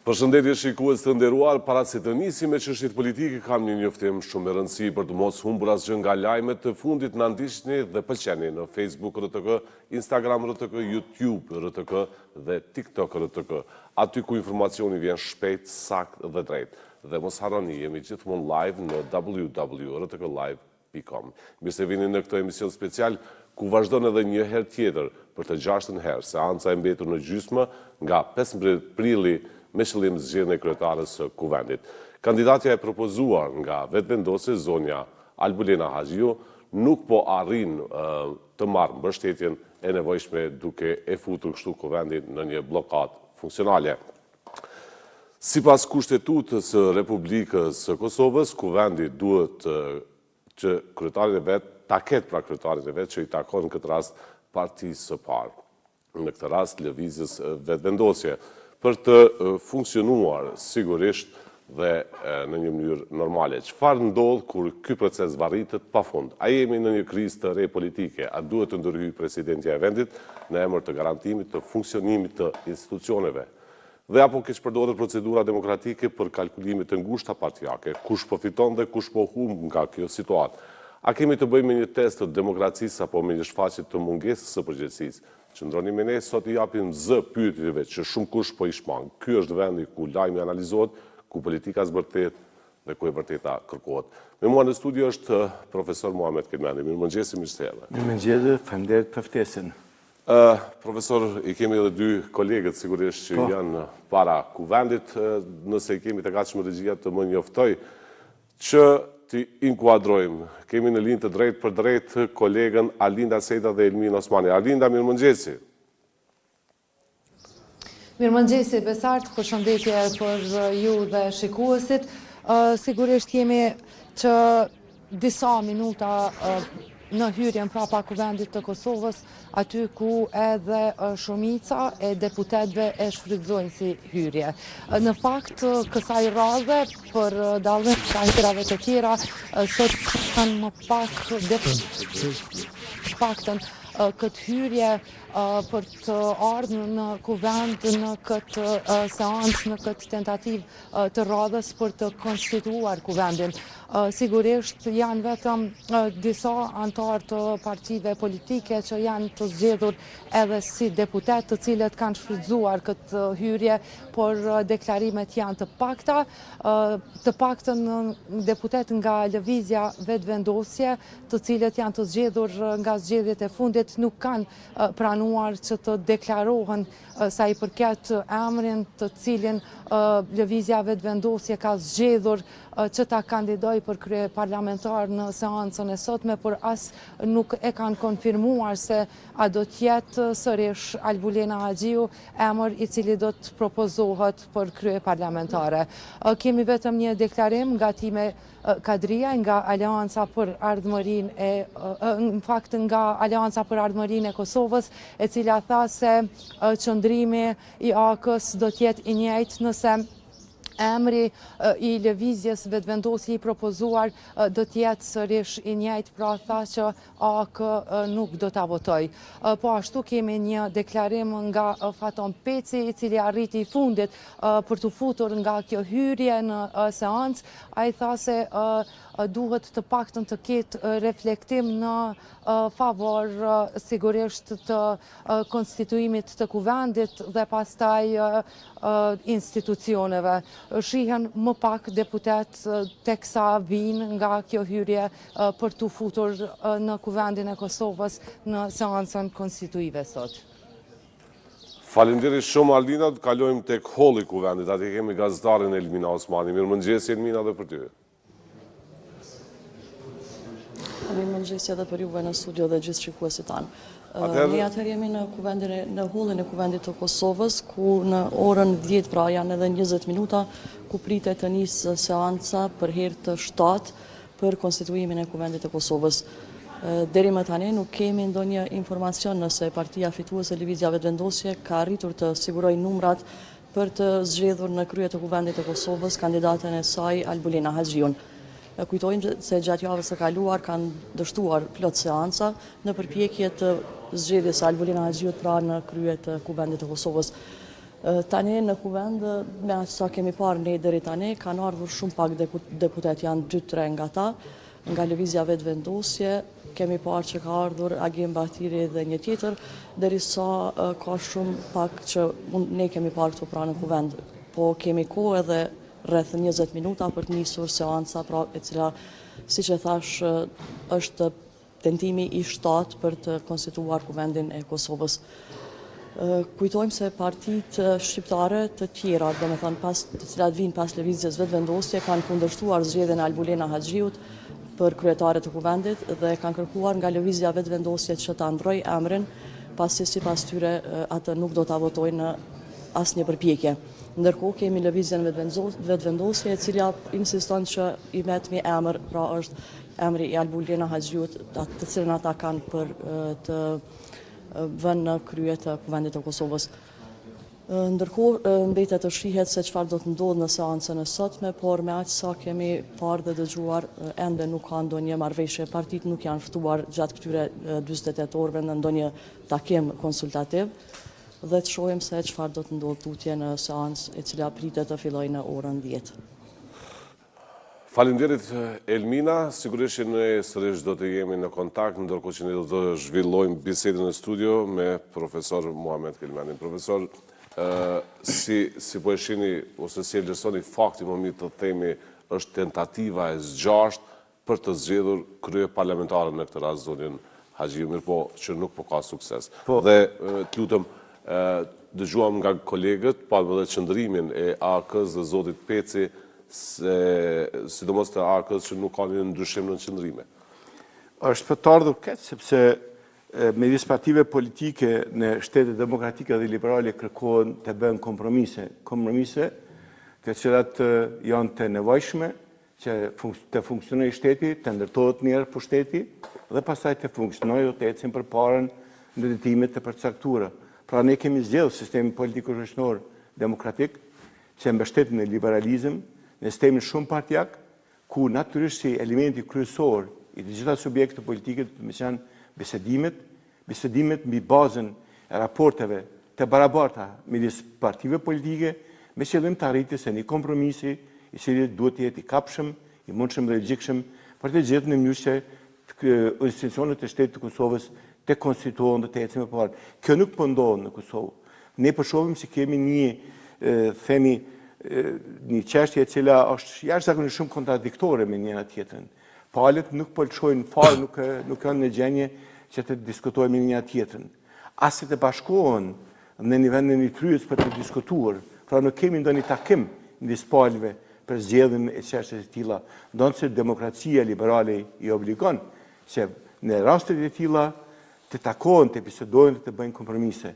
Përshëndetje shikues të nderuar, para se të nisim me çështjet politike, kam një njoftim shumë e rëndësishëm për të mos humbur asgjë nga lajmet të fundit. Na ndiqni dhe pëlqeni në Facebook RTK, Instagram RTK, YouTube RTK dhe TikTok RTK, aty ku informacioni vjen shpejt, sakt dhe drejt. Dhe mos harroni, jemi gjithmonë live në www.rtklive.com. Mirë se vini në këtë emision special ku vazhdon edhe një herë tjetër për të 6-ën herë seanca e mbetur në gjysmë nga 15 prilli me qëllim zgjedhjen e kryetares së kuvendit. Kandidatja e propozuar nga vetëvendosja zonja Albulena Haxhiu nuk po arrin të marrë mbështetjen e nevojshme duke e futur kështu kuvendin në një blokadë funksionale. Sipas kushtetutës së Republikës së Kosovës, kuvendi duhet që kryetarin e vet ta ketë pra kryetarin e vet që i takon në këtë rast partisë së parë. Në këtë rast lëvizjes vetëvendosje për të funksionuar sigurisht dhe në një mënyrë normale. Çfarë ndodh kur ky proces varritet pafund? A jemi në një krizë të re politike? A duhet të ndërhyjë presidentja e vendit në emër të garantimit të funksionimit të institucioneve? Dhe apo keq përdoret procedura demokratike për kalkulimet të ngushta partijake? Kush po fiton dhe kush po humb nga kjo situatë? A kemi të bëjmë me një test të demokracisë apo me një shfaqje të mungesës së përgjegjësisë? Qëndroni me ne, sot i japim zë pyetjeve që shumë kush po i shmang. Ky është vendi ku lajmi analizohet, ku politika zbërtet dhe ku e vërteta kërkohet. Me mua në studio është profesor Muhamet Kelmendi. Mirëmëngjesi, mirë se erdhe. Mirëmëngjesi, faleminderit për ftesën. Profesor, i kemi edhe dy kolegët sigurisht që janë para kuvendit, nëse i kemi të gatshëm regjia të më njoftoj që ti inkuadrojmë. Kemi në linjë të drejt për drejt kolegën Alinda Sejda dhe Elmin Osmani. Alinda, mirëmëngjesi. Mirëmëngjesi, Besart, përshëndetje për ju dhe shikuesit. Sigurisht jemi që disa minuta në hyrjen prapa kuvendit të Kosovës, aty ku edhe shumica e deputetëve e shfrytëzojnë si hyrje. Në fakt, kësaj radhe, për dallim nga hyrave të tjera, sot kanë më pak paktën këtë hyrje për të ardhur në kuvend në këtë seancë, në këtë tentativë të radhës për të konstituar kuvendin. Sigurisht janë vetëm disa antar të partive politike që janë të zgjedhur edhe si deputet, të cilët kanë shfrytzuar këtë hyrje, por deklarimet janë të pakta. Të paktën deputet nga lëvizja vetëvendosje, të cilët janë të zgjedhur nga zgjedhjet e fundit, nuk kanë pranuar që të deklarohen sa i përket emrin të cilin lëvizja vetëvendosje ka zgjedhur që ta kandidoj për krye parlamentar në seancën e sotme, por as nuk e kanë konfirmuar se a do t'jetë sërish Albulena Haxhiu emër i cili do të propozohet për krye parlamentare. Kemi vetëm një deklarim nga Time Kadria nga Aleanca për Ardhmërinë nga Aleanca për Ardhmërinë e Kosovës, e cila tha se qëndrimi i AK-s do t'jetë i njëjtë nëse emri i lëvizjes vetëvendosje i propozuar do t'jetë sërish i njëjtë, pra tha që AK nuk do t'a votoj. Po ashtu kemi një deklarim nga Faton Peci, i cili arriti i fundit për të futur nga kjo hyrje në seancë. Ai tha se duhet të paktën të ketë reflektim në favor sigurisht të konstituimit të kuvendit dhe pastaj institucioneve. Shihen më pak deputet teksa vinë nga kjo hyrje për të futur në kuvendin e Kosovës në seancën konstituive sot. Faleminderit shumë Alina, të kalojmë tek holli kuvendit. Aty kemi gazetarin Elmina Osmani. Mirëmëngjesi Elmina dhe për ty. Mirëmëngjesi edhe për juve në studio dhe gjithë shikuesit tanë. Ne atëherë jemi në hollin e kuvendit të Kosovës, ku në orën 10, pra janë edhe 20 minuta, ku pritet të nisë seanca për herë të 7 për konstituimin e kuvendit të Kosovës. Deri më tani nuk kemi ndonjë informacion nëse partia fituese Lëvizja Vetëvendosje ka arritur të sigurojë numrat për të zgjedhur në krye të kuvendit të Kosovës kandidaten e saj Albulena Haxhiun. Kujtojmë se gjatë javës së kaluar kanë dështuar plot seanca në përpjekje të zgjedhjes së Albulena Haxhiut pra në krye të kuvendit të Kosovës. Tani në kuvend, me aqë sa kemi parë ne deri tani, kanë ardhur shumë pak deputet, janë 2-3 nga ta, nga lëvizja vetë vendosje, kemi parë që ka ardhur Agim Bahtiri dhe një tjetër, derisa ka shumë pak që ne kemi parë këtu pra në kuvend, po kemi kohë edhe rreth 20 minuta për të nisur seanca, pra e cila, si që thash, është tentimi i 7 për të konstituar kuvendin e Kosovës. Kujtojmë se partit shqiptare të tjera, do me thënë të cilat vinë pas lëvizjes vetë vendosje, kanë kundërshtuar zgjedhjen e Albulena Haxhiut për kryetare të kuvendit dhe kanë kërkuar nga lëvizja vetë vendosje që ta ndroj emrin, pasi si pas tyre atë nuk do ta votojnë në asnjë përpjekje. Ndërkohë kemi lëvizjen vetë vendosje, e cila insiston që i metmi emër, pra është emri i Albulena Haxhiut, të cilën ata kanë për të vënë në krye të kuvendit të Kosovës. Ndërkohë mbetet të shihet se çfarë do të ndodhë në seancën e sotme, por me aq sa kemi parë dhe dëgjuar, ende nuk ka ndonjë marrëveshje. Partitë nuk janë ftuar gjatë këtyre 48 orëve në ndonjë takim konsultativ dhe të shohim se çfarë do të ndodhë tutje në seancë e cila pritet të fillojë në orën 10. Faleminderit Elmina, sigurisht që ne sërish do të jemi në kontakt, ndërkohë që ne do të zhvillojmë bisedën në studio me profesor Muhamet Kelmenin. Profesor, si po e shihni ose si e vlerësoni faktin më mirë të themi është tentativa e zgjashtë për të zgjedhur krye parlamentare në këtë rast zonin Haxhiu, mirë po që nuk po ka sukses. Dhe të lutem, dëgjuam nga kolegët, pa edhe qëndrimin e AK-s dhe zotit Peci, sidomos të AK-s që nuk ka një ndryshim në qëndrime. Është për të ardhur këtë, sepse midis partive politike në shtetet demokratike dhe liberale kërkohen të bëhen kompromise të cilat janë të nevojshme që të funksionojë shteti, të ndërtohet njerë për shteti dhe pastaj të funksionojë dhe të ecin për parën në ndërtimet të përcaktura. Pra ne kemi zgjedhur sistemin politiko-shoqëror demokratik që mbështet në liberalizëm, në sistemin shumë partijak, ku natyrisht si elementi kryesor i të gjitha subjekte politike të më qenë besedimet mbi bazën e raporteve të barabarta midis partive politike, me qëllim të arritjes së një kompromisi i cili duhet të jetë i kapshëm, i mundshëm dhe i gjikshëm për të gjetur në mënyrë që institucionet e shtetit të Kosovës të konstituohen dhe të ecin më parë. Kjo nuk po ndodh në Kosovë. Ne po shohim se kemi një çështje e cila është jashtëzakonisht shumë kontradiktore me njëra tjetrën. Palët nuk po lëshojnë fare, nuk kanë në gjendje që të diskutojnë me njëra tjetrën. As të bashkohen në nivelin e tryezës për të diskutuar, pra nuk kemi ndonjë takim midis palëve për zgjedhjen e çështjeve të tilla. Ndonse demokracia liberale i obligon që në rastet e tilla të takohen, të bisedojnë dhe të bëjnë kompromise.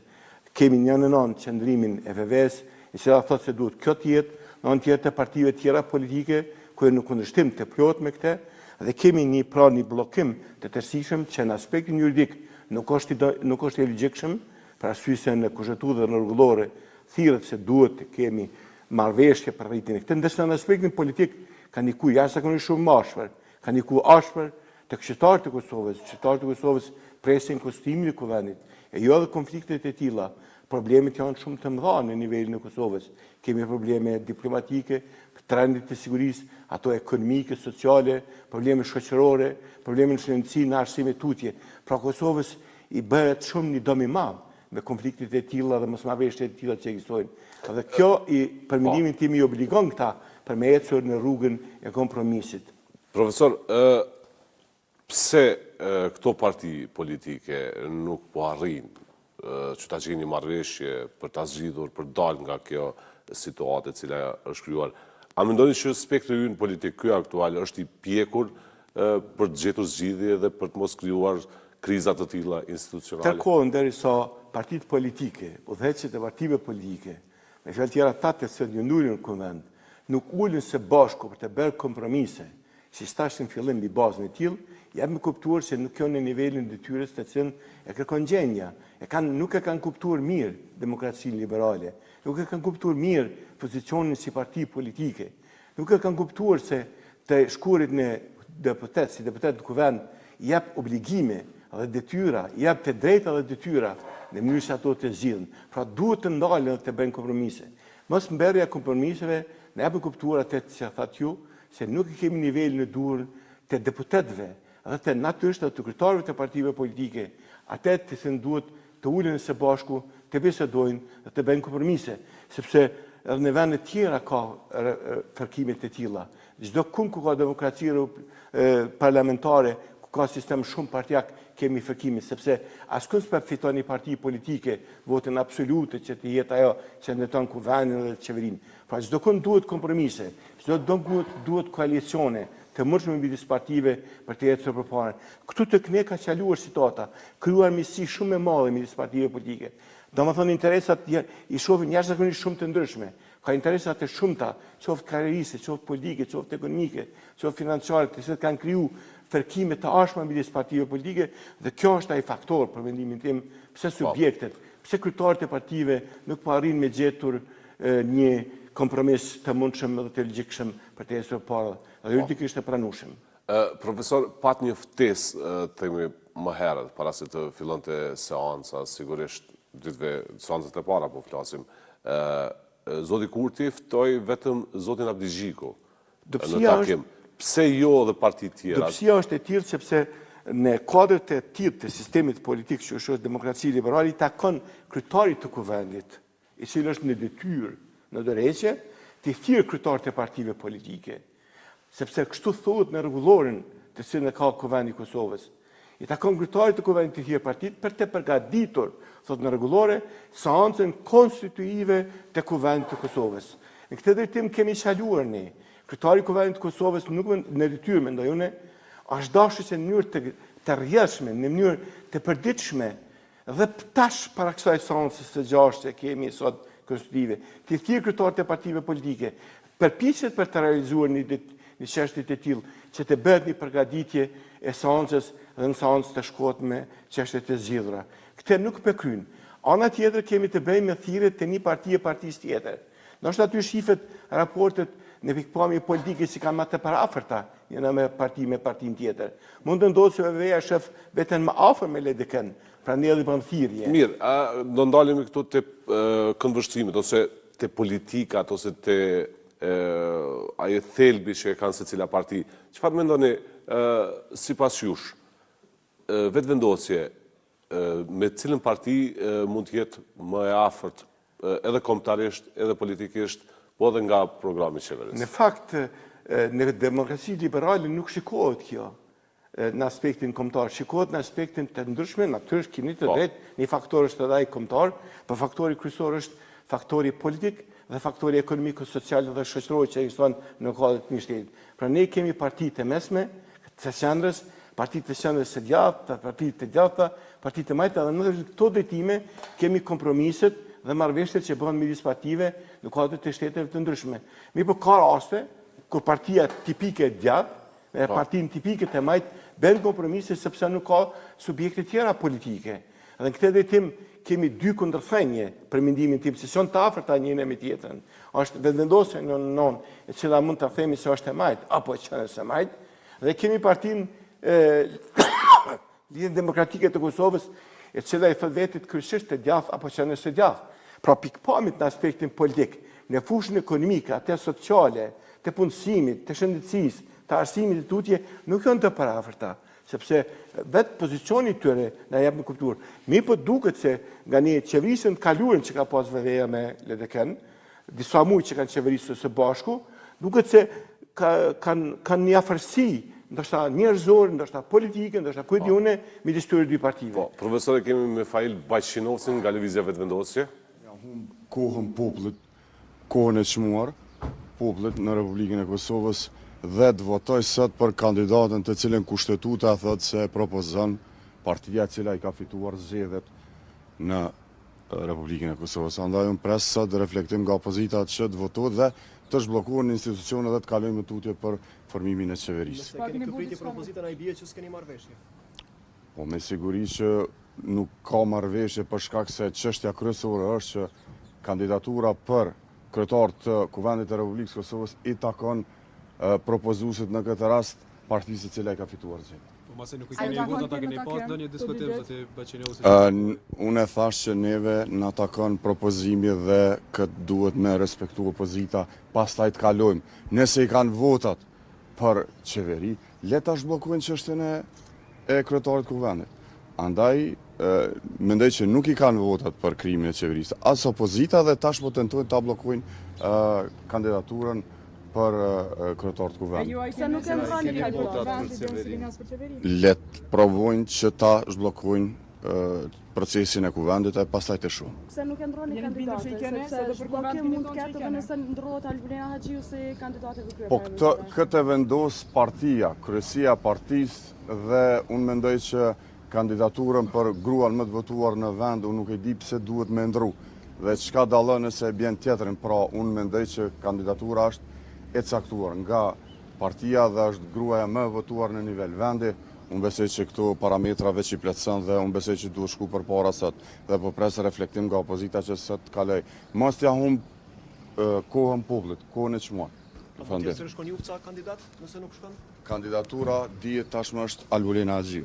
Kemi një në anë qëndrimin e VVS, i cila thotë se duhet kjo të jetë, në anë tjetër të partive tjera politike, ku në kundërshtim të plot me këtë, dhe kemi një bllokim të tërësishëm që në aspektin juridik nuk është i logjikshëm, për arsye se në kushtetutë dhe në rregullore thirret se duhet të kemi marrëveshje për rritjen e këtë, ndërsa në aspektin politik ka ndiku jashtëzakonisht shumë ashpër, ka ndiku ashpër të qytetarët e Kosovës. Qytetarët e Kosovës presin kushtimin e kuvendit, e jo edhe konfliktet e tilla. Problemet janë shumë të mëdha në nivelin e Kosovës. Kemi probleme diplomatike, trendit të sigurisë, ato ekonomike, sociale, probleme shoqërore, probleme në shëndetësi, në arsimit tutje. Pra Kosovës i bëhet shumë një dëm i madh me konfliktet e tilla dhe mosmarrëveshjet e tilla që ekzistojnë. Dhe kjo për mendimin tim i obligon këta për me ecur në rrugën e kompromisit. Profesor, pse këto parti politike nuk po arrijnë që ta gjeni marrëveshje për ta zgjidhur, për dalë nga kjo situatë e cila është krijuar? A mendoni që spektri ynë politik ky aktual është i pjekur për të gjetur zgjidhje dhe për të mos krijuar kriza të tilla institucionale? Tërkohën derisa partitë politike, udhëheqësit e partive politike, me fjalë tjera ata të cilët ju ndulën në kuvend, nuk ulën së bashku për të bërë kompromise, si stashin fillim mbi bazën e tillë, jam me kuptuar se nuk janë në nivelin e detyrës të cilën e kërkon gjendja. Nuk e kanë kuptuar mirë demokracinë liberale, nuk e kanë kuptuar mirë pozicionin si parti politike, nuk e kanë kuptuar se të shkuarit në deputet, si deputet në kuvend, jep obligime dhe detyra, jep të drejta dhe detyra në mënyrë se ato të zgjidhen. Pra duhet të ndalen dhe të bëjnë kompromise. Mos mberja kompromiseve, ne jepë kuptuar atë që thatë ju, se nuk i kemi nivelin e duhur të deputetëve dhe të natyrisht të kryetarëve të partive politike, atë të thënë duhet të ulen së bashku, të bisedojnë dhe të bëjnë kompromise, sepse edhe në vende tjera ka fërkimet e tilla. Çdo kund ku ka demokraci parlamentare, ku ka sistem shumë partijak, kemi fërkime, sepse askund s'po fiton një parti politike votën absolute që të jetë ajo që ndërton kuvendin dhe qeverinë. Pra çdo kund duhet kompromise, çdo duhet koalicione të mërshme midis partive për të ecur përpara. Këtu tek ne ka qaluar situata, krijuar misi shumë e madhe midis partive politike. Domethënë interesat i shohin jashtëzakonisht shumë të ndryshme. Ka interesat e shumta, qoftë karrieriste, qoftë politike, qoftë ekonomike, qoftë financiare, të cilët kanë kriju fërkime të ashpra midis partive politike dhe kjo është ai faktor për mendimin tim pse subjektet, pse kryetarët e partive nuk po arrin me gjetur një kompromis të mundshëm dhe të logjikshëm për të ecur para dhe juridikisht të pranueshëm. Profesor, pat një ftesë themi më herët para se të fillonte seanca, sigurisht ditëve seancët e para po flasim. Zoti Kurti ftoi vetëm zotin Abdigjiku në takim. Pse jo dhe partit tjera? Dopsia është e tillë sepse në kuadrat e tillë të sistemit politik që është demokraci liberale, i takon kryetarit të kuvendit, i cili është në detyrë, në dorëheqje, të thirrë kryetarët e partive politike. Sepse kështu thuhet në rregullorin të cilën e ka kuvendi i Kosovës. I takon kryetarit të kuvendit të thirrë partit për të përgatitur, thot në rregullore, seancën konstituive të kuvendit të Kosovës. Në këtë drejtim kemi shaluar ne. Kryetari i kuvendit të Kosovës nuk në detyrë, mendoj unë, është dashur që në mënyrë të rrjedhshme, në mënyrë të përditshme dhe tash para kësaj seancës së gjashtë që kemi sot konstitutive, të thirrë kryetarët e partive politike, përpiqet për të realizuar një çështje të tillë, që të bëhet një përgatitje e seancës dhe në seancë të shkohet me çështjet e zgjidhura. Këtë nuk përkryen. Ana tjetër kemi të bëjmë me thirrje të një partisë tjetër. Ndoshta aty shifet raportet në pikpamje politike si kanë më të parafërta, jena me partinë tjetër. Mund të ndodhë që VV-ja shef veten më afër me LDK-n, prandaj edhe bën thirrje. Mirë, do ndalemi këtu te këndvështrimet ose te politikat ose te ajo thelbi që kanë secila parti. Çfarë mendoni sipas jush? Vetëvendosje me cilën parti mund të jetë më e afërt edhe kombëtarisht, edhe politikisht, po edhe nga programi qeverisë? Në fakt, në demokraci liberale nuk shikohet kjo në aspektin kombëtar, shikohet në aspektin të ndryshme, natyrisht keni të drejtë, një faktor është edhe ai kombëtar, por faktori kryesor është faktori politik dhe faktori ekonomik, social dhe shoqëror që ekziston në kuadrin e një shteti. Pra ne kemi partitë e mesme, të qendrës, partitë të qendrës së djathta, partitë të djathta, partitë të majta, dhe në këto drejtime kemi kompromiset dhe marrëveshjet që bëhen midis partive në kuadër të shteteve të ndryshme. Mirë, por ka raste kur partia tipike e djathtë me partinë tipike të majtë bën kompromise sepse nuk ka subjekte tjera politike. Dhe në këtë drejtim kemi dy kundërthënie për mendimin tim, se janë të afërta njëra me tjetrën. Është vetëvendosja në e cila mund ta themi se është e majtë apo që është e majtë, dhe kemi partinë Lidhjen Demokratike të Kosovës, e cila i thot vetit kryesisht të djathtë apo që nëse djathtë. Pra pikpamit në aspektin politik, në fushën ekonomike, atë sociale, të punësimit, të shëndetësisë, të arsimit të tutje, nuk janë të parafërta, sepse vetë pozicioni tyre na jep në kuptuar. Mi po duket se nga një qeverisën të kaluar që ka pas VV-ja me LDK-n, disa muaj që kanë qeverisur së bashku, duket se kanë një afërsi, ndoshta njerëzore, ndoshta politike, ndoshta kujtune midis këtyre dy partive. Profesore, kemi me Fail Bajqinovcin nga Lëvizja Vetëvendosje. Kohën popullit, kohën e çmuar, popullit në Republikën e Kosovës dhe të votoj sot për kandidatën të cilën kushtetuta thotë se propozon partia e cila i ka fituar zgjedhjet në Republikën e Kosovës. Andaj unë pres sot reflektim nga opozita që të votojë dhe të zhbllokuar në institucione dhe të kalojmë tutje për formimin e qeverisë. Nëse keni këtë pritje për opozitën, ai bie që s'keni marrëveshje. Po me siguri që nuk ka marrëveshje për shkak se çështja kryesore është që kandidatura për kryetar të Kuvendit të Republikës Kosovës i takon propozuesit në këtë rast partisë e cila i ka fituar zgjedhjet. Mase nuk i keni votat, ta keni pas ndonjë diskutim zoti Beqiniosi? Unë e thash që neve na takon propozimi dhe këtë duhet me respektu opozita, pastaj të kalojmë. Nëse i kanë votat për qeveri, le ta zhbllokojnë çështjen e kryetarit të kuvendit. Andaj, mendoj që nuk i kanë votat për krimin e qeverisë, as opozita dhe tash po tentojnë ta bllokojnë kandidaturën për kryetar të kuvendit. Se nuk e mbani kandidat. Let provojnë që ta zhbllokojnë procesin e kuvendit e pastaj të shumë. Se nuk e ndroni kandidatë, sepse zhbllokim mund të ketë edhe nëse ndrohet Albulena Haxhiu si kandidate për kryetar. Po këtë vendos partia, kryesia e partisë dhe unë mendoj që kandidaturën për gruan më të votuar në vend, unë nuk e di pse duhet me ndru. Dhe çka dallon nëse e bjen tjetrin, pra unë mendoj që kandidatura është e caktuar nga partia dhe është gruaja më votuar në nivel vendi. Unë besoj që këto parametra veç i plotson dhe unë besoj që duhet shku përpara sot dhe po pres reflektim nga opozita që sot kaloj. Mos t'ja humb kohën popullit, kohën e çmuar. Tjetër shkon ju ca kandidat nëse nuk shkon? Kandidatura dihet tashmë është Albulena Haxhiu.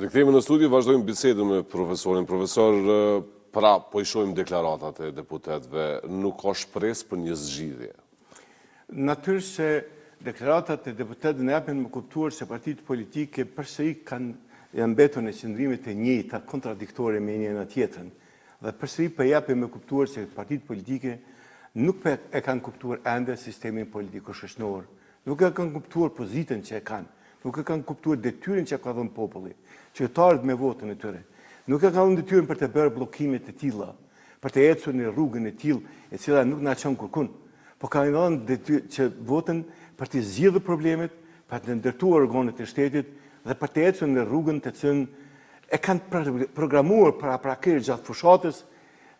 Rikthehemi në studio, vazhdojmë bisedën me profesorin. Profesor, pra po i shohim deklaratat e deputetëve, nuk ka shpresë për një zgjidhje. Natyrisht se deklaratat e deputetëve ne japin më kuptuar se partitë politike përsëri janë mbetur në qëndrime të njëjta kontradiktore me njëra tjetrën. Dhe përsëri po japin më kuptuar se partitë politike nuk e kanë kuptuar ende sistemin politiko-shoqëror, nuk e kanë kuptuar pozitën që e kanë, nuk e kanë kuptuar detyrën që ka dhënë populli, qytetarët me votën e tyre. Nuk e kanë dhënë detyrën për të bërë bllokime të tilla, për të ecur në rrugën e tillë, e cila nuk na çon kurkun, po kanë dhënë detyrë që votën për të zgjidhur problemet, për të ndërtuar organet e shtetit dhe për të ecur në rrugën të cilën e kanë programuar para praktikë gjatë fushatës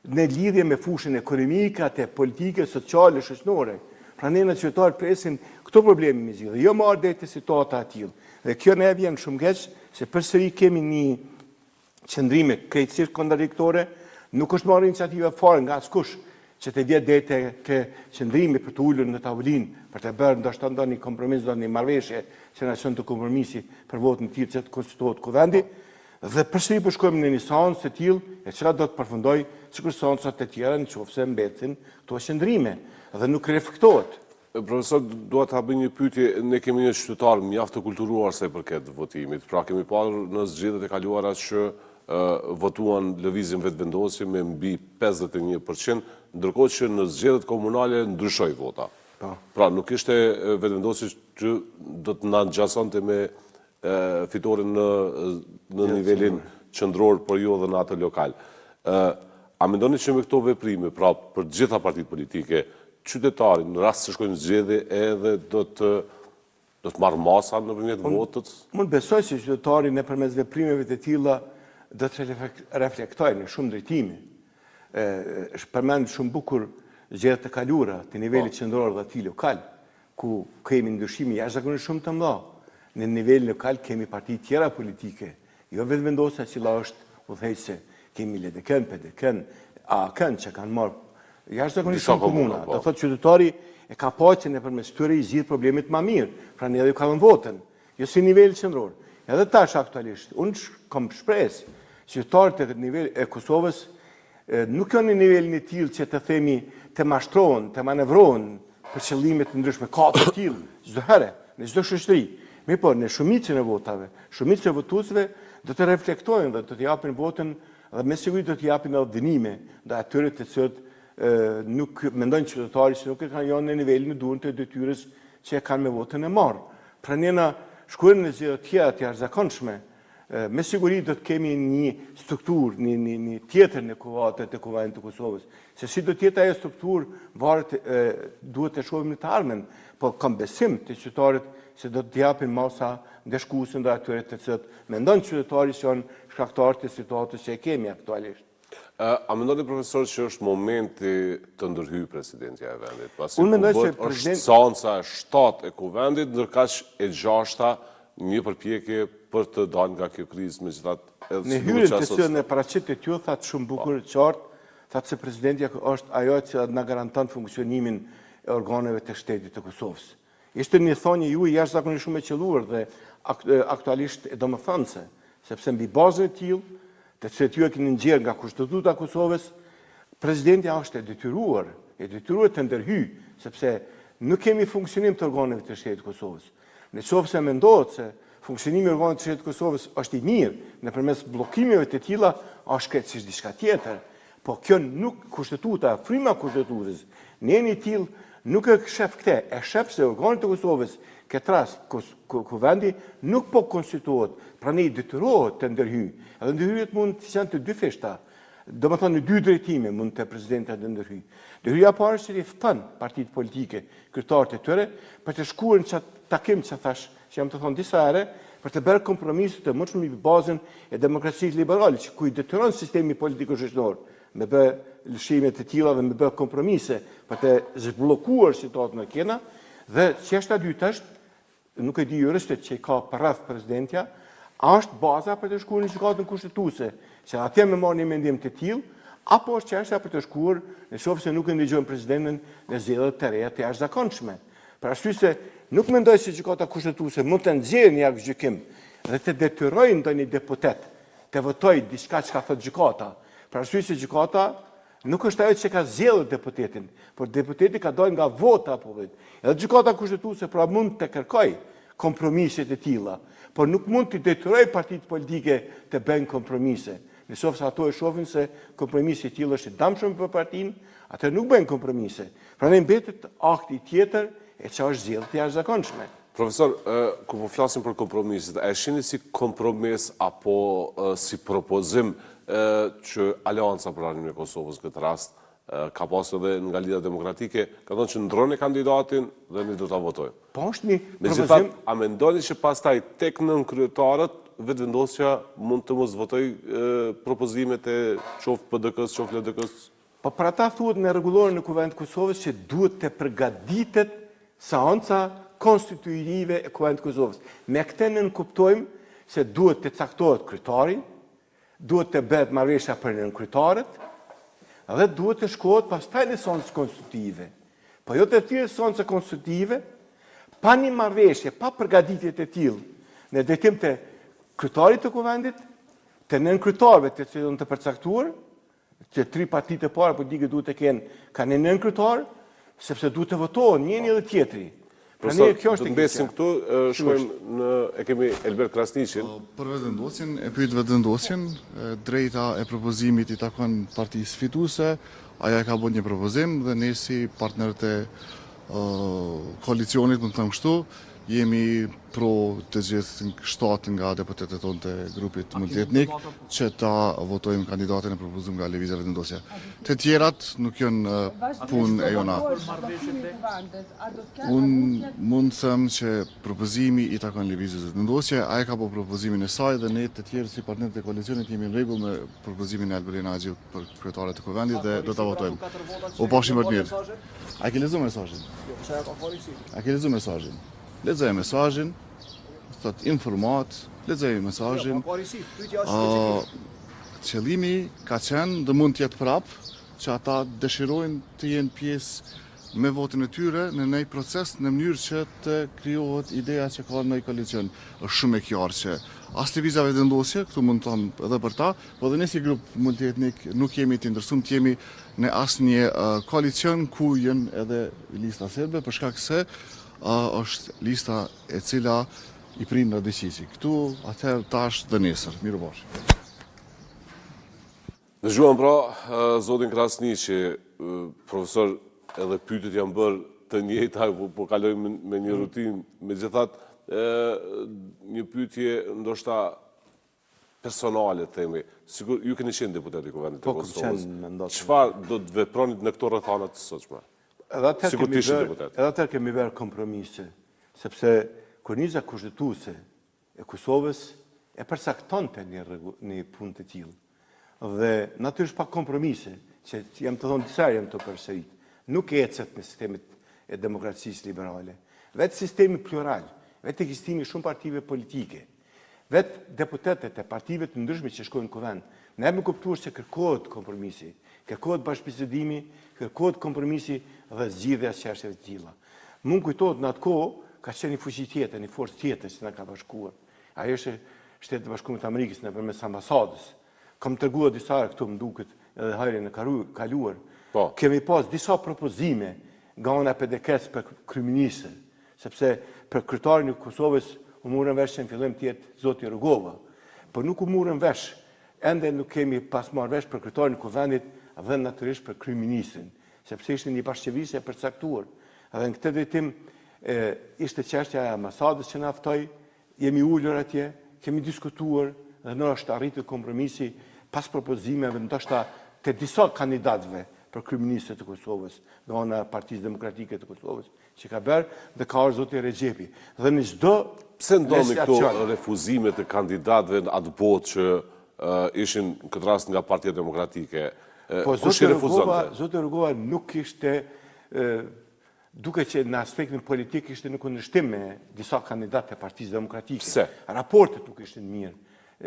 në lidhje me fushën ekonomike, atë politike, sociale, shoqërore. Pra ne në qytetarët presin këto probleme me zgjidhje, jo marrë deri te situata e tillë. Dhe kjo ne vjen shumë keq se përsëri kemi një qëndrime krejtësisht kontradiktore, nuk është marrë iniciativa fare nga askush që të vjetë deri te qëndrimi për të ulur në tavolinë, për të bërë ndoshta ndonjë kompromis, ndonjë marrëveshje që na çon të kompromisi për votën e tillë që të konstituohet kuvendi, dhe përsëri po shkojmë në një seancë të tillë, e cila do të përfundojë sikur seancat e tjera nëse mbetin këto qëndrime dhe nuk reflektohet. Profesor, dua ta bëj një pyetje, ne kemi një qytetar mjaft të kulturuar sa i përket votimit. Pra kemi parë në zgjedhjet e kaluara që votuan lëvizjen vetëvendosje me mbi 51%, ndërkohë që në zgjedhjet komunale ndryshoi vota. Pra nuk ishte vetëvendosje që do të na ngjasonte me fitoren në nivelin qendror, por jo edhe në atë lokal. A mendoni që me këto veprime, pra për gjitha partitë politike, qytetari në rast se shkojnë zgjedhje edhe do të marrë masa nëpërmjet votës? Unë besoj se qytetari nëpërmes veprimeve të tilla do të reflektojnë në shumë drejtime. Përmend shumë bukur zgjedhjet e kaluara të nivelit qendror dhe atij lokal, ku kemi ndryshime jashtëzakonisht shumë të mëdha. Në nivel lokal kemi parti tjera politike, jo vetëvendosja që është udhëheqëse, kemi LDK, PDK, AKN që kanë marrë jashtëzakonisht shumë komuna. Do thotë qytetari e ka paqen nëpërmes tyre i zgjidh problemet më mirë, pra ne edhe ka dhënë votën, jo si nivel qendror. Edhe tash aktualisht, unë kam shpresë qytetarët e nivel e Kosovës nuk janë në nivelin e tillë që të themi të mashtrohen, të manevrohen për qëllime të ndryshme, ka të tillë çdo herë, në çdo shoqëri. Mirë, në shumicën e votave, shumica e votuesve do të reflektojnë dhe do të japin votën dhe me siguri do të japin edhe dënime ndaj atyre të cilët nuk mendojnë qytetarët se nuk e kanë janë në nivelin e duhur të detyrës që e kanë me votën e marrë. Pra ne na shkojmë në zgjedhje të tjera të jashtëzakonshme, me siguri do të kemi një strukturë, një tjetër në kuvendit të Kosovës. Se si do të jetë ajo strukturë, varet duhet të shohim në të ardhmen, po kam besim të qytetarët se do të japin masa ndeshkuese ndaj atyre të cilët mendojnë qytetarët se janë shkaktarë të situatës që e kemi aktualisht. A mendoni profesor që është momenti të ndërhyjë presidentja e vendit? Pasi është seanca e 7 e kuvendit, ndërkaq e 6 një përpjekje për të dalë nga kjo krizë, megjithatë edhe në hyrjen të cilën e paraqitet ju thatë shumë bukur qartë, thatë se presidentja është ajo që na garanton funksionimin e organeve të shtetit të Kosovës. Ishte një thonjë ju i jashtëzakonisht shumë e qelluar dhe aktualisht e domethënëse, sepse mbi bazën e tillë, të cilët ju e keni nxjerrë nga Kushtetuta e Kosovës, presidenti është e detyruar të ndërhyjë, sepse nuk kemi funksionim të organeve të shtetit të Kosovës. Në qoftë se mendohet se funksionimi i organeve të shtetit të Kosovës është i mirë nëpërmes bllokimeve të tilla, është krejtësisht diçka tjetër. Po kjo nuk Kushtetuta, fryma e Kushtetutës, në një tillë nuk e shef këtë, e shef se organet e Kosovës, këtë rast, kuvendi, nuk po konstituohet, prandaj detyrohet të ndërhyjë. Edhe ndërhyrjet mund të janë të dy fishta, do më thonë në dy drejtime mund të presidenti të ndërhyjë. Ndërhyrja parë është që i fton partitë politike, kryetarët e tyre, për të shkuar në takim që thash, që jam të thonë disa herë, për të bërë kompromise të më shumë mbi bazën e demokracisë liberale, që ku i detyron sistemi politiko-shoqëror me bë lëshime të tilla dhe me bë kompromise për të zhbllokuar situatën e kena, dhe çështja e dytë është, nuk e di juristët që i ka përreth presidentja, është baza për të shkuar në gjykatën kushtetuese, që atje me marrë një mendim të tillë, apo është çështja për të shkuar nëse se nuk e ndëgjojnë presidentin në zgjedhjet të reja të jashtëzakonshme. Për arsye se nuk mendoj se gjykata kushtetuese mund të nxjerrë një gjykim dhe të detyrojë ndonjë deputet të votojë diçka që ka thënë gjykata. Për arsye se gjykata nuk është ajo që ka zgjedhur deputetin, por deputeti ka dalë nga vota apo vetë. Edhe gjykata kushtetuese pra mund të kërkojë kompromise të tilla, por nuk mund të detyrojë partitë politike të bëjnë kompromise. Nëse ato e shohin se kompromisi i tillë është i dëmshëm për partinë, atë nuk bëjnë kompromise. Prandaj mbetet akti tjetër e që është zgjedhje e jashtëzakonshme. Profesor, ku po flasim për kompromiset, e shihni si kompromis apo si propozim që Aleanca për Armiqtë e Kosovës këtë rast ka pasur edhe nga Lidhja Demokratike, ka thënë që ndroni kandidatin dhe ne do ta votojmë. Po është një propozim. Megjithatë, a mendoni që pastaj tek nënkryetarët vetëvendosja mund të mos votoj propozimet e qoftë PDK-s, qoftë LDK-s? Po për ata thuhet në rregullore në Kuvendin e Kosovës që duhet të përgatitet seanca konstitutive e Kuvendit të Kosovës. Me këtë ne kuptojmë se duhet të caktohet kryetari, duhet të bëhet marrëveshja për nënkryetarët, dhe duhet të shkohet pastaj në seancë konstitutive. Po jo të thjesht seanca konstitutive, pa një marrëveshje, pa përgatitje të tillë në drejtim të kryetarit të Kuvendit, të nënkryetarëve të cilën të përcaktuar, që tri partitë e para politike duhet të kenë kanë një nënkryetar, sepse duhet të votohen njëri dhe tjetri. Profesor, do të mbesim këtu, shkojmë në e kemi Elber Krasniqin. Për vetëvendosjen, e pyet vetëvendosjen, drejta e propozimit i takon partisë fituese, aja ka bërë një propozim dhe ne si partnerët e koalicionit, më të them kështu, jemi pro të gjithë 7 nga deputetët tonë të grupit multietnik që ta votojmë kandidatin e propozuar nga Lëvizja Vetëvendosja. Të tjerat nuk janë punë e jona. Unë mund të them që propozimi i takon Lëvizjes Vetëvendosja, ai ka bërë propozimin e saj dhe ne të tjerë si partnerët e koalicionit jemi në rregull me propozimin e Alberin Haxhiut për kryetarin e Kuvendit dhe do ta votojmë. U pashim më të mirë. A ke lexuar mesazhin? A ke lexuar mesazhin? Lexoj mesazhin, thot informat, lexoj mesazhin. Qëllimi ka qenë dhe mund të jetë prapë që ata dëshirojnë të jenë pjesë me votin e tyre në një proces në mënyrë që të krijohet ideja që ka në koalicion. Është shumë e qartë që as Lëvizja Vetëvendosje, këtu mund të them edhe për ta, po dhe ne si grup multietnik nuk jemi të interesuar të jemi në asnjë koalicion ku janë edhe lista serbe për shkak se është lista e cila i prind nga Deqiqi. Këtu, atëherë tash dhe nesër. Mirupafshim. Dëgjuam pra, zotin Krasniqi, profesor, edhe pyetjet janë bërë të njëjta, po kalojmë me një rutinë. Megjithatë, një pyetje ndoshta personale, themi. Sigur, ju keni qenë deputet i Kuvendit të Kosovës. Çfarë do të veproni në këto rrethana të sotshme? Edhe atër kemi bërë kompromise, sepse korniza kushtetuese e Kosovës e përcaktonte një punë të tillë. Dhe natyrisht pa kompromise, që jam të thonë disa jam të përsërit, nuk ecet në sistemet e demokracisë liberale. Vetë sistemi plural, vetë ekzistimi shumë partive politike, vetë deputetet e partive të ndryshme që shkojnë në kuvend, ne jemi kuptuar se kërkohet kompromisi, kërkohet bashkëbisedimi, kërkohet kompromisi dhe zgjidhja çështjeve të tilla. Mund kujtohet në atë kohë ka qenë një fuqi tjetër, një forcë tjetër që na ka bashkuar. Ajo është Shtetet e Bashkuara të Amerikës nëpërmes ambasadës. Kam treguar disa herë këtu, më duket, edhe hajrën e kaluar. Kemi pas disa propozime nga ana PDK-s për kryeministër, sepse për kryetarin e Kosovës u morën vesh që në fillim të jetë zoti Rugova, por nuk u morën vesh. Ende nuk kemi pas marrë vesh për kryetarin e kuvendit dhe natyrisht për kryeministrin, sepse ishte një bashkëqeverisje e përcaktuar. Dhe në këtë drejtim ishte çështja e ambasadës që na ftoi, jemi ulur atje, kemi diskutuar dhe në është arritur kompromisi pas propozimeve ndoshta të disa kandidatëve për kryeministër të Kosovës, nga ana e Partisë Demokratike të Kosovës, që ka bërë dhe ka ardhur zoti Rexhepi. Dhe në çdo pse ndodhin këto refuzimet e kandidatëve në atë botë që ishin në këtë rast nga Partia Demokratike? Po zoti Rugova nuk ishte duke që në aspektin politik ishte në kundërshtim me disa kandidatë të Partisë Demokratike. Pse? Raportet nuk ishin mirë.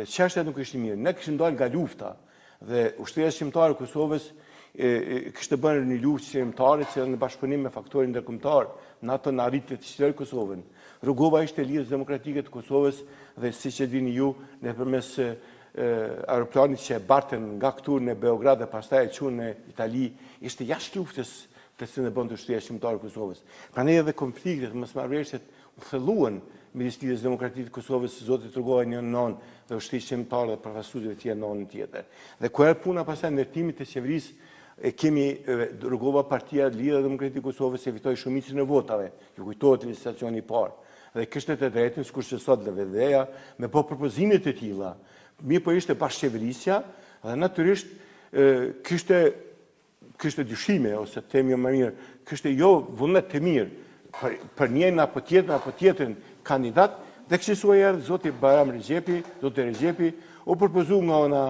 Çështja nuk ishte mirë. Ne kishim dalë nga lufta dhe ushtria shqiptare e Kosovës kishte bërë një luftë shqiptare që në bashkëpunim me faktorin ndërkombëtar, në atë në arritje të shtrirë Kosovën. Rugova ishte lidhës demokratike të Kosovës dhe siç e dini ju, nëpërmes aeroplanit që e bartën nga këtu në Beograd dhe pastaj e çuan në Itali, ishte jashtë luftës të cilën e bënte ushtria shqiptare e Kosovës. Prandaj edhe konfliktet, mosmarrëveshjet u thelluan midis lidhjes demokratike të Kosovës, zotit Rugova në një anë dhe ushtrisë shqiptare dhe përfaqësuesve të tjerë në anën tjetër. Dhe kur erdhi puna pastaj ndërtimit të qeverisë, kemi Rugova Partia Lidhja Demokratike e Kosovës e fitoi shumicën e votave. Ju kujtohet legislacioni i parë. Dhe kishte të drejtën, sikur që sot LVD-ja, me bë propozime të tilla. Mirë po ishte bashkëqeverisja dhe natyrisht kishte dyshime, ose të themi më mirë, kishte jo vullnet të mirë për njën apo tjetrin kandidat, dhe kishte suaj zoti Bayram Rexhepi, zoti Rexhepi, u propozu nga ana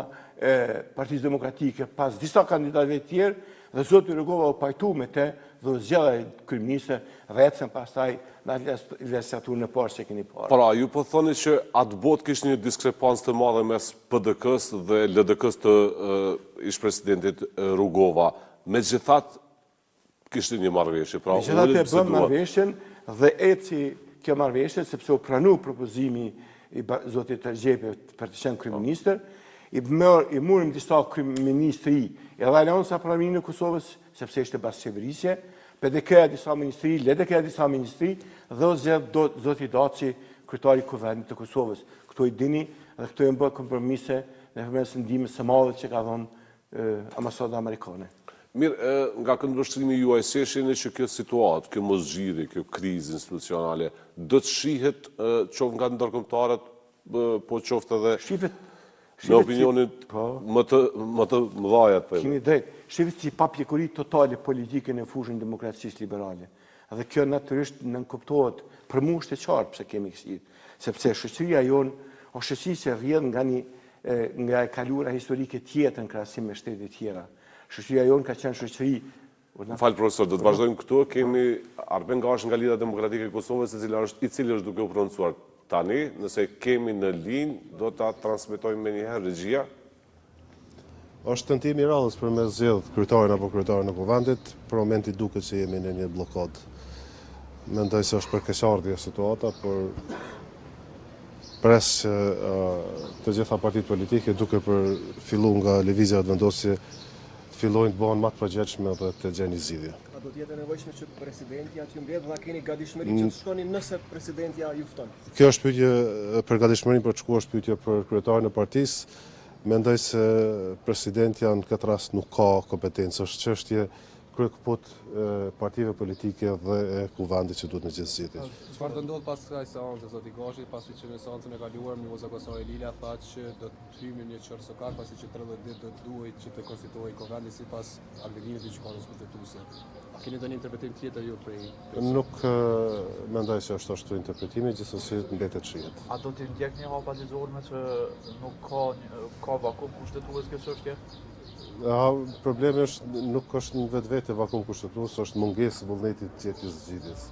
Partisë Demokratike pas disa kandidatëve të tjerë, dhe zoti Rugova u pajtu me te dhe u zgjidhej kryeministër dhe ecën pastaj në legislaturën e parë që keni parë. Pra, ju po thoni që atë botë kishte një diskrepancë të madhe mes PDK-s dhe LDK-s të ish-presidentit Rugova. Megjithatë kishte një marrëveshje. Pra, megjithatë e bëm marrëveshjen dhe eci kjo marrëveshje sepse u pranu propozimi i zotit Rexhepi për të qenë kryeministër. I morëm disa kryeministri, edhe Aleanca për Armiqin e Kosovës, sepse ishte bashkëqeverisje, PDK-ja disa ministri, LDK-ja disa ministri, dhe u zgjedh zoti Daci, kryetari i Kuvendit të Kosovës. Këto i dini dhe këto janë bërë kompromise nëpërmes ndihmës së madhe që ka dhënë ambasada amerikane. Mirë, nga këndvështrimi juaj, si shihni që kjo situatë, kjo mosgjidhje, kjo krizë institucionale, do të shihet qoftë nga ndërkombëtarët, po qoftë edhe në opinionin më të mëdhajat. Keni drejt. Shihet si papjekuri totale politike në fushën e demokracisë liberale. Dhe kjo natyrisht nënkuptohet për mua është e qartë pse kemi kështu. Sepse shoqëria jonë është shoqëri që rrjedh nga e kaluara historike tjetër në krahasim me shtete tjera. Shoqëria jonë ka qenë shoqëri. Falë profesor, do të vazhdojmë këtu. Kemi Arben Gashi nga Lidhja Demokratike e Kosovës, i cili është duke u pronësuar tani. Nëse kemi në linjë, do ta transmetojmë me njëherë regjia. Është tentimi i radhës për me zgjedh kryetarin apo kryetaren e kuvendit, për momenti duket se jemi në një blokadë. Mendoj se është përkeqardhje situata, por pres që të gjitha partitë politike duke për fillu nga lëvizja e vendosje fillojnë të bëhen më të përgjegjshme dhe të gjeni zgjidhje. A do të jetë nevojshme që presidentja t'ju mbledh dhe keni gatishmëri që të shkoni nëse presidentja ju fton? Kjo është pyetje për gatishmërinë për të shkuar, është pyetje për kryetarin e partisë. Mendoj se presidentja në këtë rast nuk ka kompetencë, është çështje kryekuput partive politike dhe e kuvendit që duhet në gjithë zgjidhjet. Çfarë do ndodh pas kësaj seance, zoti Gashi, pasi që në seancën e kaluar Mimoza Kosare Lila tha që do të hyjmë një çorçokar pasi që 30 ditë do të duhet që të konstituojë kuvendi sipas agreemit të gjykatës konstituese. A keni ndonjë interpretim tjetër ju prej? Nuk mendoj se është ashtu interpretimi, gjithsesi mbetet shihet. A do të ndjekni hapa ligjore që nuk ka vakum kushtetues kjo çështje? Problemi nuk është në vetvete vakum kushtetues, është mungesë vullnetit të gjetjes zgjidhjes.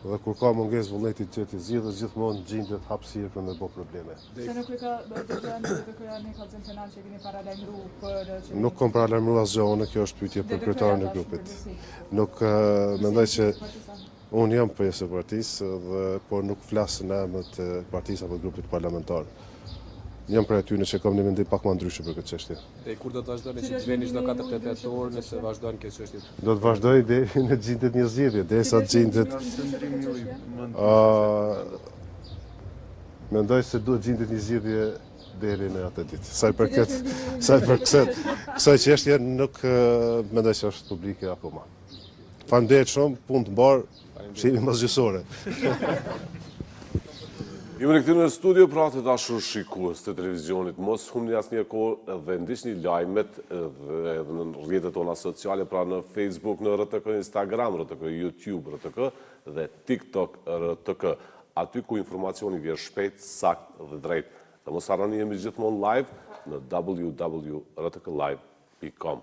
Dhe kur ka mungesë vullnetit të gjetjes zgjidhjes, gjithmonë gjendet hapësirë për me bë probleme. Se nuk ka një kallëzim penal që keni paralajmëruar për Nuk kam paralajmëruar asgjë, kjo është pyetje për kryetarin e grupit. Nuk mendoj që Unë jam pjesë e partisë, por nuk flasë në emët e partisë apo grupit parlamentar. Jam për aty që kam një mendim pak më ndryshe për këtë çështje. E kur do të vazhdoni që të veni çdo 4 tetor nëse vazhdon kjo çështje? Do të vazhdoj deri në gjendet një zgjedhje, derisa gjendet. Mendoj se duhet gjendet një zgjedhje deri në atë ditë. Sa për kësaj çështje nuk mendoj se është publike apo më. Faleminderit shumë, punë të mbarë, shihemi mëzgjësore. Jemi në këtu në studio pra të dashur shikues të televizionit. Mos humni asnjë kohë dhe ndiqni lajmet edhe në rrjetet tona sociale, pra në Facebook, në RTK, Instagram, RTK, YouTube, RTK dhe TikTok RTK. Aty ku informacioni vjen shpejt, sakt dhe drejt. Dhe mos harroni jemi gjithmonë live në www.rtklive.com.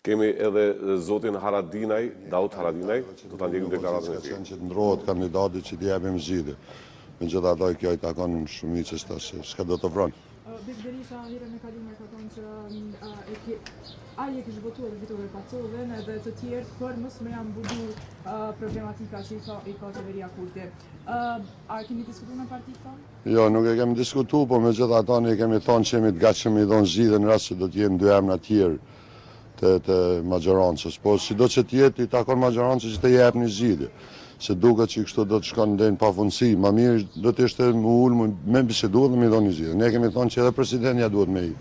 Kemi edhe zotin Haradinaj, Daut Haradinaj, do ta ndjekim deklaratën e tij. Që të ndrohet kandidati që t'i japim zgjidhje. Megjithatë kjo i takon shumicës tash, s'ka do të vron. Berisha herën e kaluar ka thonë që ai e kishte votuar Vitore Pacovën edhe të tjerë për mos më janë mbudur problematika që i ka qeveria Kurti. A keni diskutuar me partitë tonë? Jo, nuk e kemi diskutuar, po megjithatë ne kemi thonë që jemi të gatshëm i dhon zgjidhje në rast se do të jenë dy emra të tjerë të majorancës. Po sido që të jetë i takon majorancës që të jep një zgjidhje. Se duket që kështu do të shkon deri në pafundësi, më mirë do të ishte më ul me biseduar dhe me dhënë një zgjidhje. Ne kemi thonë që edhe presidentja duhet me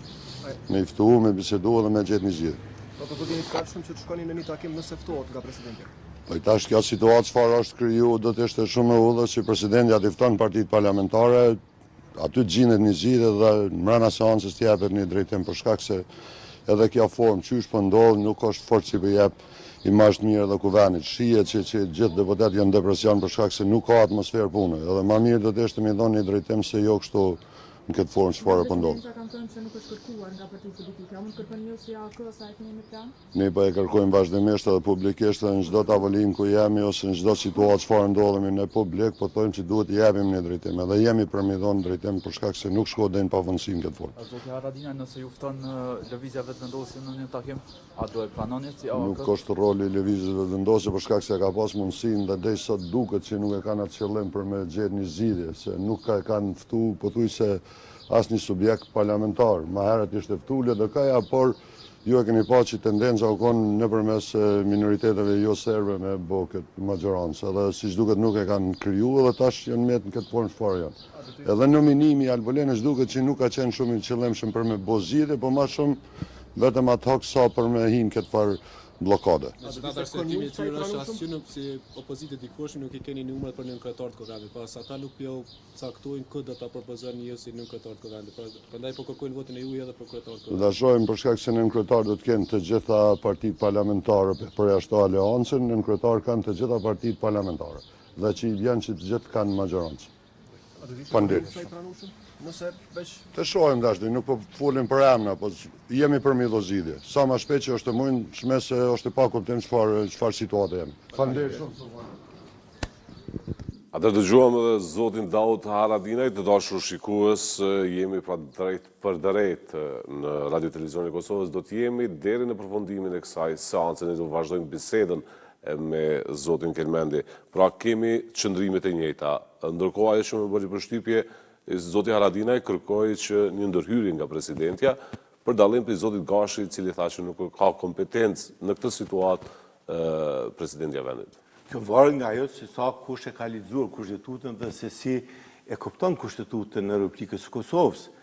i ftuar, me biseduar dhe me gjetë një zgjidhje. Do të jeni të gatshëm që të shkoni në një takim nëse ftohet nga presidentja. Po tash kjo situatë çfarë është krijuar do të ishte shumë e udhës që presidentja të fton partitë parlamentare, aty të gjendet një zgjidhje dhe mbrana seancës të japet një drejtim për shkak se edhe kjo formë qysh po ndodh nuk është fort si për jep imazh të mirë dhe kuvendit. Shihet që gjithë deputetët janë depresion për shkak se nuk ka atmosferë pune. Edhe më mirë do të ishte më dhënë një drejtim se jo kështu në këtë formë çfarë po ndodh. Kanë thënë se nuk është kërkuar nga partitë politike. A mund të kërkoni ju si AK sa e keni në plan? Ne po e kërkojmë vazhdimisht edhe publikisht në çdo tavolinë ku jemi ose në çdo situatë çfarë ndodhemi në publik, po thonë që duhet të japim një drejtim. Edhe jemi për mi dhënë drejtim për shkak se nuk shkoj deri në pavëndësi në këtë formë. Zoti Haradinaj, nëse ju fton lëvizja vetëvendosje në një takim, a do e planoni si AK? Nuk është roli i lëvizjes vetëvendosje për shkak se ka pas mundësinë dhe deri sot duket që nuk e kanë atë qëllim për me gjetë një zgjidhje, se nuk kanë ftuar pothuajse asnjë subjekt parlamentar. Më herët ishte ftuar LDK-ja, por ju e keni pa që tendenca u kon nëpërmes minoriteteve jo serbe me bë këtë majorancë. Edhe siç duket nuk e kanë krijuar dhe tash janë në këtë formë çfarë janë. Edhe nominimi i Albolenës duket që nuk ka qenë shumë i qëllimshëm për me bë zgjidhje, por më shumë vetëm ad hoc sa për me hin këtë farë blokade. Arsëtimi i tyre është asnjë nuk si opozitë dikush nuk I keni numrat për nën kryetar të Kuvendit, pas ata nuk po caktojnë kë do ta propozojnë ju si nën kryetar të Kuvendit. Prandaj po kërkojnë votin e juaj edhe për kryetar të Kuvendit. Do shohim për shkak se nën kryetar do të kenë të gjitha partitë parlamentare përjashto aleancën, nën kryetar kanë të gjitha partitë parlamentare dhe që I vjen që të gjithë kanë majorancë. Faleminderit. Nëse veç të shohim dashni, nuk po folim për emra, po jemi për mi zgjidhje. Sa më shpejt që është mund, shmes se është pa kuptim çfarë situate jemi. Faleminderit shumë. Atër dëgjuam edhe zotin Daut Haradinaj, të dashur shikues, jemi pra drejt për drejt në Radio Televizionin e Kosovës, do të jemi deri në përfundimin e kësaj seance, ne do vazhdojmë bisedën me zotin Kelmendi. Pra kemi qëndrimet e njëjta. Ndërkohë ajo që më bëri përshtypje, zoti Haradinaj kërkoi që një ndërhyrje nga presidentja për dallim prej zotit Gashi, I cili tha që nuk ka kompetencë në këtë situatë presidentja e vendit. Kjo varet nga ajo se sa kush e ka lexuar kushtetutën dhe se si e kupton kushtetutën në Republikën e Kosovës.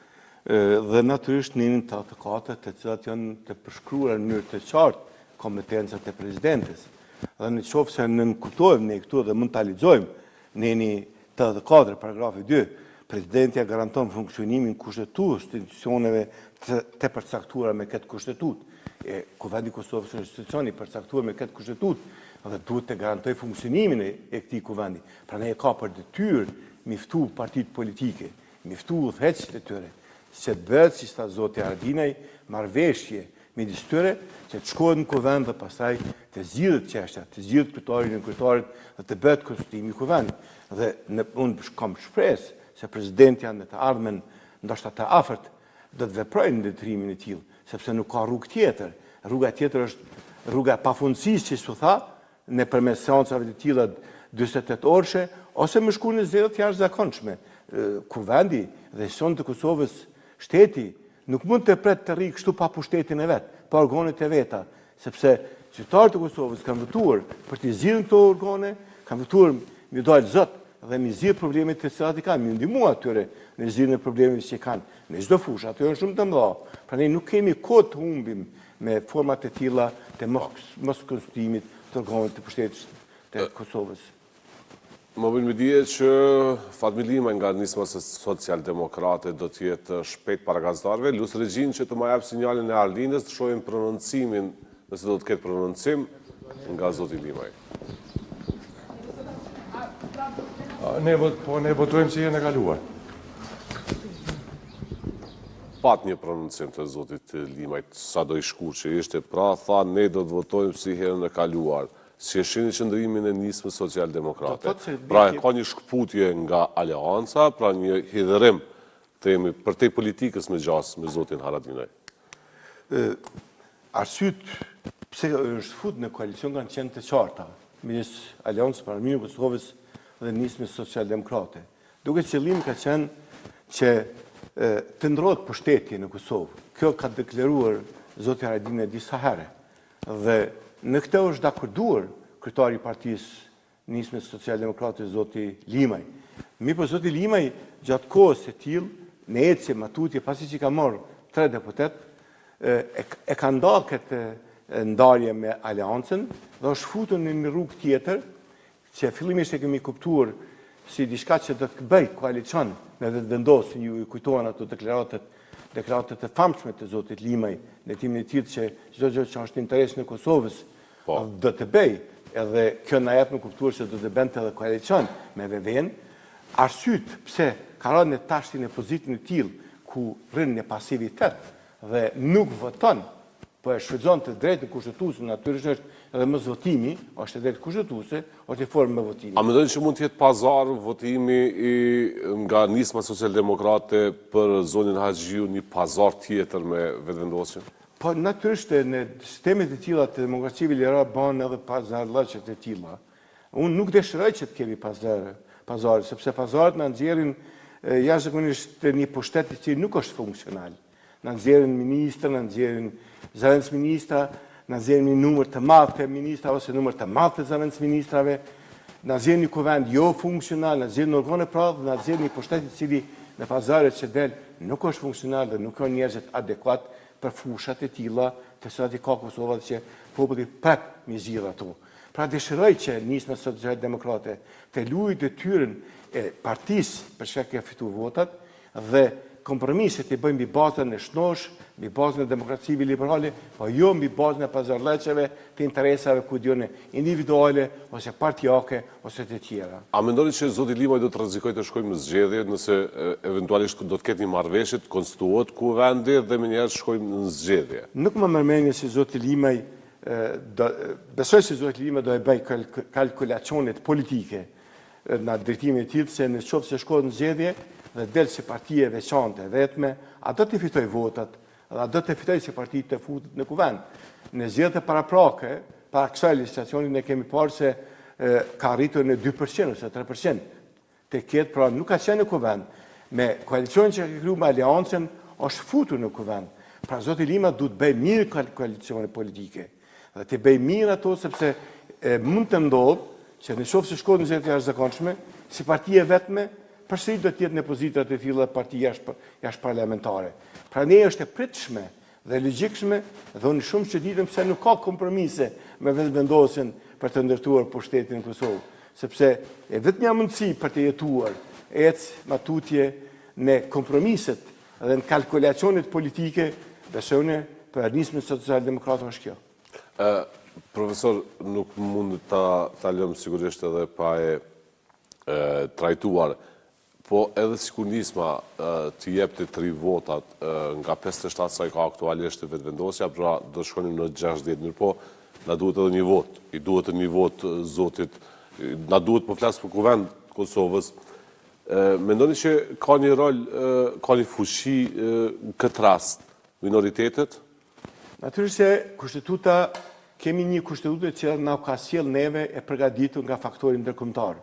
Dhe natyrisht në një të katët të cilat janë të përshkruara në mënyrë të qartë kompetencat e presidentes. Dhe në qoftë se ne kuptojmë ne këtu dhe mund ta lexojmë në një 84 paragrafi 2, presidentja garanton funksionimin kushtetues të institucioneve të përcaktuara me këtë kushtetutë. Kuvendi I Kosovës është institucion I përcaktuar me këtë kushtetutë dhe duhet të garantoj funksionimin e këtij kuvendi. Prandaj ka për detyrë mi ftu partitë politike, mi ftu udhëheqësit e tyre, se bëhet si tha zoti Haradinaj, marrëveshje midis tyre që të shkohen në kuvend dhe pastaj të zgjidhet çështja, të zgjidhet kryetari në kryetarit dhe të bëhet konsultimi I kuvendit. Dhe unë kam shpresë se presidentja në të ardhmen ndoshta të afërt do të veprojnë në detyrimin e tillë, sepse nuk ka rrugë tjetër. Rruga tjetër është rruga e pafundësisë që s'u tha, në përmes seancave të tilla 48 orëshe, ose më shku në zgjedhje të jashtëzakonshme. Kuvendi dhe Institucionet të Kosovës, shteti, nuk mund të pret të rri kështu pa pushtetin e vet, pa organet e veta, sepse qytetarët e Kosovës kanë votuar për të zgjidhur këto organe, kanë votuar mi dalë zot dhe mi zgjidh problemet të cilat i kanë, mi ndihmu atyre në zgjidhjen e problemeve që kanë në çdo fushë, ato janë shumë të mëdha. Prandaj nuk kemi kohë të humbim me format e tilla të mos konsultimit të organeve të pushtetit të Kosovës. Më vjen me dije që Fatmir Limaj nga nisma socialdemokrate do të jetë shpejt para gazetarëve, lut regjin që të më jap sinjalin e Arlindës të shohim prononcimin, nëse do të ketë prononcim nga zoti Limaj. Ne votojmë si herën e kaluar. Pat një prononcim të zotit Limajt, sa do i shkur që ishte, pra tha ne do të votojmë si herën e kaluar. Si e shini qëndrimin e nismës socialdemokrate. Pra ka një shkputje nga aleanca, pra një hidhërim temi për te politikës me gjas me zotin Haradinaj. Arsyet pse është fut në koalicion kanë qenë të qarta midis Aleancës për Armiqësinë e Kosovës dhe nismës socialdemokrate. Duke qëllimi ka qenë që të ndrohet pushteti në Kosovë. Kjo ka deklaruar zoti Haradinaj disa herë. Dhe në këtë është dakorduar kryetari i partisë nismës socialdemokrate zoti Limaj. Mirë, zoti Limaj gjatë kohës së tillë, në ecje matutje, pasi që ka marrë 3 deputet, e ka ndalë këtë ndarje me Aleancën dhe është futur në një rrugë tjetër, që fillimisht e kemi kuptuar si diçka që do të bëj koalicion me vetëvendosin, ju i kujtohen ato deklaratet e famshme të zotit Limaj, në timin e tillë që çdo gjë që është interes në Kosovës do të bëj, edhe kjo na jep në kuptuar se do të bënte edhe koalicion me VVN. Arsyet pse ka rënë në tashtin e pozitin e tillë ku rrin në pasivitet dhe nuk voton, po e shfrytëzon të drejtën kushtetuese, natyrisht është edhe mos votimi, është e drejtë kushtetuese, është e formë me votimi. A mendoni që mund të jetë pazar votimi nga nisma socialdemokrate për zonin Haxhiu, një pazar tjetër me vetëvendosjen? Po natyrisht në sistemet e tilla të demokracive liberale bën edhe pazarllëqe të tilla. Unë nuk dëshiroj që të kemi pazare, sepse pazarët na nxjerrin jashtëzakonisht një pushtet që nuk është funksional. Na nxjerrin ministra, na nxjerrin zëvendës ministra, na nxjerrin një numër të madh të ministrave ose numër të madh të zëvendës ministrave, na nxjerrin një kuvend jo funksional, na nxjerrin organe prapë, na nxjerrin një pushtet i cili në pazaret që del nuk është funksional dhe nuk ka njerëzit adekuat për fushat e tilla të cilat i ka Kosova që populli pret me zgjidhje ato. Pra dëshiroj që nisma socialdemokrate të luajë detyrën e partisë për shkak të fituar votat dhe kompromiset i bëjmë mbi bazën e shnosh, mbi bazën e demokracive liberale, po jo mbi bazën e pazarllëqeve të interesave kujdone individuale ose partijake ose të tjera. A mendoni që zoti Limaj do të rrezikojë të shkojmë në zgjedhje nëse eventualisht do të ketë një marrëveshje të konstituohet kuvendi dhe menjëherë shkojmë në zgjedhje? Nuk më mërmendje se zoti Limaj besoj se zoti Limaj do e bëj kalkulacionet politike në drejtimin e tillë se nëse se shkohet në zgjedhje dhe del si partije veçante vetme, a do të fitoj votat, dhe a do të fitoj si partijë të futet në kuvend. Në zgjedhjet e paraprake, para kësaj legislacioni ne kemi parë se ka arritur në 2% ose 3%. Të ketë, pra nuk ka qenë në kuvend. Me koalicionin që ka kriju me Aleancën, është futur në kuvend. Pra zoti Lima duhet bëj mirë koalicione politike. Dhe të bëj mirë ato sepse mund të ndodhë që në qoftë se shkohet në zgjedhje të jashtëzakonshme, si partije vetme, përsëri do të jetë në pozitat e tilla parti jashtëparlamentare. Pra ne është e pritshme dhe logjikshme dhe unë shumë çuditëm pse nuk ka kompromise me vetëvendosjen për të ndërtuar pushtetin në Kosovë, sepse e vetmja mundësi për të jetuar matutje në kompromiset dhe në kalkulacionet politike, besoj unë për nismën socialdemokrate është kjo. Profesor, nuk mund ta lëm sigurisht edhe pa e trajtuar. Po edhe sikur nisma të jepte 3 votat nga 57 sa i ka aktualisht vetëvendosja, pra do shkonim në 60, mirë po, na duhet edhe një vot. I duhet edhe një vot zotit, na duhet po flas për kuvend Kosovës. Mendoni që ka një rol, ka një fushi në këtë rast minoritetet? Natyrisht se kushtetuta kemi një kushtetutë që na ka sjell neve e përgatitur nga faktori ndërkombëtar.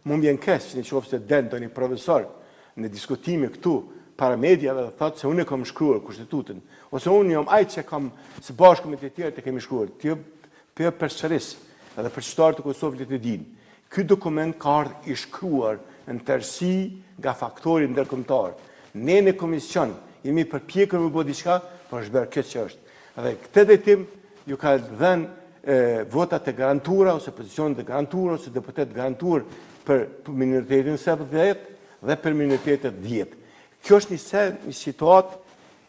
Më vjen keq nëse do një profesor në diskutime këtu para mediave dhe thotë se unë kam shkruar kushtetutën, ose unë jam ai që kam së bashku me të tjerë të kemi shkruar. Ti përsëris, edhe për qytetarët e Kosovës të dinë. Ky dokument ka ardhur i shkruar në tërësi nga faktori ndërkombëtar. Ne në komision jemi përpjekur me bëu diçka, por është bërë këtë që është. Dhe këtë drejtim ju ka dhënë votat e garantura ose pozicionet e garantura ose deputet garantur për minoritetin serb 10 dhe për minoritetet 10. Kjo është një situatë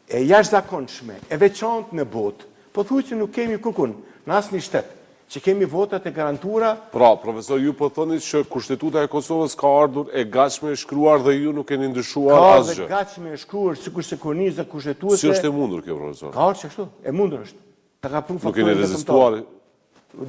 e jashtëzakonshme, e veçantë në botë. Pothuajse nuk kemi kurkun në asnjë shtet që kemi votat e garantura. Pra, profesor, ju po thoni që Kushtetuta e Kosovës ka ardhur e gatshme e shkruar dhe ju nuk keni ndryshuar asgjë. Ka dhe gatshme e shkruar sikur se korniza kushtetuese. Si është e mundur kjo, profesor? Ka ardhur kështu, e mundur është. Ta ka pru nuk keni rezistuar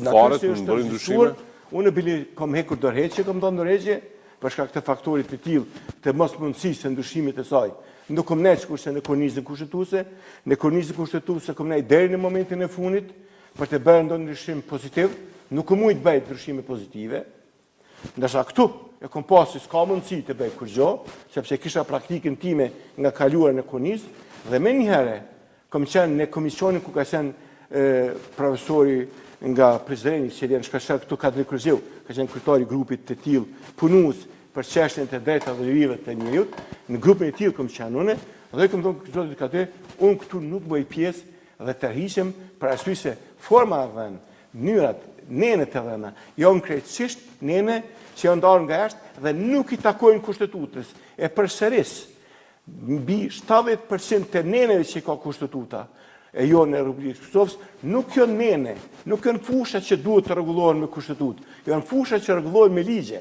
fare të bërë ndryshime? Unë bili kam hekur dorëheqje, kam dhënë dorëheqje për shkak të faktorit të tillë të mosmundësisë së ndryshimit të saj. Nuk kam nejtë kurse në kornizën kushtetuese, në kornizën kushtetuese kam nejtë deri në momentin e fundit për të bërë ndonjë ndryshim pozitiv, nuk kam mujtë bëj ndryshime pozitive. Ndërsa këtu e kam pasur s'ka mundësi të bëj kurrë, sepse kisha praktikën time nga kaluar në kornizë dhe më një herë kam qenë në komisionin ku ka qenë profesori nga Prizreni, që janë shkashar këtu Kadri Kryziu, ka qenë kryetari grupit të tillë punues për çështjen e drejtave dhe hyrjeve të njerëzit. Në grupin e tillë kam qenë unë dhe kam thonë zotit Kadri, unë këtu nuk bëj pjesë dhe tërhiqem për arsye se forma e vën, mënyrat, nenet e vëna, janë krejtësisht nene që janë ndarë nga jashtë dhe nuk i takojnë kushtetutës. E përsëris, mbi 70% të neneve që ka kushtetuta e jo në Republikën e Kosovës, nuk janë nene, nuk janë fusha që duhet të rregullohen me kushtetutë, janë fusha që rregullohen me ligje.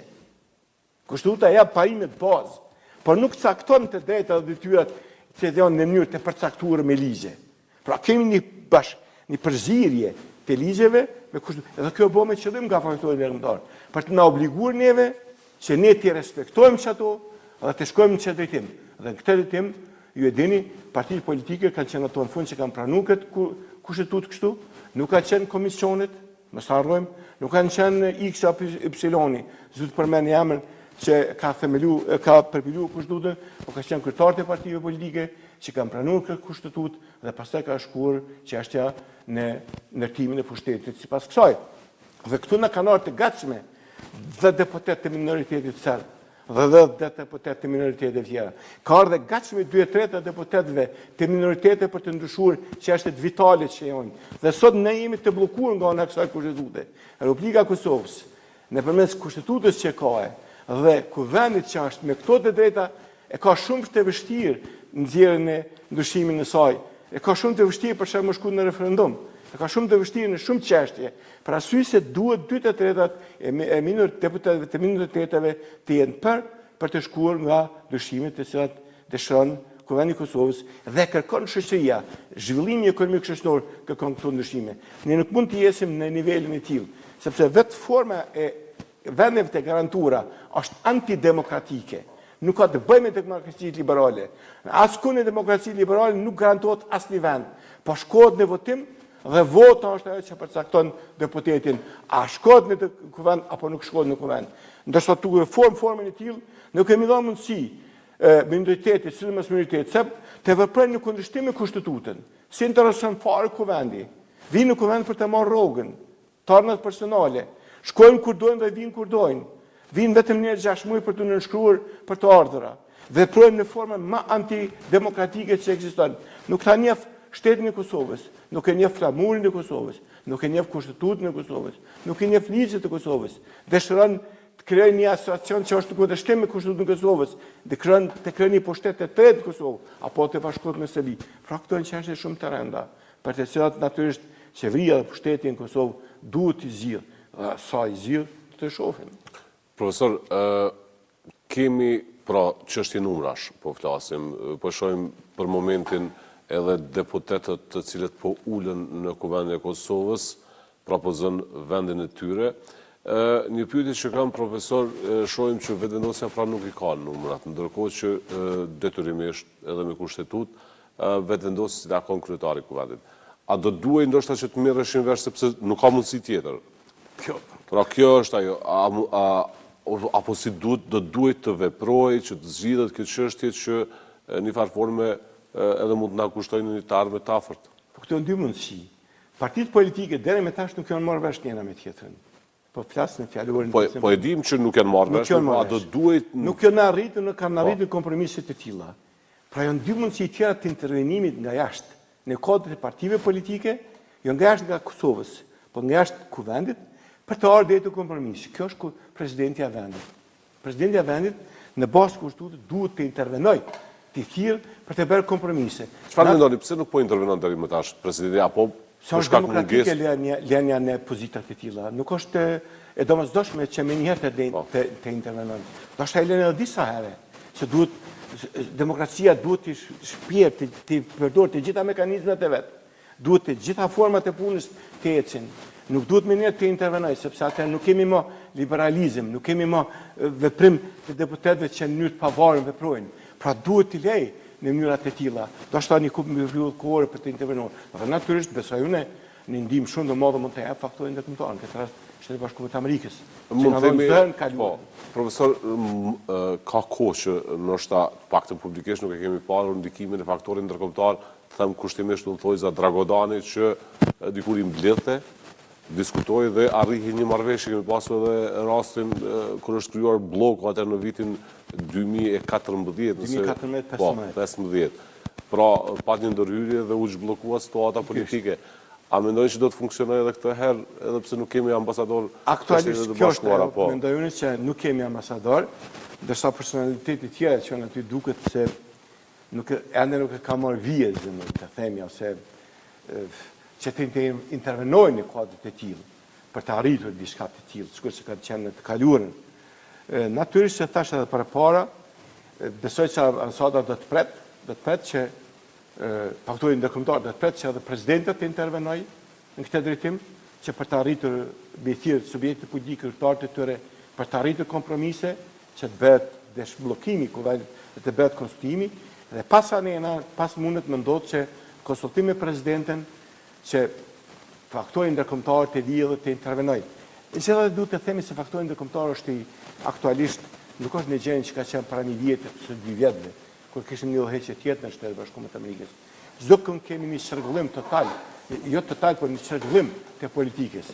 Kushtetuta jep parimet bazë, por nuk cakton të drejtat dhe detyrat që janë në mënyrë të përcaktuar me ligje. Pra kemi një përzierje të ligjeve me kushtetutën. Edhe kjo bëhet me qëllim nga faktori ndërkombëtar, për të na obliguar neve që ne të respektojmë çato dhe të shkojmë në çdo drejtim. Dhe në këtë drejtim ju e dini, partitë politike kanë qenë ato në fund që kanë pranuar këtë kushtetutë kështu, nuk ka qenë komisionet, mos harrojmë, nuk kanë qenë X apo Y, zot përmend emrin që ka përpiluar kushtetutën, por ka qenë kryetarët e partive politike që kanë pranuar këtë kushtetutë dhe pastaj ka shkuar çështja në ndërtimin e pushtetit sipas kësaj. Dhe këtu na kanë ardhur të gatshme dhe deputet të minoritetit serb dhe deputet të minoritetet tjera. Ka ardhur gatshme 2/3 deputetëve të minoritetet për të ndryshuar çështjet vitale që janë. Dhe sot ne jemi të bllokuar nga ana e kësaj kushtetute. Republika e Kosovës, nëpërmes kushtetutës që ka dhe kuvendit që është me këto të drejta, e ka shumë të vështirë nxjerrjen e ndryshimin në saj. E ka shumë të vështirë për shkak të shkuar në referendum. E ka shumë të vështirë në shumë çështje. Për arsye se duhet 2/3 e deputetëve të minoriteteve të jenë për të shkuar nga ndryshimet të cilat dëshiron Kuvendi i Kosovës dhe kërkon shoqëria, zhvillimi ekonomik shoqëror kërkon këto ndryshime. Ne nuk mund të jesim në nivelin e tillë, sepse vetë forma e vendeve të garantura është antidemokratike. Nuk ka të bëjë me demokracitë liberale. Askund në demokracitë liberale nuk garantohet asnjë vend, po shkohet në votim dhe vota është ajo që përcakton deputetin. A shkohet në kuvend apo nuk shkohet në kuvend. Ndërsa duke formën e tillë, nuk kemi dhënë mundësi minoritetit, sidomos minoritetit serb, të veprojnë në kundërshtim me kushtetutën. Si intereson fare kuvendi. Vinë në kuvend për të marrë rrogën, tarnat personale. Shkojnë kur dojnë dhe vinë kur dojnë. Vinë vetëm një 6 muaj për të nënshkruar për të ardhura. Veprojnë në formën më antidemokratike që ekziston. Nuk ta njeh shtetin e Kosovës, nuk e njeh flamurin e Kosovës, nuk e njeh kushtetutën e Kosovës, nuk e njeh ligjet e Kosovës. Dëshiron të krijojë një asociacion që është në kundërshtim me kushtetutën e Kosovës, të krijojë një pushtet të tretë në Kosovë, apo të bashkohet me Serbi. Pra këto janë çështje shumë të rënda, për të cilat natyrisht qeveria dhe pushteti në Kosovë duhet të zgjidhë. Dhe sa i zgjidhë të shohim. Profesor, kemi pra çështje numrash, po flasim, po shohim për momentin edhe deputetët të cilët po ulën në Kuvendin e Kosovës, propozon vendin e tyre. Një pyetje që kam, profesor, shohim që vetëvendosja pra nuk i ka numrat, ndërkohë që detyrimisht edhe me kushtetut vetëvendosja si takon kryetari i Kuvendit. a do duhet ndoshta që të merreshin vesh sepse nuk ka mundësi tjetër. Pra kjo është ajo, apo si do duhet të veprojë që të zgjidhet kjo çështje që në farë forme edhe mund të na kushtojnë një të ardhme të afërt. Po këto janë dy mundësi. Partitë politike deri më tash nuk janë marrë vesh njëra me tjetrën. Po flas në fjalorin. Po e dim që nuk janë marrë vesh, po a do duhet nuk janë arritur, nuk kanë arritur kompromise të tilla. Pra janë dy mundësi tjera të intervenimit nga jashtë, në kodrat e partive politike, jo nga jashtë nga Kosovës, po nga jashtë kuvendit, për të ardhur deri te kompromisi. Kjo është presidenti i vendit. Presidenti i vendit në bazë kushtetuese duhet të intervenojë, të thirrë për të bërë kompromise. Çfarë mendoni, pse nuk po intervenon deri më tash presidenti apo sa është demokratike lënia në pozita të tilla. Nuk është e domosdoshme që më njëherë të intervenojnë. Do të lënë edhe disa herë, që duhet demokracia duhet të shpjerë, të përdorë të gjitha mekanizmat e vet. Duhet të gjitha format e punës të ecin. Nuk duhet më njëherë të intervenojë, sepse atë nuk kemi më liberalizëm, nuk kemi më veprim të deputetëve që në mënyrë të pavarur veprojnë. Pra duhet të lejë në mënyrat e tilla. Do të thani ku më vjen kohë për të intervenuar. Dhe natyrisht besoj unë në ndihmë shumë të madhe mund të jap faktorin ndërkombëtar, në këtë rast Shtetet Bashkuara të Amerikës. Mund të themi, po, profesor, ka kohë që ndoshta paktën publikisht nuk e kemi parë ndikimin e faktorit ndërkombëtar, të them kushtimisht unë thoj za Dragodani që dikur i mbledhte, diskutoi dhe arrihi një marrëveshje, kemi pasur edhe rastin kur është krijuar bloku atë në vitin 2014-2015. Pra, pat një ndërhyrje dhe u zhbllokua situata politike. A mendojnë që do të funksionojë edhe këtë herë, edhe pse nuk kemi ambasador? Aktualisht kjo është, mendoj unë që nuk kemi ambasador, ndërsa personalitetet tjera që janë aty duket se ende nuk e ka marrë vijezën, të themi, ose që të intervenojnë në kuadrat e tillë për të arritur diçka të tillë, sikur se ka qenë në të kaluarën. Natyrisht që thash edhe përpara, besoj që ambasada do të pret që faktorin ndërkombëtar do të pret që edhe presidenti të intervenojë në këtë drejtim, që për të arritur me thirrje subjekte politike kryetarët e tyre për të arritur kompromise, që të bëhet deshbllokimi kuvendit, të bëhet konsultimi, dhe pas mundet më ndodhë që konsultimi me presidentin që faktorin ndërkombëtar të vijë dhe të intervenojë. Gjithashtu duhet të themi se faktori ndërkombëtar është aktualisht nuk është në gjendje që ka qenë para një viti ose 2 vjetëve, kur kishim një udhëheqje tjetër në Shtetet Bashkuara të Amerikës. Çdo kënd kemi një çrregullim total, jo total, por një çrregullim të politikës.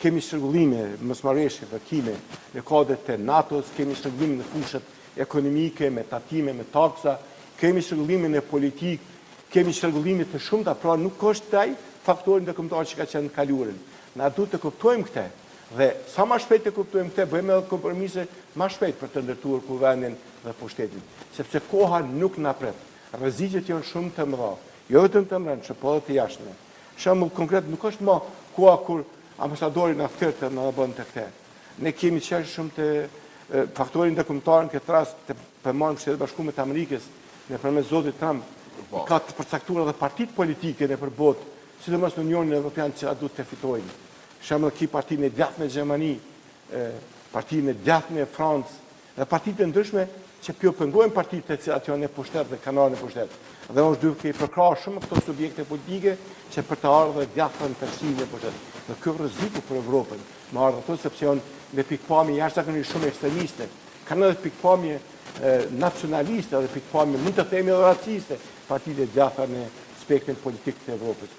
Kemi çrregullime, mosmarrëveshje, vërtime në kodrat e NATO-s, kemi çrregullime në fushat ekonomike, me tatime, me taksa, kemi çrregullime në politikë, kemi çrregullime të shumta, pra nuk është ai faktori ndërkombëtar që ka qenë në kaluarën. Na duhet të kuptojmë këtë. Dhe sa më shpejt të kuptojmë këtë, bëjmë edhe kompromise më shpejt për të ndërtuar kuvendin dhe pushtetin. Sepse koha nuk na pret. Rreziqet janë shumë të mëdha, jo vetëm të brendshme, por edhe të jashtme. Shembull konkret nuk është më koha kur ambasadori na thirrte na bën të këtë. Ne kemi çështje shumë të faktorin ndërkombëtar në këtë rast të përmarrim Shtetet Bashkuara të Amerikës nëpërmjet zotit Trump, ka të përcaktuar edhe partitë politike nëpër botë, sidomos në Unionin Evropian që duhet të fitojnë. Shembull ki partinë e djathtë në Gjermani, partinë e djathtë në Francë, dhe partitë ndryshme që pengojnë partitë të cilat janë në pushtet dhe kanalin e pushtet. Dhe është duhet të përkrahë shumë këto subjekte politike që për të ardhur djathtë në tërësinë e pushtet. Dhe ky rreziku për Evropën, me ardhur ato sepse janë me pikpamje jashtëzakonisht shumë ekstremiste, kanë edhe pikpamje nacionaliste dhe pikpamje mund të themi edhe raciste, partitë e djathta në spektrin politik të Evropës.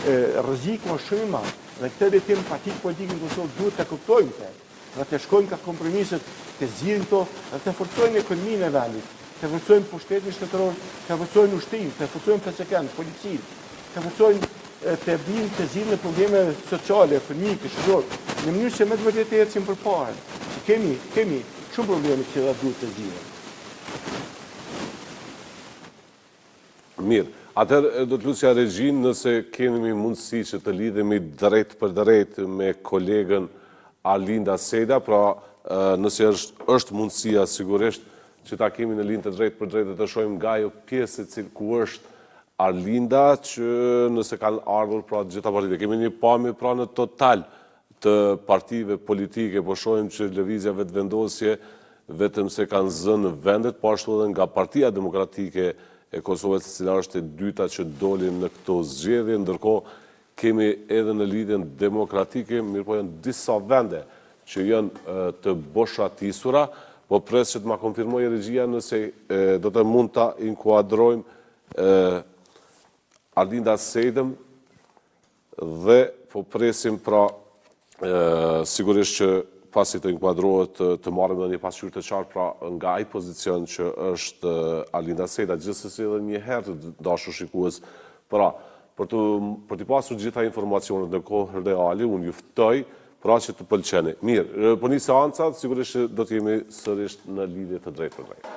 Rreziku është shumë i madh dhe këtë drejtim partitë politike në Kosovë duhet të kuptojnë këtë dhe të shkojnë ka kompromiset, të zgjidhin këto dhe të forcojnë ekonominë e vendit, të forcojnë pushtetin shtetëror, të forcojnë ushtrinë, të forcojnë FSK-n, policinë, të forcojnë të vinë të zgjidhin probleme sociale, ekonomike, shoqërore, në mënyrë që me të vërtetë të ecin përpara. Kemi shumë probleme që duhet të zgjidhen. Mirë. Atëherë do të lutsja regjin nëse kemi mundësi që të lidhemi drejt për drejt me kolegën Arlinda Seda, pra nëse është mundësia sigurisht që ta kemi në linjë të drejt për drejt dhe të shohim nga ajo pjesë ku është Arlinda, që nëse kanë ardhur pra të gjitha partitë. Kemi një pamje pra në total të partive politike, po shohim që lëvizja vetëvendosje vetëm se kanë zënë vendet, po ashtu edhe nga Partia Demokratike e Kosovës, cila është e dyta që dolin në këto zgjedhje, ndërkohë kemi edhe në lidhjen demokratike, mirë po janë disa vende që janë të boshatisura, po pres që të ma konfirmoj regjia nëse do të mund ta inkuadrojmë Arlinda Sejdëm dhe po presim pra sigurisht që pasi të inkuadrohet të marrim edhe një pasqyrë të qartë pra nga ai pozicion që është Arlinda Sejda, gjithsesi edhe një herë të dashur shikues, pra për të pasur gjitha informacionet në kohë reale, unë ju ftoj pra që të pëlqeni. Mirë, për një seanca sigurisht që do të jemi sërish në lidhje të drejtë për drejtë.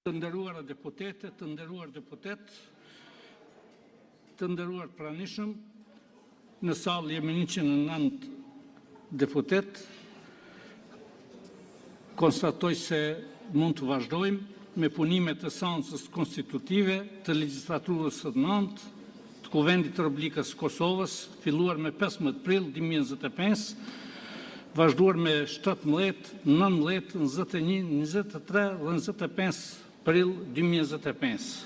Të nderuara deputete, të nderuar deputet, të nderuar pranishëm, në sallë jemi 109 deputet. Konstatoj se mund të vazhdojmë me punimet e seancës konstitutive të legjislaturës së 9 të Kuvendit të Republikës së Kosovës, filluar me 15 prill 2025, vazhduar me 17, 19, 21, 23 dhe 25 prill 2025.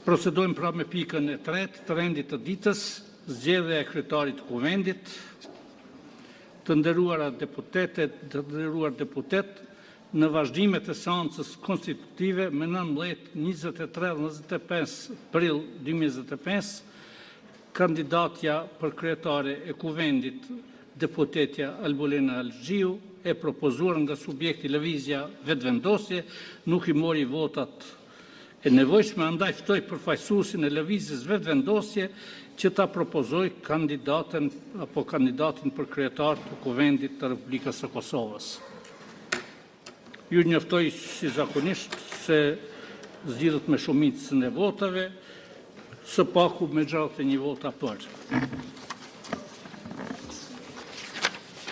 Procedojmë pra me pikën e tretë të rendit të ditës, zgjedhja e kryetarit të Kuvendit. Të nderuara deputete, të nderuar deputet, në vazhdimet e seancës konstitutive me 19, 23 dhe 25 prill 2025, kandidatja për kryetare e Kuvendit, deputetja Albulena Algjiu, e propozuar nga subjekti lëvizja vetëvendosje, nuk i mori votat e nevojshme, andaj ftoj përfaqësuesin e lëvizjes vetëvendosje që ta propozoj kandidatin për kryetar të Kuvendit të Republikës së Kosovës. Ju njoftoj si zakonisht se zgjidhet me shumicën e votave, së paku me 61 vota për.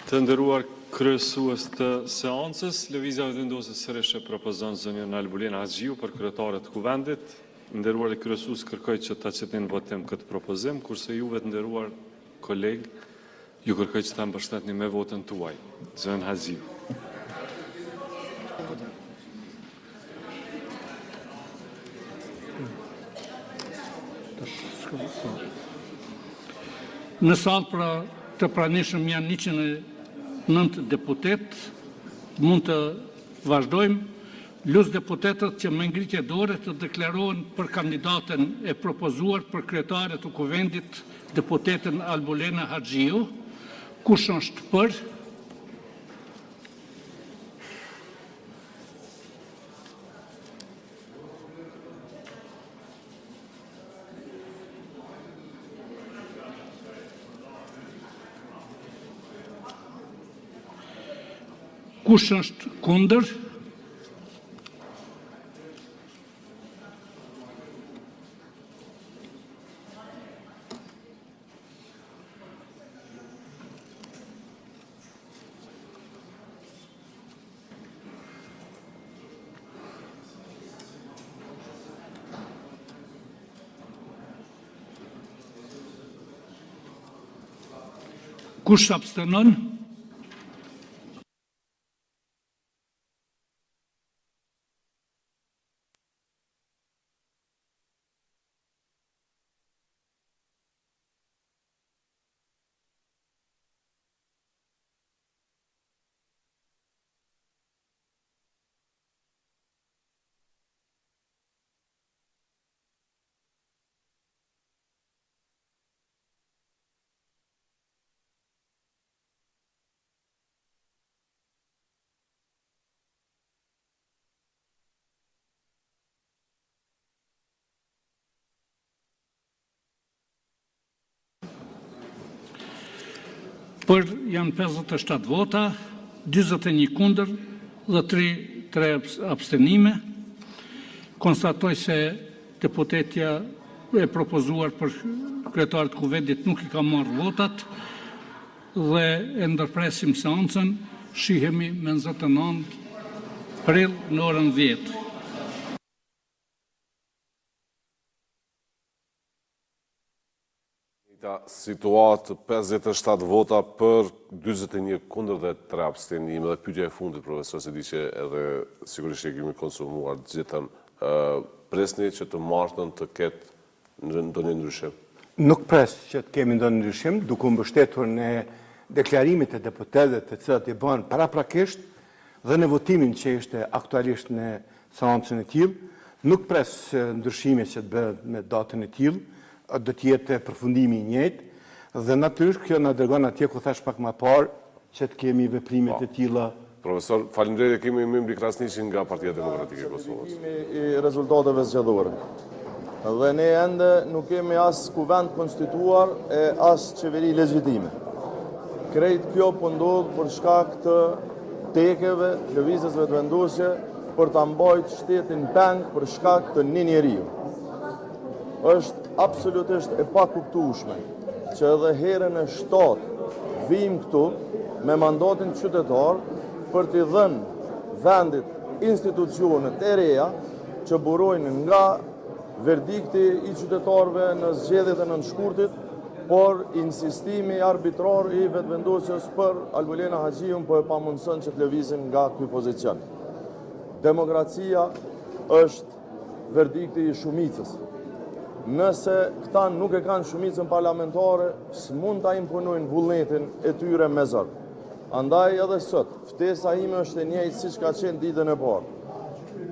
Të nderuar kryesues të seancës, lëvizja vetëvendosje sërish e propozon zonjën Albulena Algjiu për kryetare të Kuvendit. Nderuar kryesues, kërkoj që ta çetni në votim këtë propozim, kurse juve të nderuar kolegë, ju kërkoj që ta mbështetni me votën tuaj. Zonjën Algjiu. Në sallë pra të pranishëm janë 109 deputet, mund të vazhdojmë. Lus deputetët që me ngritje dore të deklarohen për kandidatën e propozuar për kryetare të kuvendit, deputetën Albulena Haxhiu. Kush është për? Kush është kundër? Kush abstenon? Për janë 57 vota, 41 kundër dhe 3 abstenime. Konstatoj se deputetja e propozuar për kryetarët e kuvendit nuk i ka marrë votat dhe e ndërpresim seancën. Shihemi me 29 prill në orën 10. Situatë 57 vota për 41 kundër dhe 3 abstenime. Dhe pyetja e fundit, profesor, se di që edhe sigurisht e kemi konsumuar të gjithën, presni që të martën të ketë ndonjë ndryshim? Nuk pres që të kemi ndonjë ndryshim, duke mbështetur në deklarimit e deputetëve të cilat i bën paraprakisht dhe në votimin që ishte aktualisht në seancën e tillë. Nuk pres ndryshime që të bëhet me datën e tillë. Do të jetë përfundimi i njëjtë dhe natyrisht kjo na dërgon atje ku thash pak më parë që të kemi veprime të tilla. Profesor, faleminderit, kemi membri Krasniqin nga Partia Demokratike e Kosovës. I rezultateve zgjedhore. Dhe ne ende nuk kemi as kuvend konstituar e as qeveri legjitime. Krejt kjo po ndodh për shkak të tekeve, lëvizjeve të vendosje për ta mbajtur shtetin peng për shkak të një njeriu. Është absolutisht e pakuptueshme që edhe herën e 7 vim këtu me mandatin qytetar për t'i dhënë vendit institucionet e reja që burojnë nga verdikti i qytetarëve në zgjedhjet e nënshkurtit, por insistimi arbitrar i vetëvendosjes për Albulena Haxhiun po e pamundson që të lëvizin nga ky pozicion. Demokracia është verdikti i shumicës. Nëse këta nuk e kanë shumicën parlamentare, s'mund ta imponojnë vullnetin e tyre me zor. Andaj edhe sot, ftesa ime është e njëjtë siç ka qenë ditën e parë.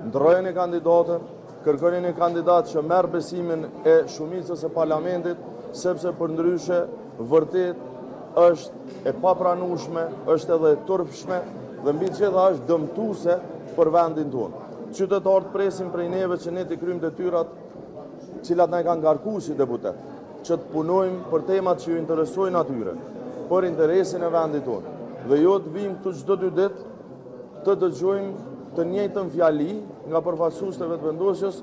Ndrojeni kandidatën, kërkoni një kandidat që merr besimin e shumicës së parlamentit, sepse përndryshe vërtet është e papranueshme, është edhe e turpshme dhe mbi të gjitha është dëmtuese për vendin tonë. Qytetarët presin prej neve që ne të kryejmë detyrat cilat ne kanë ngarkuar si deputet, që të punojmë për temat që ju interesojnë atyre, për interesin e vendit tonë. Dhe jo të vim këtu çdo 2 ditë të dëgjojmë të njëjtën fjali nga përfaqësuesit e vetëvendosjes,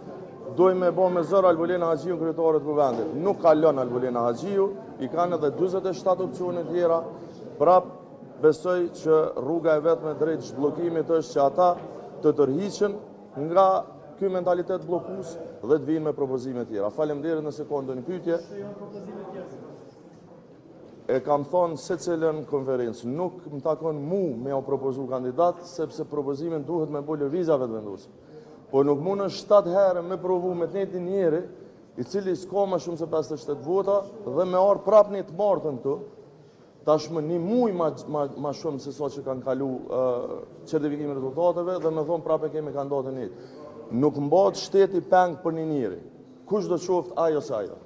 dojmë me bë me zor Albulena Haxhiun kryetare të kuvendit. Nuk ka lënë Albulena Haxhiu, i kanë edhe 47 opsione tjera. Prap besoj që rruga e vetme drejt zhbllokimit është që ata të tërhiqen nga ky mentalitet bllokues dhe të vinë me propozime tjera. Faleminderit nëse ka ndonjë pyetje. E kam thonë secilën konferencë, nuk më takon mu me u propozu kandidat, sepse propozimin duhet me bëjë lëvizja vetëvendosje. Po nuk mund 7 herë me provu me të njëjtin njeri, i cili s'ka më shumë se 57 vota dhe me ardh prapë një të martën këtu, tashmë një muj ma shumë se sa që kanë kalu certifikimi rezultateve dhe me thonë prape kemi kandidatën një. Nuk mbat shteti peng për një njëri. Kush do qoftë ajo se ajo?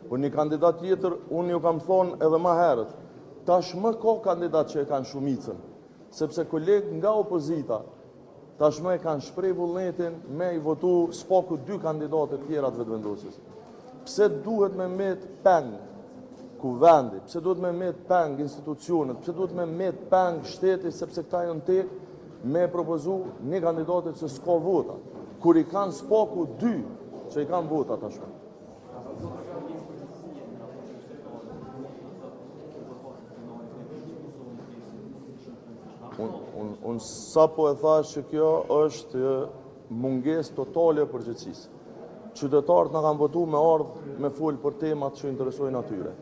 Për një kandidat tjetër, unë ju kam thonë edhe ma herët, tashmë ka kandidat që e kanë shumicën, sepse kolegë nga opozita, tashmë e kanë shprej vullnetin me i votu spaku 2 kandidatët tjera të vetëvendosjes. Pse duhet me met peng kuvendi, pse duhet me met peng institucionet, pse duhet me met peng shteti, sepse këta janë tek me propozu një kandidatët që s'ka vota, kur i kanë spaku 2 që i kanë vota tashmë. Unë sa po e thash që kjo është munges totale për përgjegjësisë. Qytetarët në kanë votu me ardhë me full për temat që interesojnë atyre.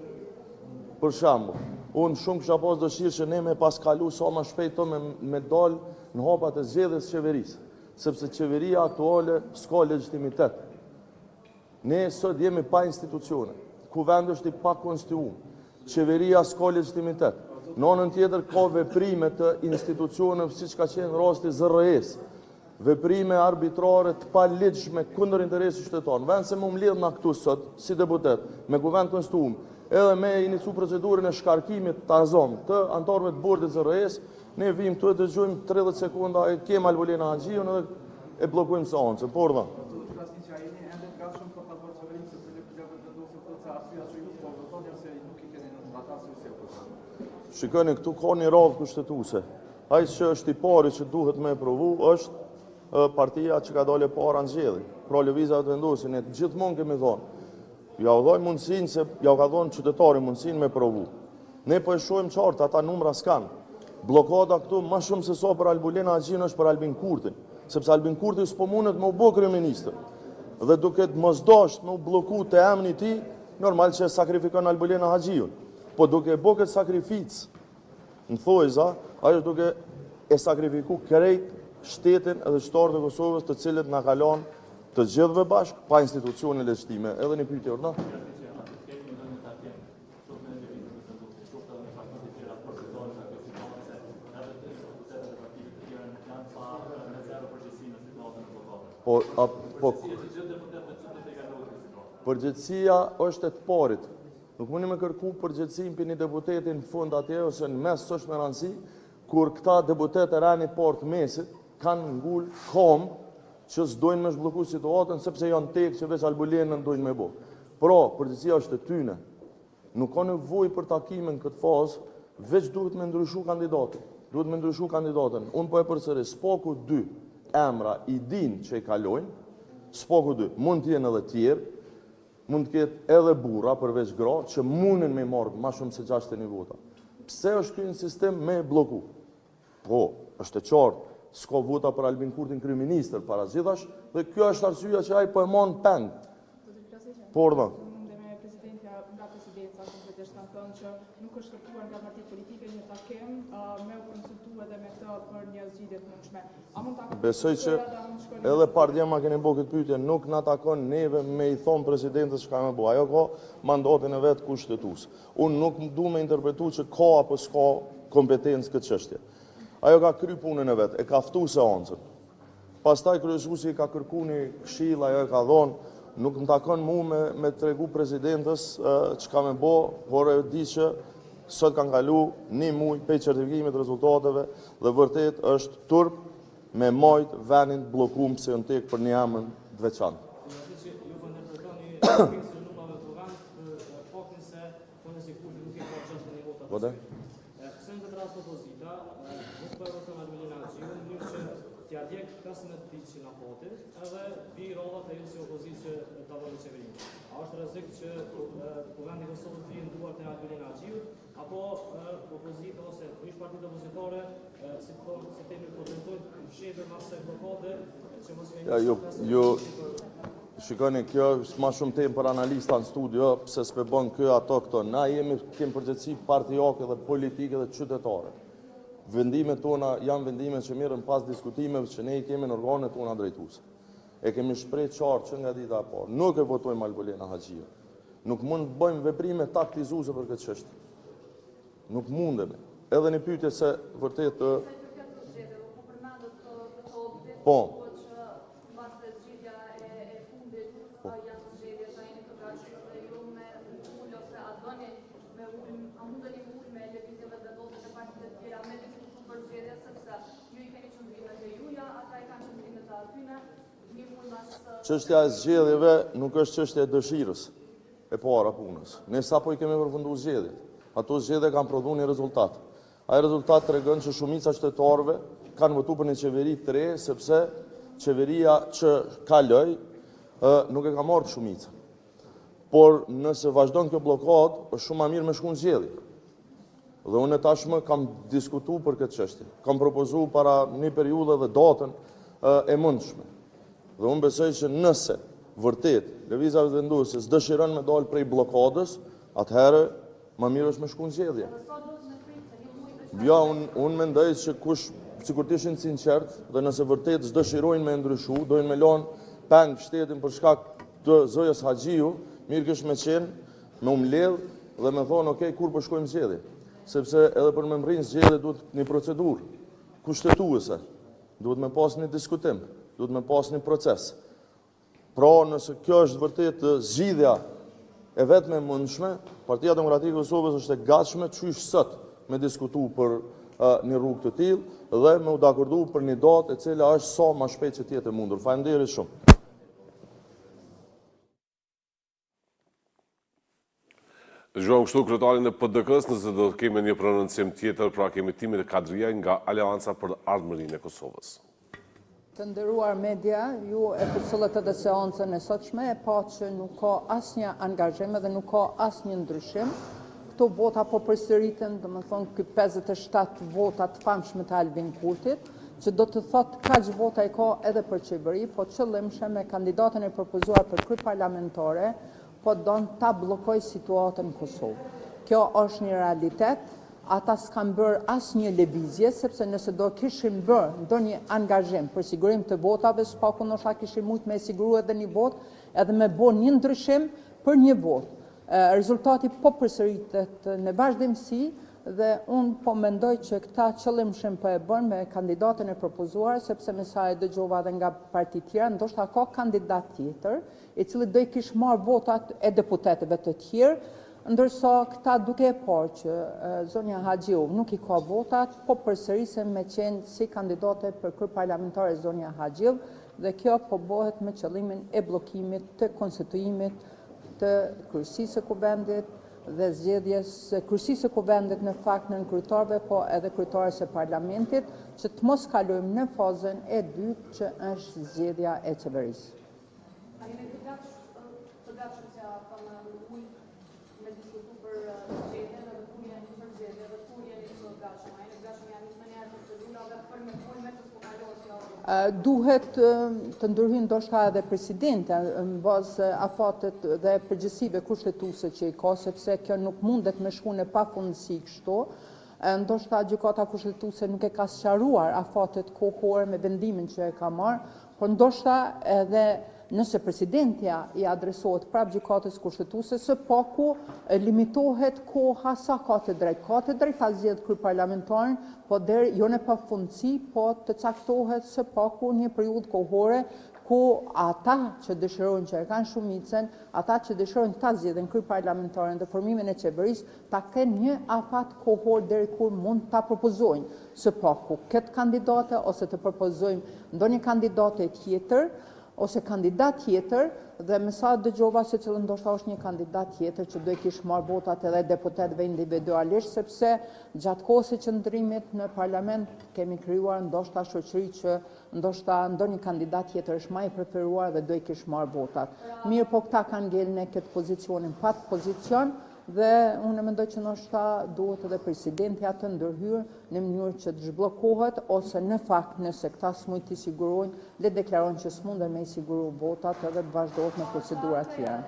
Për shembull, unë shumë kisha pas dëshirë që ne me pas kalu sa ma shpejt të me dalë në hapat e zgjedhjes qeverisë, sepse qeveria aktuale s'ka legjitimitet. Ne sot jemi pa institucione, kuvendi është i pa konstituum, qeveria s'ka legjitimitet. Në anën tjetër ka veprime të institucioneve siç ka qenë rasti ZRS, veprime arbitrare të paligjshme kundër interesit qytetar. Vend se më mbledh na këtu sot si deputet me kuvend konstituum, edhe me inicu procedurën e shkarkimit të azom të antarëve të bordit ZRS, ne vim këtu e dëgjojmë 30 sekonda e kem Albulena Haxhiun edhe e bllokojmë seancën. Por dha. Shikoni, këtu ka një radhë kushtetuese. Ai që është i pari që duhet me provu është partia që ka dalë para në zgjedhje. Pra lëvizja të vendosin, ne gjithmonë kemi thonë, ja u dhoj mundësinë se ja ka dhënë qytetarit mundësinë me provu. Ne po e shohim qartë, ata numra s'kan. Bllokada këtu më shumë se sa për Albulena Haxhiun është për Albin Kurtin, sepse Albin Kurti s'po mundet me u bë kryeminist. Dhe duke mos dashur me u blloku te emri i tij, normal që sakrifikon Albulena Haxhiun. Po duke bë këtë sakrificë në thojza, ajo duke e sakrifiku krejt shtetin edhe qytetarët e Kosovës, të cilët na kalon të gjithëve bashkë pa institucione legjitime. Edhe një pyetje ordna. Përgjegjësia është e të parit. Nuk mundi me kërku përgjegjësinë për një deputetin fund atje ose në mes s'është me rëndësi, kur këta deputet e rani partë mesit kanë ngull kom që s'dojnë me zhblloku situatën sepse janë tek që veç Albulenën dojnë me bo. Pra, përgjegjësia është e tyne. Nuk ka nevojë për takimin në këtë fazë, veç duhet me ndryshu kandidatin. Duhet me ndryshu kandidatin. Unë po e përsëris, spaku 2 emra i din që i kalojnë, spaku 2 mund t'jenë edhe tjerë, mund të ketë edhe burra përveç gra, që mundin me marrë ma shumë se 61 vota. Pse është ky një sistem me bloku? Po, është e qartë, s'ka vota për Albin Kurtin kryeministër para gjithash, dhe kjo është arsyeja që ai po e mon peng. Por dha. Me presidentja nga presidenca konkretisht kanë thënë që nuk është kërkuar nga partitë politike një takim me u konsultu edhe me të për një zgjidhje të mundshme. A mund ta Besoj që edhe partija ma keni bo këtë pyetje, nuk na takon neve me i thonë presidentës që ka me bo. Ajo ka mandatin e vetë kushtetues. Unë nuk du me interpretu që ka apo s'ka kompetencë këtë çështje. Ajo ka kry punën e vetë, e ka ftu seancën. Pastaj kryesuesi ka kërku një këshill, ajo e ka dhonë, nuk më takon mu me tregu presidentës që ka me bo, por e di që sot kanë kalu një muj pe certifikimit rezultateve dhe vërtet është turp me majt venin blokum se në tek për një emën të veçantë. Vode? Pse në këtë rast opozita, nuk po e voton Albulena Haxhiun, në mënyrë që t'ia djeg 15% nga votit, edhe vi rollat e ju si opozitë që ta vënë qeverinë. A është rrezik që kuvendi i Kosovës të vinë duart e Albulena Haxhiut, apo opozita ose ish partitë opozitare, si të thonë, si temi po tentojnë fshehtë mas së blokade, që mos vjen. Shikoni, kjo është ma shumë temë për analista në studio, pse s'pe bën kjo ato këto. Na kemi përgjithësi partijake dhe politike dhe qytetare. Vendimet tona janë vendime që mirën pas diskutimeve që ne i kemi në organet tona drejtuese. E kemi shpreh qartë që nga dita e parë. Nuk e votojmë Albulena Haxhiun. Nuk mund të bëjmë veprime taktizuese për këtë çështje. Nuk mundemi. Edhe një pyetje se vërtet po. Çështja e zgjedhjeve nuk është çështje e dëshirës e para punës. Ne sapo i kemi përfunduar zgjedhjet. Ato zgjedhje kanë prodhuar një rezultat. Ai rezultat tregon që shumica qytetarëve kanë votuar për një qeveri të re, sepse qeveria që kaloi nuk e ka marrë shumica. Por nëse vazhdon kjo blokadë, është shumë më mirë me shkuën zgjedhje. Dhe unë tashmë kam diskutuar për këtë çështje. Kam propozuar para një periudhe dhe datën e mundshme. Dhe unë besoj që nëse vërtet lëvizja vendoese dëshiron me dalë prej blokadës, atëherë më mirë është me shkuën zgjedhje. Ja, unë mendoj që kush sikur të ishin sinqert dhe nëse vërtet dëshirojnë me ndryshu, dojnë me lanë peng shtetin për shkak të zojës Haxhiu, mirë kish me qenë, me mbledh dhe me thonë, ok, kur po shkojmë zgjedhje? Sepse edhe për me mrinë zgjedhje duhet një procedurë kushtetuese, duhet me pas një diskutim, duhet me pas një proces. Pra, nëse kjo është vërtet zgjidhja e vetme e mundshme, Partia Demokratike e Kosovës është e gatshme qysh sot me diskutu për një rrugë të tillë dhe me u dakordu për një datë e cila është sa më shpejt që të jetë e mundur. Faleminderit shumë. Dëgjojmë kështu kryetarin e PDK-s, nëse do të kemi një prononcim tjetër, pra kemi timin e Kadria nga Aleanca për Ardhmërinë e Kosovës. Të nderuar media, ju e përcëllët edhe seancën e sotshme e pa që nuk ka asnjë angazhim dhe nuk ka asnjë ndryshim. Këto vota po përsëriten, domethënë ky 57 vota të famshme të Albin Kurtit, që do të thotë kaq vota i ka edhe për qeveri, po qëllimshme me kandidatën e propozuar për kryeparlamentare, po don ta bllokoj situatën në Kosovë. Kjo është një realitet. Ata s'kan bërë asnjë lëvizje, sepse nëse do kishin bërë ndonjë angazhim për sigurim të votave, s'paku ndoshta kishin mujt me siguru edhe një votë, edhe me bo një ndryshim për një votë. Rezultati po përsëritet në vazhdimsi dhe unë po mendoj që këta qëllimshëm po e bën me kandidatën e propozuar, sepse me sa e dëgjova edhe nga parti tjera, ndoshta ka kandidat tjetër, i cili do i kish marrë votat e deputetëve të tjerë, ndërsa këta duke e parë që zonja Haxhiu nuk i ka votat, po përsërisen me qenë si kandidate për kryeparlamentare zonja Haxhiu, dhe kjo po bëhet me qëllimin e bllokimit të konstituimit të kryesisë së kuvendit dhe zgjedhjes së kryesisë së kuvendit në fakt në kryetarëve, po edhe kryetares së parlamentit, që të mos kalojmë në fazën e dytë që është zgjedhja e qeverisë. Duhet të ndërhyjë ndoshta edhe presidente në bazë afatet dhe përgjegjësive kushtetuese që i ka, sepse kjo nuk mundet me shkuar në pafundësi kështu. Ndoshta gjykata kushtetuese nuk e ka sqaruar afatet kohore me vendimin që e ka marrë, por ndoshta edhe nëse presidentja i adresohet prap gjykatës kushtetuese, së paku limitohet koha sa ka të drejtë. Ka të drejtë ta zgjedhë kryeparlamentarin, po deri jo në pafundësi, po të caktohet së paku një periudhë kohore ku ata që dëshirojnë që e kanë shumicën, ata që dëshirojnë ta zgjedhin kryeparlamentarin dhe formimin e qeverisë, ta kenë një afat kohor deri kur mund ta propozojnë së paku këtë kandidate ose të propozojmë ndonjë kandidate tjetër ose kandidat tjetër, dhe me sa dëgjova se që ndoshta është një kandidat tjetër që do i kish marrë votat edhe deputetëve individualisht, sepse gjatë kohës së qëndrimit në parlament kemi krijuar ndoshta shoqëri që ndoshta ndonjë kandidat tjetër është më i preferuar dhe do i kish marrë votat. Mirë, po këta kanë ngel në këtë pozicionin pa pozicion, dhe unë mendoj që ndoshta duhet edhe presidentja të ndërhyrë në mënyrë që të zhbllokohet, ose në fakt nëse këta s'mund t'i sigurojnë, le deklarojnë që s'munden me i siguru votat edhe të vazhdohet me procedura tjera.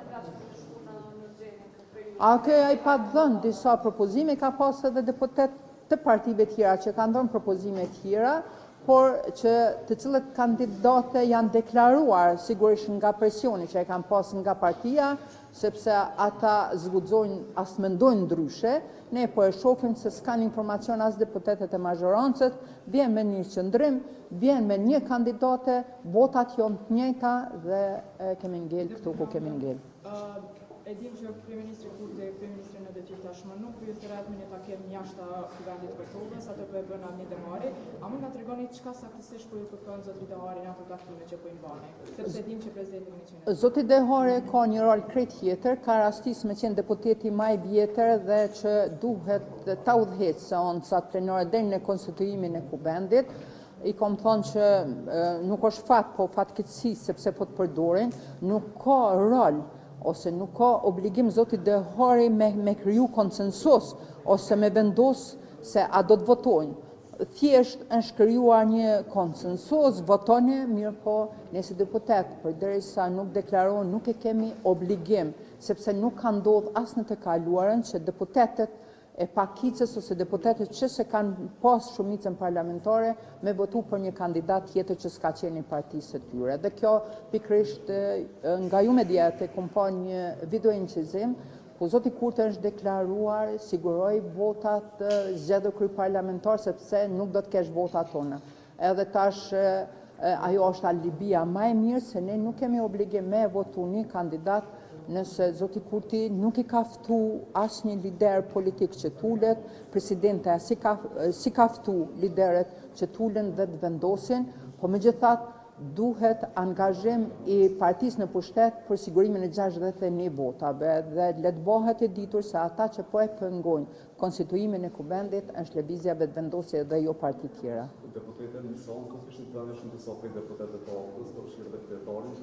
Ai pa dhënë disa propozime, ka pas edhe deputet të partive tjera që kanë dhënë propozime tjera, por që të cilët kandidate janë deklaruar sigurisht nga presioni që e kanë pas nga partia, sepse ata zgudzojnë as mendojnë ndryshe, ne po e shohim se s'kan informacion as deputetet e mazhorancës, vjen me një qëndrim, vjen me një kandidate, votat janë të njëjta dhe kemi ngel këtu ku kemi ngel. E dim që Kryeministri Kurti dhe Kryeministri në detyrë tashmë nuk pyet për ardhmen e takim jashtë Kuvendit të Kosovës, atë po e bën Avni Demari. A mund na tregoni çka saktësisht po ju kërkon zoti Dehari në ato takime që po i bani? Sepse dim që presidenti më qenë. Zoti Dehari ka një rol krejt tjetër, ka rastis me qenë deputeti më i vjetër dhe që duhet ta udhëheqë seancat plenare deri në konstituimin e Kuvendit. I kom thonë që nuk është fat, po fatkeqësi sepse po të përdorin, nuk ka rol ose nuk ka obligim zoti Dehari me kriju konsensus ose me vendos se a do të votojnë. Thjesht është krijuar një konsensus, votoni, mirë po, nëse deputet, përderisa nuk deklarohen, nuk e kemi obligim, sepse nuk ka ndodhur as në të kaluarën që deputetet e pakicës ose deputetet që se kanë pas shumicën parlamentare me votu për një kandidat tjetër që s'ka qenë i partisë të tyre. Dhe kjo pikrisht nga ju mediat e kom pa një video incizim, ku zoti Kurti është deklaruar, siguroi votat zgjedhur kryeparlamentar sepse nuk do të kesh votat tona. Edhe tash ajo është alibia më e mirë se ne nuk kemi obligim me votu një kandidat nëse zoti Kurti nuk i ka ftu asnjë lider politik që tulet, presidente si ka ftu lideret që tulen dhe të vendosin, po megjithatë duhet angazhim i partisë në pushtet për sigurimin e 61 votave dhe le të bëhet e ditur se ata që po e pengojnë konstituimin e Kuvendit është lëvizja vetëvendosje dhe jo parti tjera. Deputetët në salë nuk ishin të vëmendshëm disa prej deputetëve të AKP-s, përfshirë dhe kryetarin.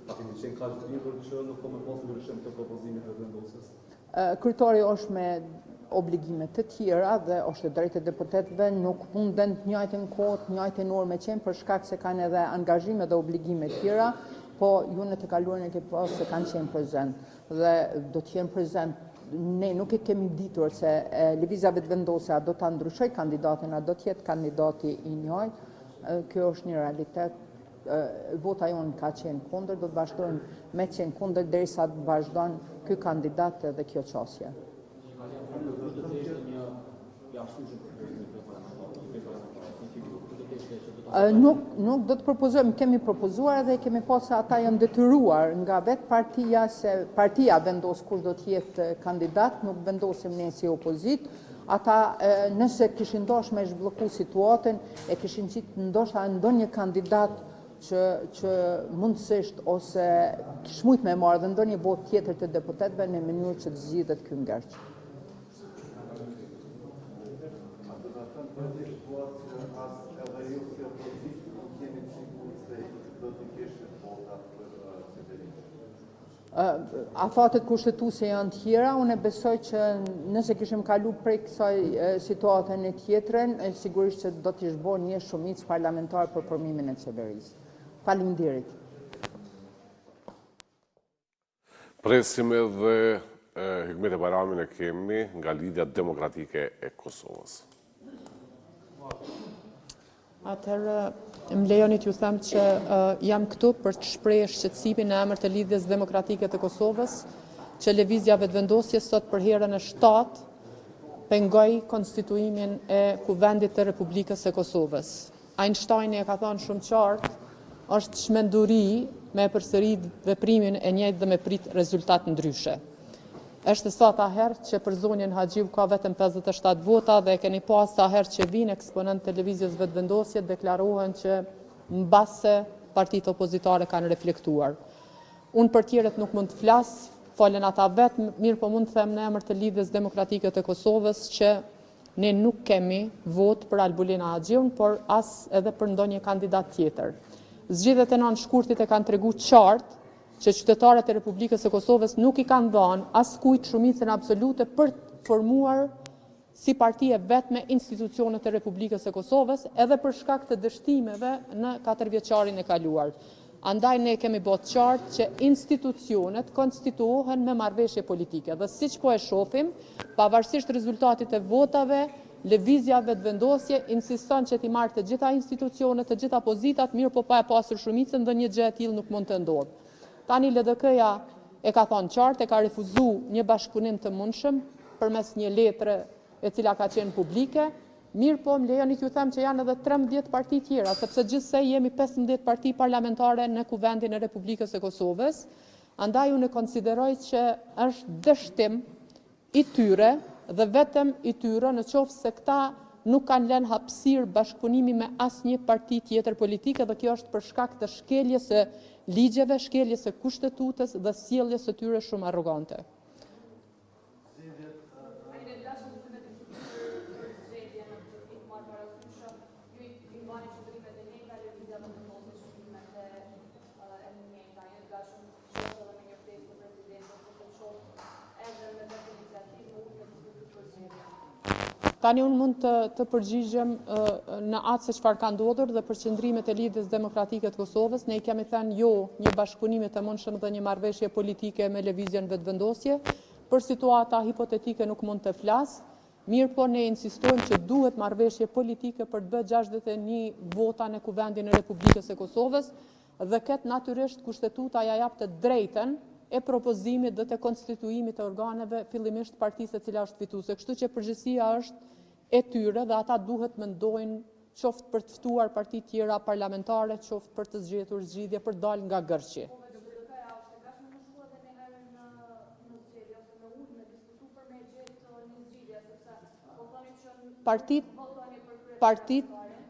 A keni qenë kaq të lidhur që nuk po më pas ndryshim të propozimit të vendosjes? Kryetari është me obligime të tjera dhe është e drejtë e deputetëve nuk munden të njëjtën kohë, të njëjtën orë me qenë për shkak se kanë edhe angazhime dhe obligime të tjera, po ju në të kaluarën e ke pas se kanë qenë prezent dhe do të jenë prezent. Ne nuk e kemi ditur se lëvizja vetëvendosja do ta ndryshoj kandidatin, a do të jetë kandidati i njëjtë. Kjo është një realitet. Vota jonë ka qenë kundër, do të vazhdojmë me qenë kundër derisa të vazhdon ky kandidat dhe kjo çështje. Nuk do të propozojmë, kemi propozuar dhe kemi pasur ata janë detyruar nga vetë partia se partia vendos kush do të jetë kandidat, nuk vendosim ne si opozit. Ata nëse kishin dashur me zhblloku situatën e kishin qitë ndoshta ndonjë kandidat që mundësisht ose shmujt me marrë dhe ndonjë votë tjetër të deputetëve në mënyrë që të zgjidhet ky ngarq. Afatet kushtetuese janë tjera, unë besoj që nëse kishim kalu prej kësaj situatën e tjetrën, sigurisht që do të ishte një shumicë parlamentare për formimin e qeverisë. Faleminderit. Presim edhe Hikmet Bajramin e kemi nga Lidhja Demokratike e Kosovës. Atëherë, më lejoni t'ju them që jam këtu për të shprehur shqetësimin në emër të Lidhjes Demokratike të Kosovës, që lëvizja vetëvendosjes sot për herën e 7 pengoi konstituimin e Kuvendit të Republikës së Kosovës. Einstein e ka thënë shumë qartë, është çmenduri me përsërit veprimin e njëjtë dhe me prit rezultat ndryshe. Është sa ta herë që për zonjën Haxhiu ka vetëm 57 vota dhe keni pas sa herë që vinë eksponent televizijës vetëvendosje deklarohen që mbase partitë opozitare kanë reflektuar. Unë për tjerët nuk mund të flas, falen ata vetë, mirë po mund të them në emër të Lidhjes Demokratike të Kosovës që ne nuk kemi votë për Albulina Haxhiun, por as edhe për ndonjë kandidat tjetër. Zgjedhjet e 9 shkurtit e kanë tregu qartë që qytetarët e Republikës së Kosovës nuk i kanë dhënë askujt shumicën absolute për të formuar si parti e vetme institucionet e Republikës së Kosovës, edhe për shkak të dështimeve në 4 vjeçarin e kaluar. Andaj ne kemi bërë qartë që institucionet konstituohen me marrëveshje politike dhe siç po e shohim, pavarësisht rezultatit e votave, lëvizja vetëvendosje insiston që t'i marrë të gjitha institucionet, të gjitha pozitat, mirë po pa e pasur shumicën dhe një gjë e tillë nuk mund të ndodhë. Tani LDK-ja e ka thonë qartë, e ka refuzu një bashkëpunim të mundshëm përmes një letre e cila ka qenë publike. Mirë po, më lejoni t'ju them që janë edhe 13 parti tjera, sepse gjithsej jemi 15 parti parlamentare në Kuvendin e Republikës së Kosovës. Andaj unë konsideroj që është dështim i tyre dhe vetëm i tyre në qoftë se këta nuk kanë lënë hapësirë bashkëpunimi me asnjë parti tjetër politike, dhe kjo është për shkak të shkeljes së ligjeve, shkeljes së kushtetutës dhe sjelljes së tyre shumë arrogante. Tani unë mund të përgjigjem në atë se çfarë ka ndodhur dhe për qëndrimet e Lidhjes Demokratike të Kosovës. Ne i kemi thënë jo një bashkëpunimi të mundshëm dhe një marrëveshje politike me lëvizjen vetëvendosje. Për situata hipotetike nuk mund të flas. Mirë po ne insistojmë që duhet marrëveshje politike për të bërë 61 vota në Kuvendin e Republikës së Kosovës dhe këtë natyrisht kushtetuta ja jap të drejtën e propozimit dhe të konstituimit të organeve, fillimisht partisë e cila është fituese. Kështu që përgjegjësia është e tyre dhe ata duhet mendojnë qoftë për të ftuar parti tjera parlamentare, qoftë për të zgjedhur zgjidhje për dalë nga gërqi.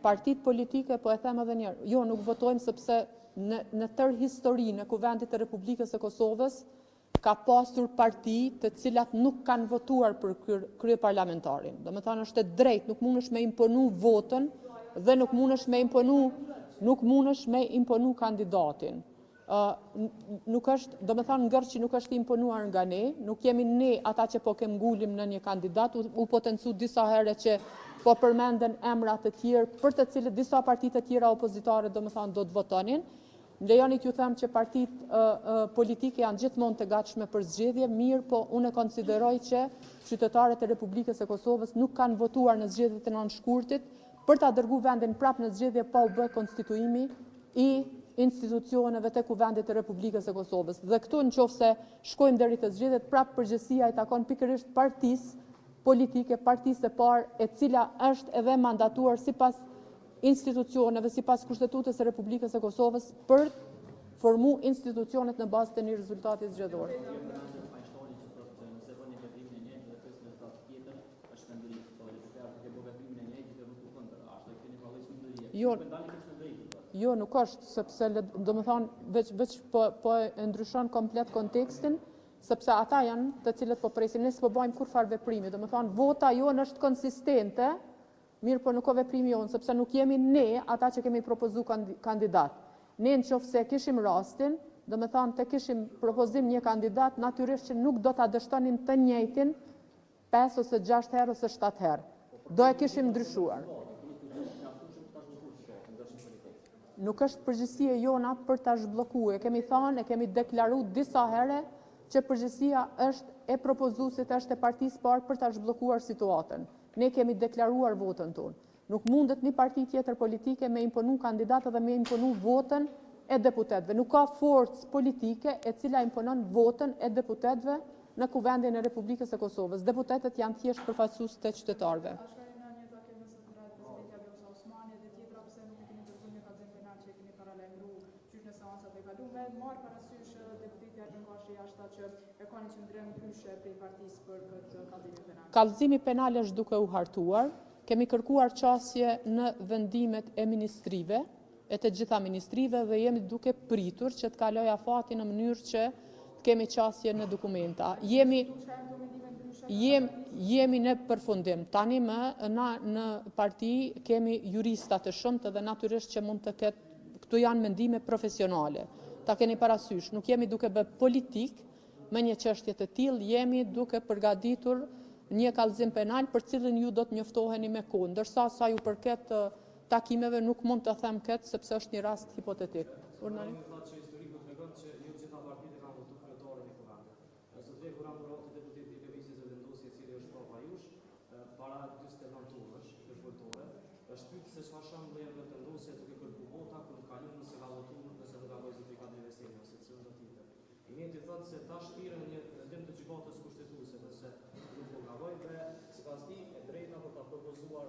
Partit politike, po e them edhe një herë, jo nuk votojmë sepse në tërë historinë e Kuvendit të Republikës së Kosovës ka pasur parti të cilat nuk kanë votuar për kryeparlamentarin. Domethënë është e drejtë, nuk mundesh me imponu votën dhe nuk mundesh me imponu kandidatin. Nuk është, domethënë ngërçi nuk është imponuar nga ne, nuk jemi ne ata që po kem ngulim në një kandidat, u potencu disa herë që po përmenden emra të tjerë për të cilët disa parti të tjera opozitare domethënë do të votonin. Më lejoni t'ju them që partitë politike janë gjithmonë të gatshme për zgjedhje, mirë po unë konsideroj që qytetarët e Republikës së Kosovës nuk kanë votuar në zgjedhjet e nënshkurtit për ta dërguar vendin prapë në zgjedhje pa u bërë konstituimi i institucioneve të Kuvendit të Republikës së Kosovës. Dhe këtu nëse shkojmë deri te zgjedhjet, prapë përgjegjësia i takon pikërisht partisë politike, partisë e parë e cila është edhe mandatuar sipas institucioneve, sipas kushtetutës së Republikës së Kosovës për formu institucionet në bazë të një rezultati zgjedhor. Jo, nuk është, sepse domethënë veç po e ndryshon komplet kontekstin, sepse ata janë të cilët po presin, ne s'po bëjmë kurfar veprimi, domethënë vota jonë është konsistente. Mirë, po nuk ka veprimi jonë, sepse nuk jemi ne ata që kemi propozu kandidat. Ne nëse kishim rastin, domethënë të kishim propozim një kandidat, natyrisht që nuk do ta dështonin të njëjtin 5 ose 6 herë ose 7 herë. Do e kishim ndryshuar. Nuk është përgjegjësia jona për ta zhbllokuar. Kemi thënë, e kemi deklaruar disa herë që përgjegjësia është e propozuesit, është e partisë parë për ta zhbllokuar situatën. Ne kemi deklaruar votën tonë. Nuk mundet një parti tjetër politike me imponu kandidatë dhe me imponu votën e deputetëve. Nuk ka forcë politike e cila imponon votën e deputetëve në Kuvendin e Republikës së Kosovës. Deputetët janë thjesht përfaqësues të qytetarëve. Kallëzimi penal është duke u hartuar, kemi kërkuar qasje në vendimet e ministrive, e të gjitha ministrive dhe jemi duke pritur që të kaloj afati në mënyrë që kemi qasje në dokumenta. Jemi në përfundim. Tani në parti kemi jurista të shumtë dhe natyrisht që mund të ketë, këtu janë mendime profesionale. Ta keni parasysh, nuk jemi duke bë politik me një çështje të tillë, jemi duke përgatitur një kallëzim penal për cilën ju do të njoftoheni me kohë, ndërsa sa ju përket takimeve nuk mund të them këtë sepse është një rast hipotetik. Para 49 orë, shpyt se çfarë shembull janë vendosje duke kërkuar vota kur kalon nëse ka votuar nëse do ka bëjë certifikat investimi ose çfarë do tjetër. I meti thotë se tash thirrën një vendim të gjykatës kushtetuese nëse nuk po gaboj dhe sipas tij e drejta për ta propozuar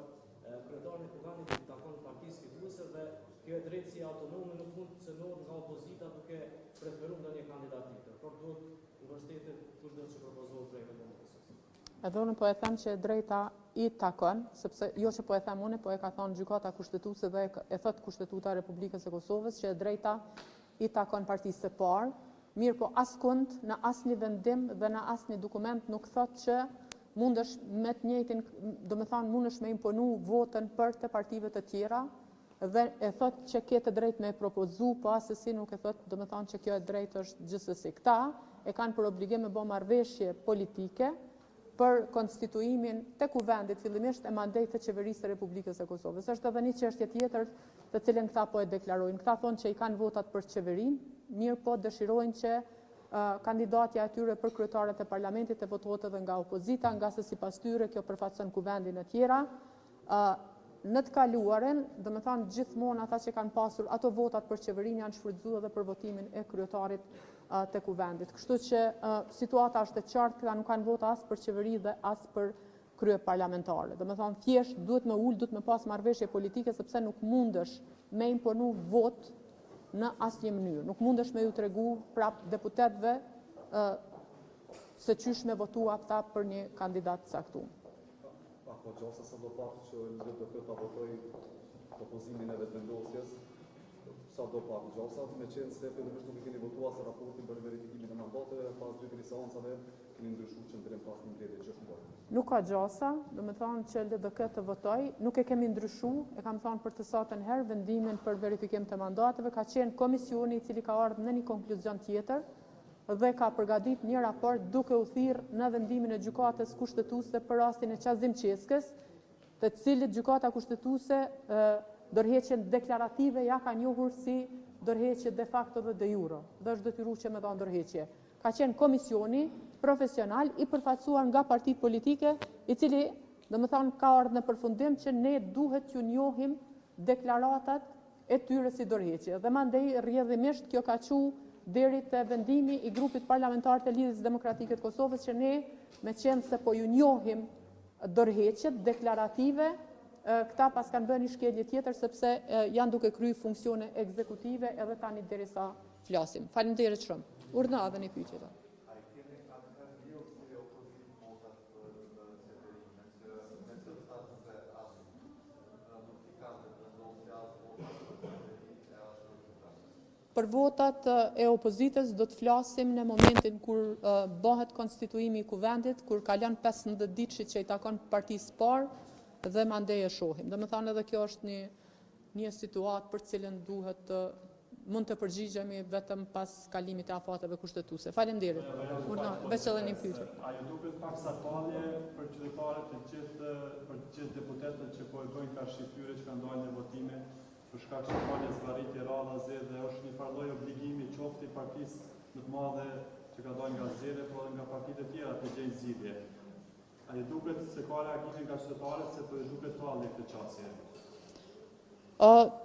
kryetarin e kuvendit të takon partisë fituese dhe kjo e drejtë si autonome nuk mund të cënohet nga opozita duke preferuar ndonjë kandidat tjetër. Por duhet mbështetet kush do të propozohet prej vendosjes. Edhe unë po e them që drejta i takon, sepse jo që po e them unë, po e ka thonë gjykata kushtetuese dhe e thot Kushtetuta e Republikës së Kosovës që drejta i takon partisë së parë. Mirë po askund në asnjë vendim dhe në asnjë dokument nuk thot që mundesh me të njëjtin, do të thonë mundesh me imponu votën për të partive të tjera dhe e thot që ke të drejtë me propozu, po asesi nuk e thot, do të thonë që kjo e drejtë është gjithsesi. Këta e kanë për obligim me bë marrëveshje politike për konstituimin të kuvendit fillimisht e mandatit të qeverisë të Republikës së Kosovës. Është edhe një çështje tjetër të cilën këta po e deklarojnë. Këta thonë që i kanë votat për qeverinë, mirë po dëshirojnë që kandidatja e tyre për kryetarët e parlamentit të votohet edhe nga opozita, nga se sipas tyre kjo përfaqëson kuvendin e tjera. Në të kaluaren, do të thonë gjithmonë ata që kanë pasur ato votat për qeverinë janë shfrytzuar edhe për votimin e kryetarit të kuvendit. Kështu që situata është e qartë, këta nuk kanë vota as për qeveri dhe as për krye parlamentare. Do të thonë thjesht duhet me ul, duhet me pas marrëveshje politike sepse nuk mundesh me imponu vot në asnjë mënyrë. Nuk mundesh me ju tregu prap deputetëve se qysh me votua ata për një kandidat të caktuar. Po gjosa sa do pak që në do të votoj propozimin e vetëvendosjes, sa do pak gjosa, me qenë se fillimisht nuk e keni votuar se raportin për verifikimin e mandateve, pas dy seancave keni ndryshuar qendrën pas një mbledhje që është bërë. Nuk ka gjosa, do të thonë që LDK të votoj, nuk e kemi ndryshuar, e kam thënë për të satën herë vendimin për verifikim të mandateve ka qenë komisioni i cili ka ardhur në një konkluzion tjetër dhe ka përgatit një raport duke u thirrë në vendimin e gjykatës kushtetuese për rastin e Qazim Qeskës, të cilit gjykata kushtetuese dorëheqjen deklarative ja ka njohur si dorëheqje de facto dhe de jure, dhe është detyruar që me dhënë dorëheqje. Ka qenë komisioni profesional i përfaqësuar nga partitë politike, i cili, domethënë, ka ardhur në përfundim që ne duhet t'ju njohim deklaratat e tyre si dorëheqje. Dhe mandej rrjedhimisht kjo ka qenë deri te vendimi i grupit parlamentar të Lidhjes Demokratike të Kosovës që ne, me qenë se po ju njohim dorëheqjet deklarative, këta pas kanë bërë një shkelje tjetër sepse janë duke kryer funksione ekzekutive edhe tani derisa flasim. Faleminderit shumë. Urdhna edhe një pyetje. Për votat e opozitës do të flasim në momentin kur bëhet konstituimi i kuvendit, kur kalon 15 ditë që i takon partisë parë dhe mandej e shohim. Domethënë edhe kjo është një situatë për cilën duhet mund të përgjigjemi vetëm pas kalimit të afateve kushtetuese. Faleminderit. Veç edhe një pyetje. A ju duket pak sa palje për qytetarët e gjithë për të gjithë deputetët që po e bëjnë ka shqiptyre që kanë dalë në votime për shkak që palje zvarritje radha zgjedhje dhe është një farë lloj obligimi qoftë i partisë më të madhe që ka dalë nga zgjedhje, por edhe nga partitë e tjera të gjejnë zgjidhje. A ju duket se ka reagime nga qytetarët se po ju duket palje këtë çështje?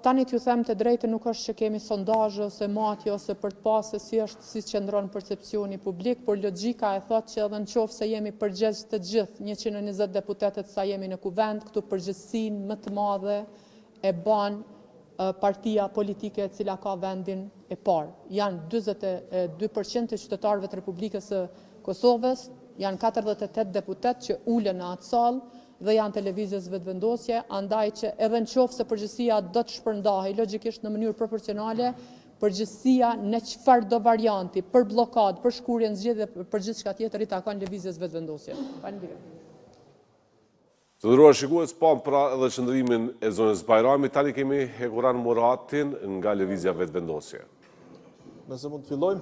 Tani t'ju them të drejtë nuk është që kemi sondazhe ose matje ose për të pasë si është si qëndron percepcioni publik, por logjika e thotë që edhe nëse jemi përgjegjës të gjithë 120 deputetët sa jemi në kuvend, këtu përgjegjësinë më të madhe e bën partia politike e cila ka vendin e parë. Janë 42% të qytetarëve të Republikës së Kosovës, janë 48 deputet që ulen në atë sallë dhe janë televizjes vetëvendosje, andaj që edhe nëse përgjegjësia do të shpërndahej logjikisht në mënyrë proporcionale, përgjegjësia në çfarëdo varianti, për bllokadë, për shkurjen zgjedhje, për gjithçka tjetër i takon lëvizjes vetëvendosje. Faleminderit. Të nderuar shikues, pam pra edhe qëndrimin e zonës Bajrami, tani kemi Hekuran Muratin nga lëvizja vetëvendosje. Nëse mund të fillojmë?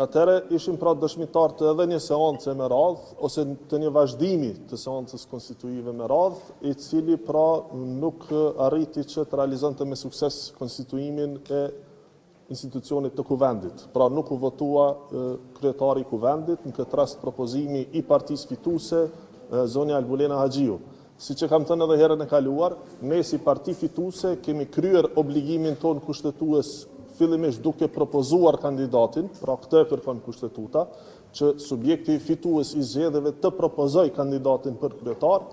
Atëre ishim pra dëshmitar të edhe një seance me radhë, ose të një vazhdimi të seancës konstituive me radhë, i cili pra nuk arriti që të realizonte me sukses konstituimin e institucionit të kuvendit. Pra nuk u votua kryetari i kuvendit, në këtë rast propozimi i partisë fituese, zonja Albulena Haxhiu, si që kam thënë edhe herën e kaluar, ne si parti fituese kemi kryer obligimin ton kushtetues fillimisht duke propozuar kandidatin, pra këtë kërkon kushtetuta, që subjekti fitues i zgjedhjeve të propozoj kandidatin për kryetar,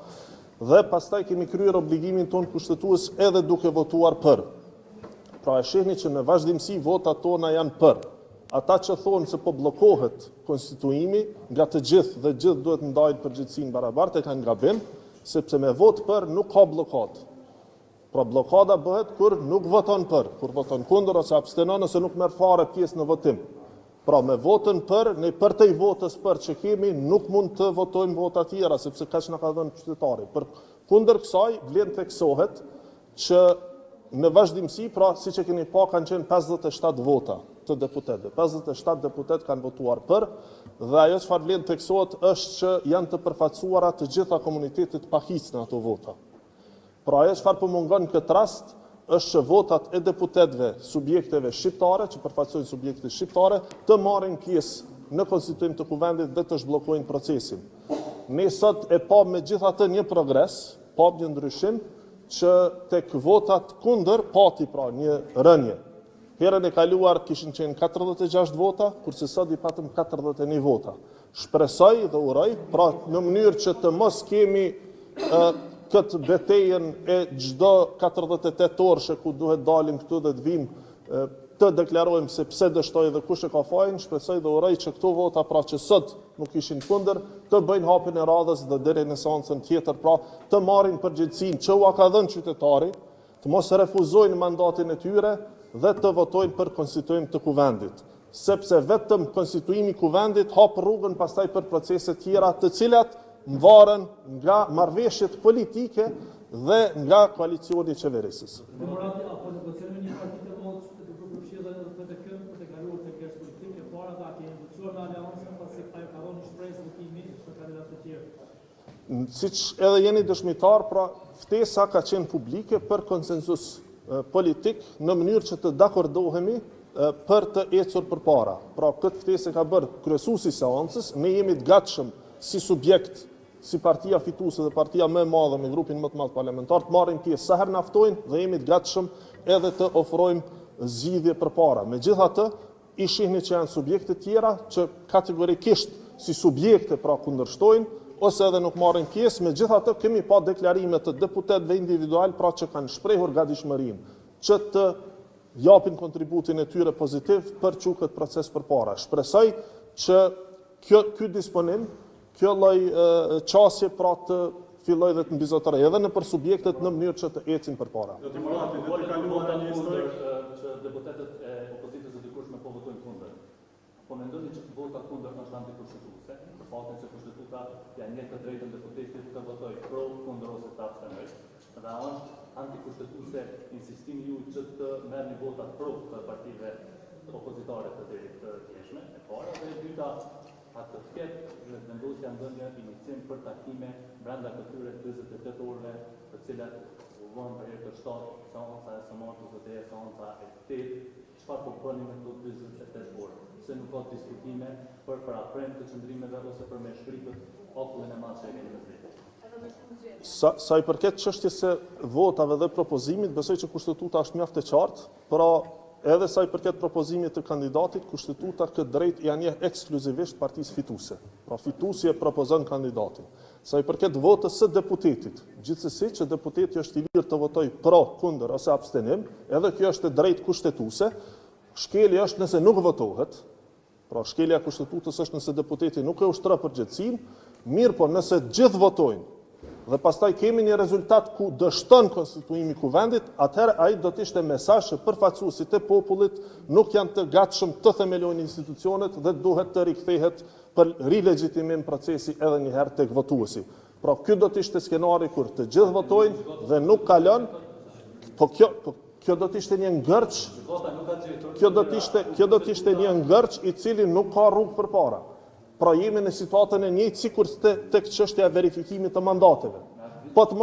dhe pastaj kemi kryer obligimin ton kushtetues edhe duke votuar për. Pra e shihni që në vazhdimsi votat tona janë për. Ata që thonë se po bllokohet konstituimi, nga të gjithë dhe gjithë duhet ndajnë përgjegjësinë barabartë, kanë gabim, sepse me vot për nuk ka blokadë. Pra blokada bëhet kur nuk voton për, kur voton kundër ose abstenon ose nuk merr fare pjesë në votim. Pra me votën për, ne për të votës për që kemi, nuk mund të votojmë vota tjera, sepse kaq na ka dhënë qytetari. Për kundër kësaj, vlen theksohet që në vazhdimsi, pra si që keni pa, kanë qenë 57 vota të deputetëve. 57 deputet kanë votuar për, dhe ajo çfarë vlen theksohet është që janë të përfaqësuara të gjitha komunitetet paqis në ato vota. Pra ajo çfarë po mungon në këtë rast është që votat e deputetëve subjekteve shqiptare, që përfaqësojnë subjekte shqiptare, të marrin pjesë në konstituim të kuvendit dhe të zhbllokojnë procesin. Ne sot e pa me gjithatë një progres, pa një ndryshim, që tek votat kundër pati pra një rënje. Herën e kaluar kishin qenë 46 vota, kurse sot i patëm 41 vota. Shpresoj dhe uroj, pra në mënyrë që të mos kemi këtë betejën e çdo 48 orëshe ku duhet dalim këtu dhe të vim të deklarojmë se pse dështoj dhe kush e ka fajin, shpresoj dhe uroj që këto vota pra që sot nuk ishin kundër, të bëjnë hapin e radhës dhe deri në seancën tjetër, pra të marrin përgjegjësinë që u ka dhënë qytetari, të mos refuzojnë mandatin e tyre dhe të votojnë për konstituim të kuvendit. Sepse vetëm konstituimi i kuvendit hap rrugën pastaj për procese tjera të cilat varen nga marrëveshjet politike dhe nga koalicioni i qeverisës. Demokrati apo negocion me një parti të madh të grupit fshirë dhe PDK për të kaluar tek pjesë politike, para ta kemi ndërtuar në aleancën pasi ajo ka dhënë shpresë votimi për kandidatë të tjerë. Siç edhe jeni dëshmitar, pra ftesa ka qenë publike për konsensus politik në mënyrë që të dakordohemi për të ecur përpara. Pra këtë ftesë ka bërë kryesuesi i seancës, ne jemi të gatshëm si subjekt, si partia fituese dhe partia më e madhe me grupin më të madh parlamentar, të marrin pjesë sa herë na ftojnë dhe jemi të gatshëm edhe të ofrojmë zgjidhje përpara. Megjithatë, i shihni që janë subjekte tjera që kategorikisht si subjekte pra kundërshtojnë ose edhe nuk marrin pjesë, megjithatë kemi pa deklarime të deputetëve individual pra që kanë shprehur gatishmërinë që të japin kontributin e tyre pozitiv për çu këtë proces përpara. Shpresoj që ky disponim, kjo lloj qasje pra të filloj dhe të mbizotëroj edhe në për subjektet në mënyrë që të ecin përpara. Që deputetët e opozitës së dikurshme po votojnë kundër. Po mendoni që vota kundër është antikonstitucionale, për faktin se kushtetuta ja njeh të drejtën deputetit të votojë pro, kundër ose të abstenojë. Dhe është antikonstitucionale insistimi juaj që të merrni votat pro të partive opozitare të tjeshme, e para, dhe e dyta atë të ketë vendosja ndonjë inicim për takime brenda këtyre 48 orëve, të cilat u vënë për herë të 7, seanca e së martës dhe seanca e 8, çfarë po bëni me këto 48 orë? Se nuk ka diskutime për aprem të qëndrimeve ose për me shkripët akullin e madh që e keni në vetë. Sa i përket çështjes së votave dhe propozimit, besoj që kushtetuta është mjaft e qartë, pra edhe sa i përket propozimit të kandidatit, kushtetuta këtë drejt ja njeh ekskluzivisht partisë fituese. Pra fituesi e propozon kandidatin. Sa i përket votës së deputetit, gjithsesi që deputeti është i lirë të votojë pro, kundër ose abstenim, edhe kjo është e drejtë kushtetuese. Shkelja është nëse nuk votohet, pra shkelja e kushtetutës është nëse deputeti nuk e ushtron përgjegjësinë, mirë po nëse gjithë votojnë dhe pastaj kemi një rezultat ku dështon konstituimi i kuvendit, atëherë ai do të ishte mesazh që përfaqësuesit e popullit nuk janë të gatshëm të themelojnë institucionet dhe duhet të rikthehet për rilegjitimim procesi edhe një herë tek votuesi. Pra ky do të ishte skenari kur të gjithë votojnë dhe nuk kalon, kjo do të ishte një ngërç, kjo do të ishte një ngërç i cili nuk ka rrugë përpara. Pra jemi në situatën e njëjtë sikur tek çështja e verifikimit të mandateve. Po të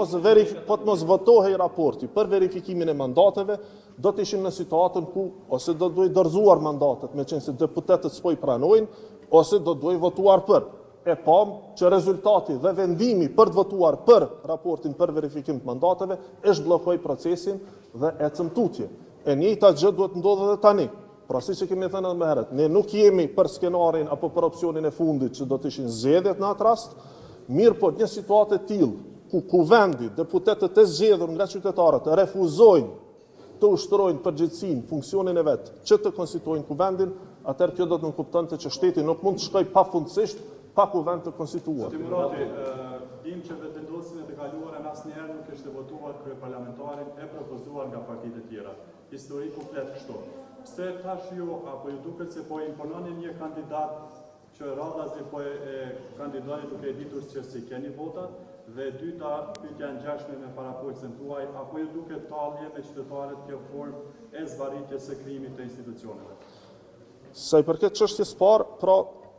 mos votohej raporti për verifikimin e mandateve, do të ishim në situatën ku ose do duhet dorëzuar mandatet, me qenë se deputetët s'po i pranojnë, ose do duhet votuar për. e pam që rezultati dhe vendimi për të votuar për raportin për verifikim të mandateve është bllokoi procesin dhe ecëm tutje. E njëjta gjë duhet ndodhë edhe tani. Pra si që kemi thënë edhe më herët, ne nuk jemi për skenarin apo për opsionin e fundit që do të ishin zgjedhjet në atë rast, mirë po një situatë e tillë ku kuvendi, deputetët e zgjedhur nga qytetarët refuzojnë të ushtrojnë përgjithësinë, funksionin e vet, që të konstituojnë kuvendin, atëherë kjo do të nënkuptonte që shteti nuk mund të shkojë pafundësisht pa kuvend të konstituuar. Zoti Murati, dim që vetëvendosjen e të kaluarën asnjëherë nuk është votuar kryeparlamentarin e propozuar nga partitë e tjera. Histori komplet kështu. Pse tash ju apo ju duket se po impononi një kandidat që radhazi po e kandidoni duke e ditur që si keni votat, dhe dyta, pyetja ngjashme me parafolësen tuaj, apo ju duket tallje me qytetarët kjo formë e zvarritjes së krijimit të institucioneve? Sa i përket çështjes parë, pra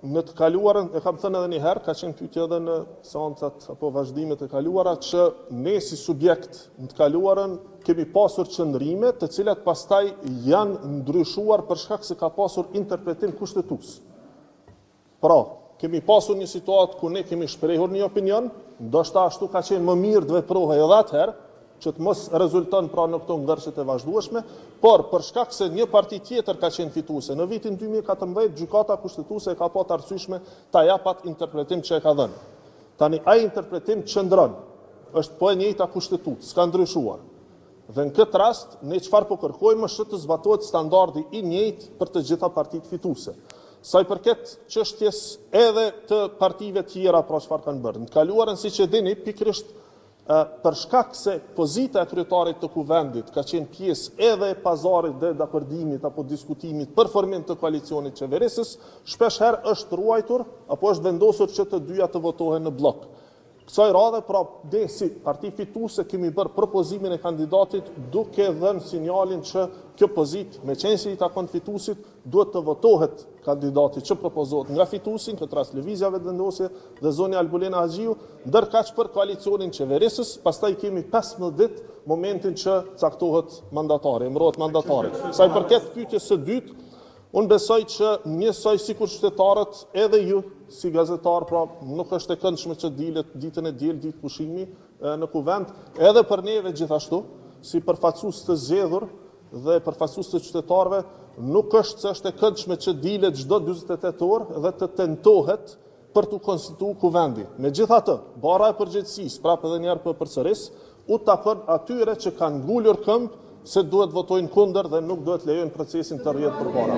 në të kaluarën, e kam thënë edhe një herë, ka qenë pyetje edhe në seancat apo vazhdimet e kaluara, që ne si subjekt në të kaluarën kemi pasur qëndrime të cilat pastaj janë ndryshuar për shkak se ka pasur interpretim kushtetues. Pra, kemi pasur një situatë ku ne kemi shprehur një opinion, ndoshta ashtu ka qenë më mirë të veprohej edhe atëherë, që të mos rezulton pra në këto ngërshjet e vazhdueshme, por për shkak se një parti tjetër ka qenë fituese, në vitin 2014 gjykata kushtetuese ka patë arsyeshme ta japat interpretim që e ka dhënë. Tani ai interpretim qëndron, është po e njëjta kushtetut, s'ka ndryshuar. Dhe në këtë rast, ne çfarë po kërkojmë është të zbatohet standardi i njëjtë për të gjitha partitë fituese. Sa i përket çështjes edhe të partive tjera pra çfarë kanë bërë. Në të kaluarën, siç e dini, pikërisht për shkak se pozita e kryetarit të kuvendit ka qenë pjesë edhe e pazarit dhe dakordimit apo diskutimit për formim të koalicionit qeverisës, shpesh herë është ruajtur apo është vendosur që të dyja të votohen në blok. Kësaj radhe, pra, ne si parti fituese kemi bërë propozimin e kandidatit duke dhënë sinjalin që kjo pozitë, me qenë se i takon fituesit, duhet të votohet kandidati që propozohet nga fituesi, në këtë rast Lëvizja Vetëvendosje dhe zoni Albulena Haxhiu, ndërkaq për koalicionin qeverisës, pastaj kemi 15 ditë momentin që caktohet mandatari, emërohet mandatari. Sa i përket pyetjes së dytë, unë besoj që njësoj sikur qytetarët edhe ju si gazetar, pra nuk është e këndshme që dilet ditën e diel, ditë pushimi në kuvend, edhe për neve gjithashtu, si përfaqësues të zgjedhur dhe përfaqësues të qytetarëve, nuk është se është e këndshme që dilet çdo 48 orë dhe të tentohet për të konstituuar kuvendi. Megjithatë, bara e përgjegjësisë, prapë edhe një herë përsëris, u takon atyre që kanë ngulur këmbë se duhet votojnë kundër dhe nuk duhet lejojnë procesin të rrjetë përpara.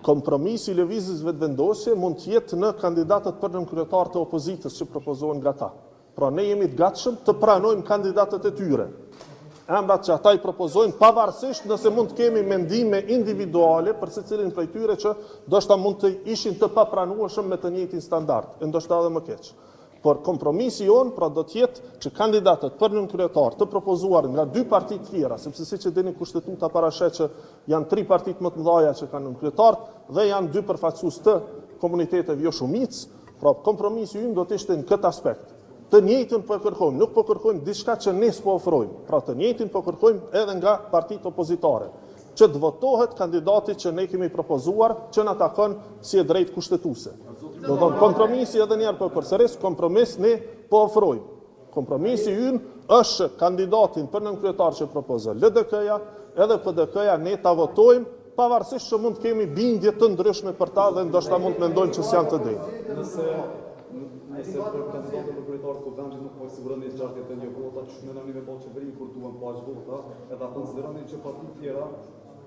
Kompromisi i Lëvizjes Vetëvendosje mund të jetë në kandidatët për nënkryetar të opozitës që propozohen nga ta. Pra ne jemi të gatshëm të pranojmë kandidatët e tyre. Emrat që ata i propozojnë, pavarësisht nëse mund të kemi mendime individuale për secilin prej tyre që ndoshta mund të ishin të papranueshëm me të njëjtin standard, e ndoshta edhe më keq. Por kompromisi jonë pra do të jetë që kandidatët për nënkryetar të propozuar nga dy parti tjera, sepse siç e dini kushtetuta parashet që janë 3 partitë më të mëdha që kanë nënkryetar dhe janë 2 përfaqësues të komuniteteve jo shumicë, pra kompromisi ynë do të ishte në këtë aspekt. Të njëjtën po kërkojmë, nuk po kërkojmë diçka që ne s'po ofrojmë. Pra të njëjtën po kërkojmë edhe nga partitë opozitare, që të votohet kandidati që ne kemi propozuar, që na takon si e drejtë kushtetuese. Do të thonë kompromisi edhe një herë po përsëris, kompromis ne po ofrojmë. Kompromisi ynë është kandidatin për nënkryetar që propozon LDK-ja, edhe PDK-ja ne ta votojmë, pavarësisht që mund të kemi bindje të ndryshme për ta dhe ndoshta mund të mendojmë që s'janë të drejtë. Nëse për kandidatën për kryetar të kuvendit nuk po siguroni zgjartjet e një vota, që mënoni me bërë qeveri kur duhen pa vota, edhe konsideroni që partitë tjera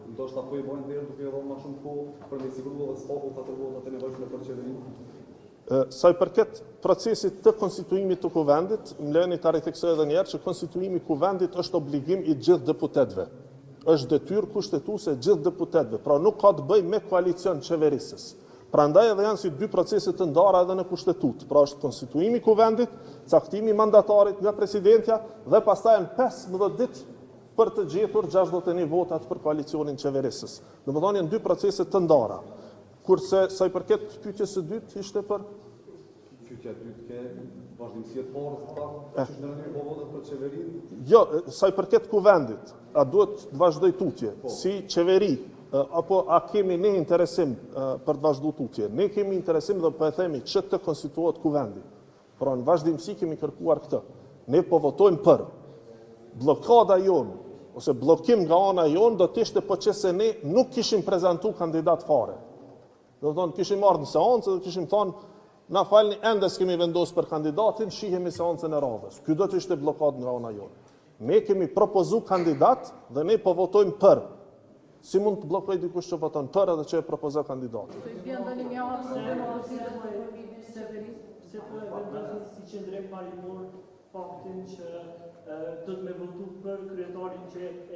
ndoshta po i bojnë derë duke i dhënë më shumë kohë për me siguruar edhe spaku 4 votat e nevojshme për qeverinë. Sa i përket procesit të konstituimit të kuvendit, më lejoni ta ritheksoj edhe një herë që konstituimi i kuvendit është obligim i gjithë deputetëve. Është detyrë kushtetuese e gjithë deputetëve, pra nuk ka të bëjë me koalicion qeverisës. Prandaj edhe janë si 2 procese të ndara edhe në kushtetut. Pra është konstituimi i kuvendit, caktimi i mandatarit nga presidentja dhe pastaj janë 15 ditë për të gjetur 61 votat për koalicionin qeverisës. Domethënë janë 2 procese të ndara. Kurse sa i përket pyetjes së dytë ishte për pyetja e dytë Vazhdimësi e parë, që është në një po votet për qeverinë? Jo, sa i përket kuvendit, a duhet të vazhdoj tutje, si qeveri, apo a kemi ne interesim për të vazhdu tutje? Ne kemi interesim dhe për e themi që të konstituohet kuvendi. Pra në vazhdimësi kemi kërkuar këtë. Ne po votojmë për blokada jonë, ose blokim nga ana jonë, do t'ishte po që se ne nuk kishim prezentu kandidat fare. Do të thonë, kishim marrë në seancë dhe kishim thonë, na falni, ende s'kemi vendosur për kandidatin, shihemi seancën e radhës. Ky do të ishte blokad nga ana jonë. Ne kemi propozu kandidat dhe ne po votojmë për. Si mund të bllokoj dikush që voton për edhe që e propozon kandidatin? Se po e vendosin si qendrim parimor faktin që do të me votu për kryetarin që e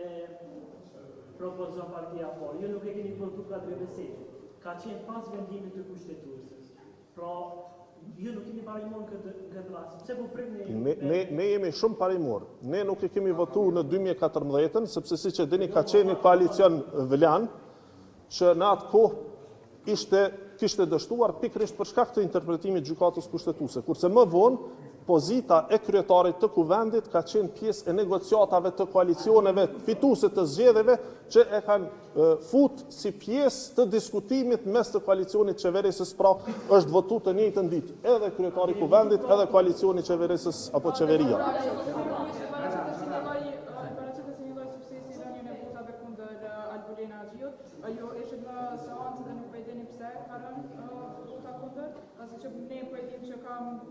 propozon partia parë. Ju nuk e keni votu ka 3 besetë. Ka qenë pas vendimit të kushtetuesës. Pra, ju nuk keni parimor këtë rast. Pse po prekni? Ne jemi shumë parimor. Ne nuk e kemi votu në 2014, sepse si që dini ka qenë një koalicion vlan, që në atë kohë kishte dështuar pikrisht për shkak të interpretimit gjykatës kushtetuese. Kurse më vonë, pozita e kryetarit të kuvendit ka qenë pjesë e negociatave të koalicioneve fituese të zgjedhjeve që e kanë fut si pjesë të diskutimit mes të koalicionit qeverisës, pra është votu të njëjtën ditë edhe kryetari i kuvendit edhe koalicioni qeverisës apo qeveria. Ajo ishte në seancë dhe nuk vejdeni pse ka rënë vota kundër, pasi që ne po e dim që ka mundu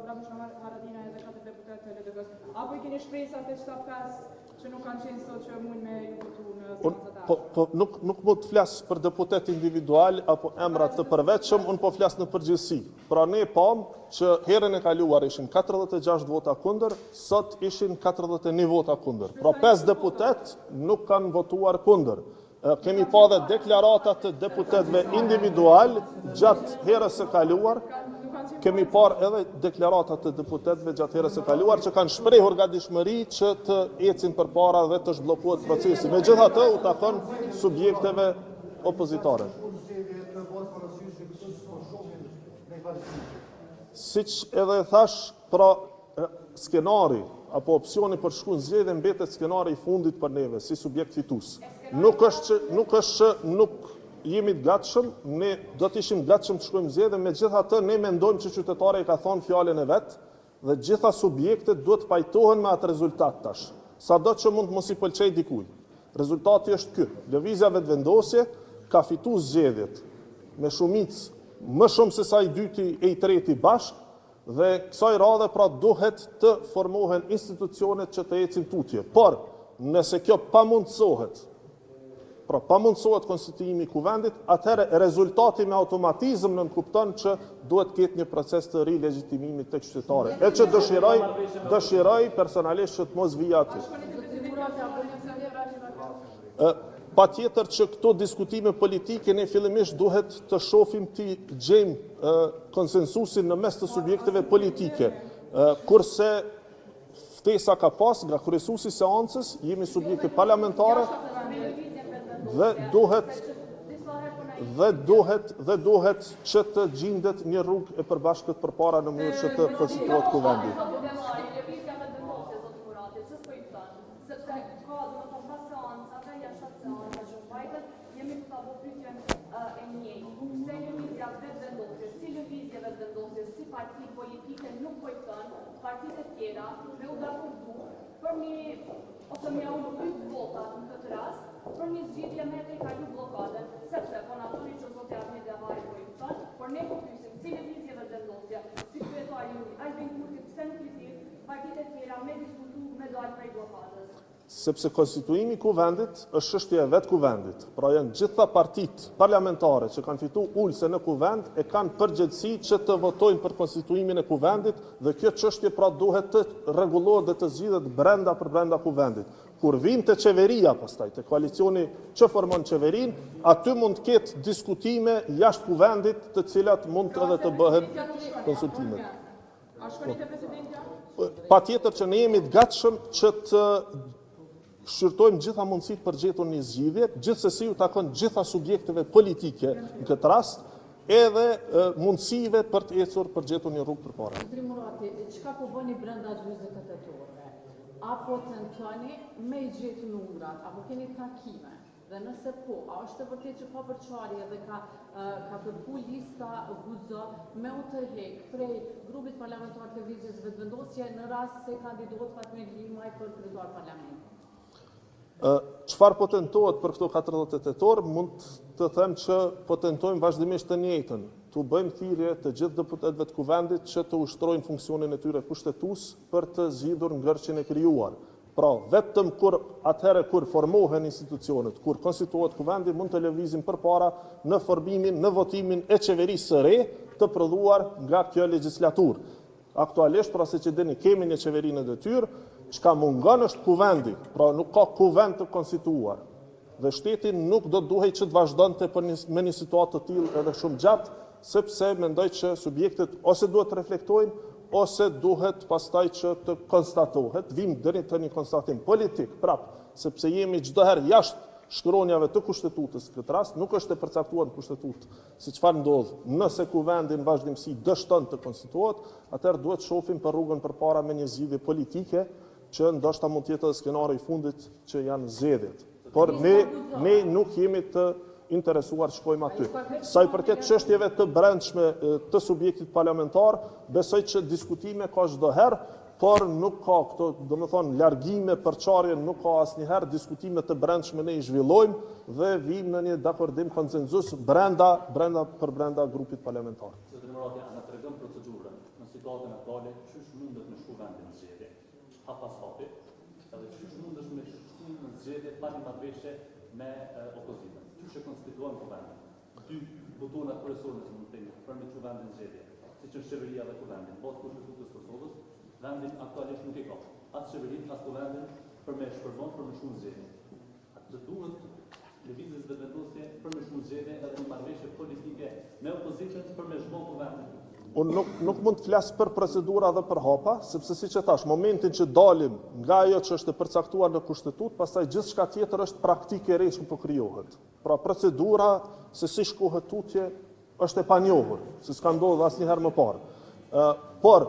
Bramush Haradina edhe 4 deputet të LDK-s. Apo i keni shpresat e qëta 5 që nuk kanë qenë sot që mund me ju votu në seancët? Nuk mund të flas për deputet individual apo emra të përveçshëm, unë po flas në përgjithësi. Pra ne pam që herën e kaluar ishin 46 vota kundër, sot ishin 41 vota kundër. Pra 5 deputet nuk kanë votuar kundër. Kemi pa dhe deklaratat të deputetve individual gjatë herës së kaluar, kemi par edhe deklaratat të deputetve gjatë herës së kaluar që kanë shprehur gatishmëri që të ecin përpara dhe të zhbllokohet procesi. Megjithatë u takon subjekteve opozitare. Siç edhe thash, pra skenari apo opsioni për shkuën zgjedhje mbetet skenari i fundit për neve si subjekt fitues. Nuk është që nuk jemi të gatshëm, ne do të ishim gatshëm të shkojmë zgjedhje, megjithatë ne mendojmë që qytetari ka thonë fjalën e vet dhe gjitha subjektet duhet pajtohen me atë rezultat tash. Sado që mund të mos i pëlqejë dikujt. Rezultati është ky. Lëvizja vetëvendosje ka fituar zgjedhjet me shumicë më shumë se sa i dyti e i treti bashkë, dhe kësaj radhe pra duhet të formohen institucionet që të ecin tutje. Por, nëse kjo pamundsohet konstituimi i kuvendit, atëherë rezultati me automatizëm nënkupton që duhet ketë një proces të ri legjitimimit tek qytetarët. E që dëshiroj personalisht që të mos vija aty. Pa tjetër që këto diskutime politike ne fillimisht duhet të shohim të gjejmë konsensusin në mes të subjekteve politike. Kurse ftesa ka pas nga kryesuesi i seancës, jemi subjekte parlamentare dhe duhet që të gjendet një rrugë e përbashkët përpara në mënyrë që të konstituohet kuvendi. Si parti politike nuk pojton partitë e tjera me u dakurdu për një, ose me u lyp votat në këtë rast, për një zgjidhje me të i kalu blokadën, sepse po natyrisht që zotja Ahmedi Avari pojton, por ne po pyesim si lëvizje vetëvendosje, si kryetari i Albin Kurti, pse nuk i thirr partitë e tjera me diskutu me dalë prej blokadës. Sepse konstituimi i kuvendit është çështja e vet kuvendit. Pra janë gjitha partitë parlamentare që kanë fituar ulse në kuvend e kanë përgjegjësi që të votojnë për konstituimin e kuvendit dhe kjo çështje pra duhet të rregullohet dhe të zgjidhet brenda kuvendit. Kur vin te qeveria pastaj, te koalicioni që formon qeverinë, aty mund të ketë diskutime jashtë kuvendit, të cilat mund edhe të bëhen konsultime. Patjetër që ne jemi të gatshëm që të shqyrtojmë gjitha mundësit për gjetur një zgjidhje, gjithsesi u takon gjitha subjekteve politike në këtë rast, edhe mundësive për të ecur për gjetur një rrugë përpara. Zotri Murati, çka po bëni brenda 48 orëve? Apo tentoni me i gjetur numrat, apo keni takime? Dhe nëse po, a është e vërtet që ka përçarje dhe ka kërku lista Guxo me u tërheq prej grupit parlamentar të Lëvizjes Vetëvendosje në rast se kandidohet Fatmir Limaj për kryetar parlament? Çfarë po tentohet për këto 48 orë, mund të them që po tentojmë vazhdimisht të njëjtën. Tu bëjmë thirrje të gjithë deputetëve të kuvendit që të ushtrojnë funksionin e tyre kushtetues për të zgjidhur ngërçin e krijuar. Pra, vetëm atëherë kur formohen institucionet, kur konstituohet kuvendi, mund të lëvizim përpara në formimin, në votimin e qeverisë së re të prodhuar nga kjo legjislaturë. Aktualisht, pra se që dini, kemi një qeveri në detyrë, çka mungon është kuvendi, pra nuk ka kuvend të konstituar. Dhe shteti nuk do duhej që të vazhdonte me një situatë të tillë edhe shumë gjatë, sepse mendoj që subjektet ose duhet të reflektojnë, ose duhet pastaj që të konstatohet, vim deri të një konstatim politik, sepse jemi çdo herë jashtë shkronjave të kushtetutës këtë rast, nuk është e përcaktuar në kushtetutë si çfarë ndodh nëse kuvendi në vazhdimsi dështon të konstituohet, atëherë duhet shohim për rrugën përpara me një zgjidhje politike që ndoshta mund të jetë edhe skenari i fundit që janë zgjedhjet. Por ne nuk jemi të interesuar shkojmë aty. Sa i përket çështjeve të brendshme të subjektit parlamentar, besoj që diskutime ka çdo herë, por nuk ka këto, domethënë largime, përçarje, nuk ka asnjëherë diskutime të brendshme ne I zhvillojmë dhe vim në një dakordim konsenzus brenda grupit parlamentar. Zotri Murati, na tregon procedurën në situatën aktuale, çysh mundet me shku vendin në zgjedhje? Pas hapi, edhe çysh mundesh me shku në zgjedhje pa një marrëveshje me opozitën? Çysh e konstituon kuvendin? Dy butona kryesore që mund të themi për me çu vendin në zgjedhje, siç është qeveria dhe kuvendi. Pas Kushtetutës së Kosovës, vendin aktualisht nuk e ka. As qeverinë, as kuvendin për me shpërbon për me shku në zgjedhje. Atë duhet Lëvizjes Vetëvendosje për me shku në zgjedhje edhe një marrëveshje politike me opozitën për me zhvon kuvendin. Unë nuk mund të flas për procedura dhe për hapa, sepse siç e thash, momentin që dalim nga ajo që është e përcaktuar në kushtetutë, pastaj gjithçka tjetër është praktike e re që po krijohet. Pra procedura se si shkohet tutje është e panjohur, se s'ka ndodhur asnjëherë më parë. Por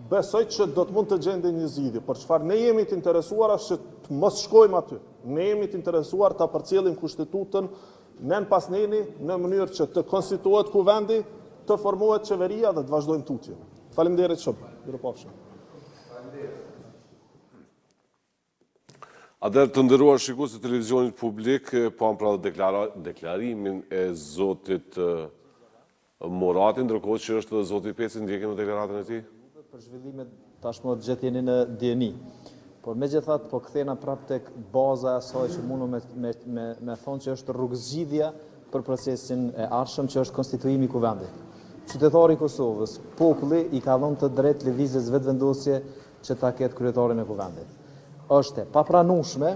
besoj që do të mund të gjendë një zgjidhje. Por çfarë ne jemi të interesuar është që të mos shkojmë aty. Ne jemi të interesuar ta përcjellim kushtetutën nen pas neni në mënyrë që të konstituohet kuvendi, të formohet qeveria dhe të vazhdojmë tutje. Faleminderit shumë. Mirupafshim. Atëherë të nderuar shikues të televizionit publik, pam pra deklarimin e zotit Murati, ndërkohë që është dhe zoti Peci, ndjekim në deklaratën e tij. Për zhvillimet tashmë të gjithë jeni në dieni. Por megjithatë po kthena prapë tek baza e asaj që mundu me thonë që është rrugëzgjidhja për procesin e ardhshëm që është konstituimi I kuvendit. Qytetari I Kosovës, populli I ka dhënë të drejtë Lëvizjes Vetëvendosje që ta ketë kryetarin e kuvendit. Është e papranueshme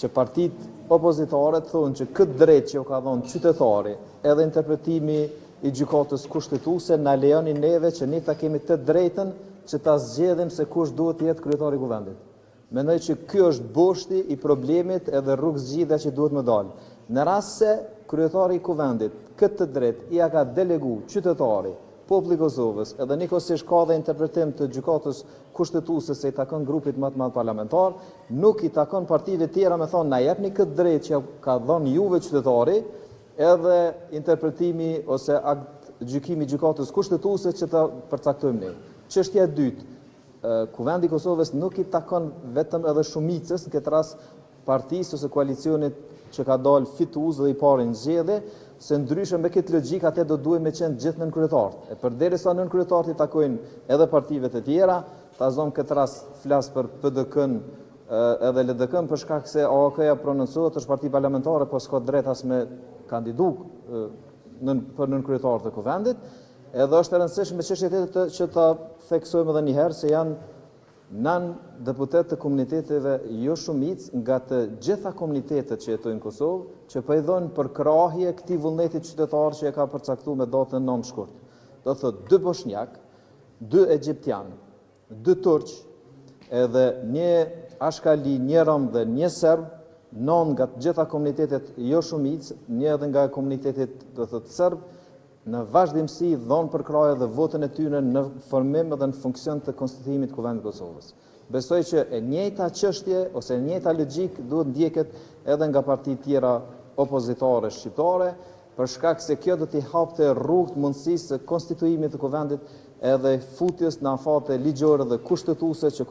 që partitë opozitare thonë që këtë drejtë që u ka dhënë qytetari edhe interpretimi I gjykatës kushtetuese na lejoni neve që ne ta kemi të drejtën që ta zgjedhim se kush duhet të jetë kryetari I kuvendit. Mendoj që ky është boshti I problemit edhe rrugëzgjidhja që duhet më dalë. Në rast se kryetari I kuvendit këtë drejtë I ka delegu qytetari, populli I Kosovës, edhe njëkohësisht ka dhe interpretim të gjykatës kushtetuese se I takon grupit më të madh parlamentar, nuk I takon partive tjera me thonë na jepni këtë drejtë që ka dhënë juve qytetari, edhe interpretimi ose gjykimi gjykatës kushtetuese që ta përcaktojmë ne. Çështja e dytë, Kuvendi I Kosovës nuk I takon vetëm edhe shumicës, në këtë rast partisë ose koalicionit që ka dalë fitues dhe I pari në zgjedhje, se ndryshe me këtë logjik atë do duhet me qenë gjithë nënkryetarët. E përderisa nënkryetarët I takojnë edhe partive të tjera, ta zonë këtë rast flas për PDK-n edhe LDK-n për shkak se AOK-ja prononcohet është parti parlamentare, po s'ka drejt as me kandidu për nënkryetarët të kuvendit. Edhe është e rëndësishme çështja tjetër që ta theksojmë edhe një herë se janë deputet të komuniteteve jo shumic nga të gjitha komunitetet që jetojnë në Kosovë, që po I dhënë për krahje këtij vullneti qytetar që e ka përcaktuar me datën 9 shkurt. Do thotë 2 bosnjak, 2 egjiptian, 2 turq, edhe 1 ashkali, 1 rom dhe 1 serb, 9 nga të gjitha komunitetet jo shumic, 1 edhe nga komunitetet do thotë serb, në vazhdimësi dhonë përkraje dhe votën e tyre në formim dhe në funksion të konstituimit Kuvendit Kosovës. Besoj që e njëjta çështje ose e njëjta logjik duhet ndjeket edhe nga partitë tjera opozitare shqiptare, për shkak se kjo do t'i hapte rrugë të mundësisë së konstituimit të Kuvendit edhe futjes në afate ligjore dhe kushtetuese që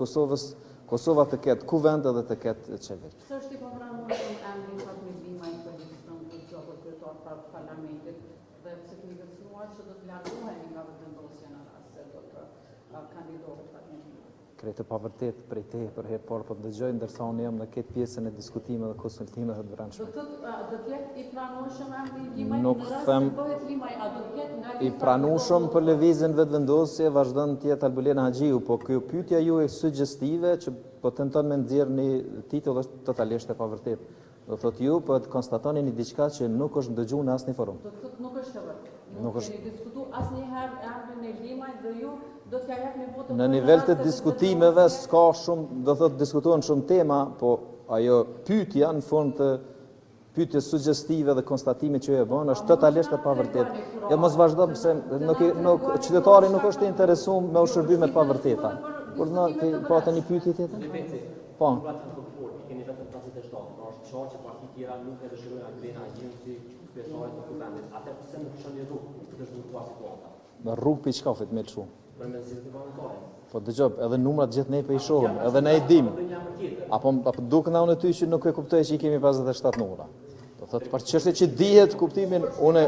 Kosova të ketë kuvend edhe të ketë qeveri. Së është i papranueshëm emri Fatmir Limaj për listën për zgjedhjet kryetare të parlamentit dhe pse keni kërcënuar që do të largoheni nga vendosja në rast se do të kandidohet Fatmir Limaj? Krejtë pa vërtet prej te për herë parë, po dëgjoj ndërsa unë jam në këtë pjesën e diskutimeve dhe konsultimeve të brendshme. Do të jetë i pranueshëm emri Limaj Nuk në rast them se bëhet Limaj, a do të jetë nga i pranueshëm për lëvizjen vetëvendosje vazhdon të jetë Albulena Haxhiu, po kjo pyetja juaj suggestive që po tenton me nxjerr një titull është totalisht e pavërtetë. Do thotë ju po të konstatoni një diçka që nuk është ndëgjuar në asnjë forum. Do të thotë nuk është e vërtetë. Nuk keni diskutuar asnjëherë emrin e Limaj dhe ju do t'ja japni votën. Në nivel të diskutimeve s'ka shumë, do thotë diskutohen shumë tema, po ajo pyetja në fund të pyetjes suggestive dhe konstatimit që e bën është totalisht e pavërtetë. Jo mos vazhdo pse nuk qytetari nuk është i interesuar me ushërbimet pavërteta. Kur po atë një pyetje tjetër? Po. Keni vetëm 57, pra është qartë që partitë tjera nuk e dëshirojnë Albulena Haxhiun si kryetare të Kuvendit. Atë pse nuk kishën një rrugë për të zhvilluar situata? Në rrugë për çkafit me çu. Për me zgjidhje parlamentare. Po dëgjoj, edhe numrat gjithë ne po i shohim, edhe ne i dim. Apo duk na unë ty që nuk e kuptoj që i kemi 57 numra. Do thotë për çështje që dihet kuptimin, unë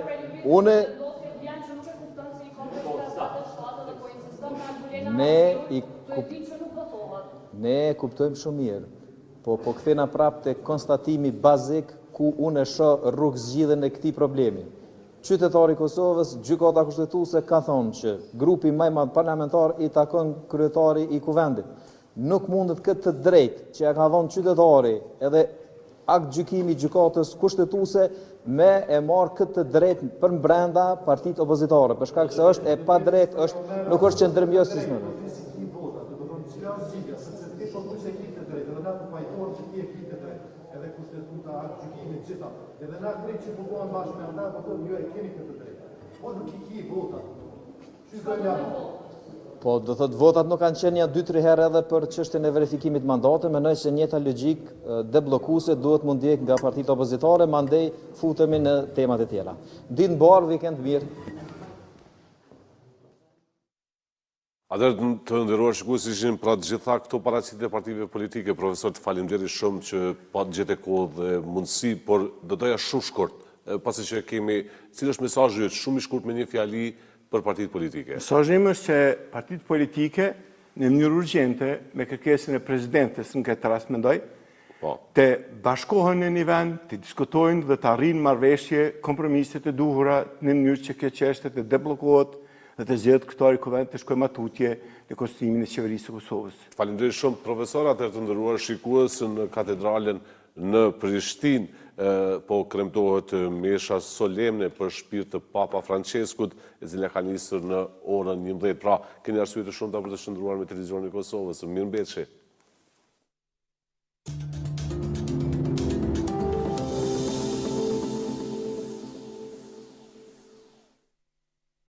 ne e kuptojmë shumë mirë, po kthena prapë te konstatimi bazik ku unë e shoh rrugë zgjidhjen e këtij problemi. Qytetari i Kosovës, gjykata kushtetuese ka thonë që grupi më i madh parlamentar i takon kryetari i Kuvendit. Nuk mundet këtë drejt që ja ka dhënë qytetari edhe akt gjykimi i gjykatës kushtetuese me e marr këtë drejt për brenda partitë opozitare, për shkak se është e padrejtë, nuk është qendrëmjës sistemit. Edhe kushtetuta akt gjykimit gjitha. Edhe na drejt që punojnë bashkë me ata, po thonë ju e keni këtë drejt. Po nuk i ki votat. Çi do janë? Po do thotë votat nuk kanë qenë ja 2-3 herë edhe për çështjen e verifikimit mandateve, mendoj se njëta logjik deblokuese duhet mund ndjek nga partitë opozitare, mandej futemi në temat e tjera. Ditë mbar, vikend mirë. Atëherë të nderuar shikues, ishin pra të gjitha këto paraqitje e partive politike. Profesor, të faleminderit shumë që pa gjetë kohë dhe mundësi, por do doja shumë shkurt, pasi që kemi, cili është mesazhi yt shumë i shkurt me një fjali për partitë politike? Mesazhi im është që partitë politike në mënyrë urgjente me kërkesën e presidentes në këtë rast mendoj, të bashkohen në një vend, të diskutojnë dhe të arrijnë marrëveshje, kompromise të duhura në mënyrë që kjo çështje të deblokohet dhe të zgjedhë kryetari i Kuvendit të shkojë matutje në konstituimin e qeverisë së Kosovës. Faleminderit shumë profesor, atëherë të nderuar shikues, në katedralen në Prishtinë po kremtohet mesha solemne për shpirt të Papa Franceskut, e cila ka nisur në orën 11. Pra, keni arsye të shumta për të shndruar me televizionin e Kosovës. Mirëmbëjtje.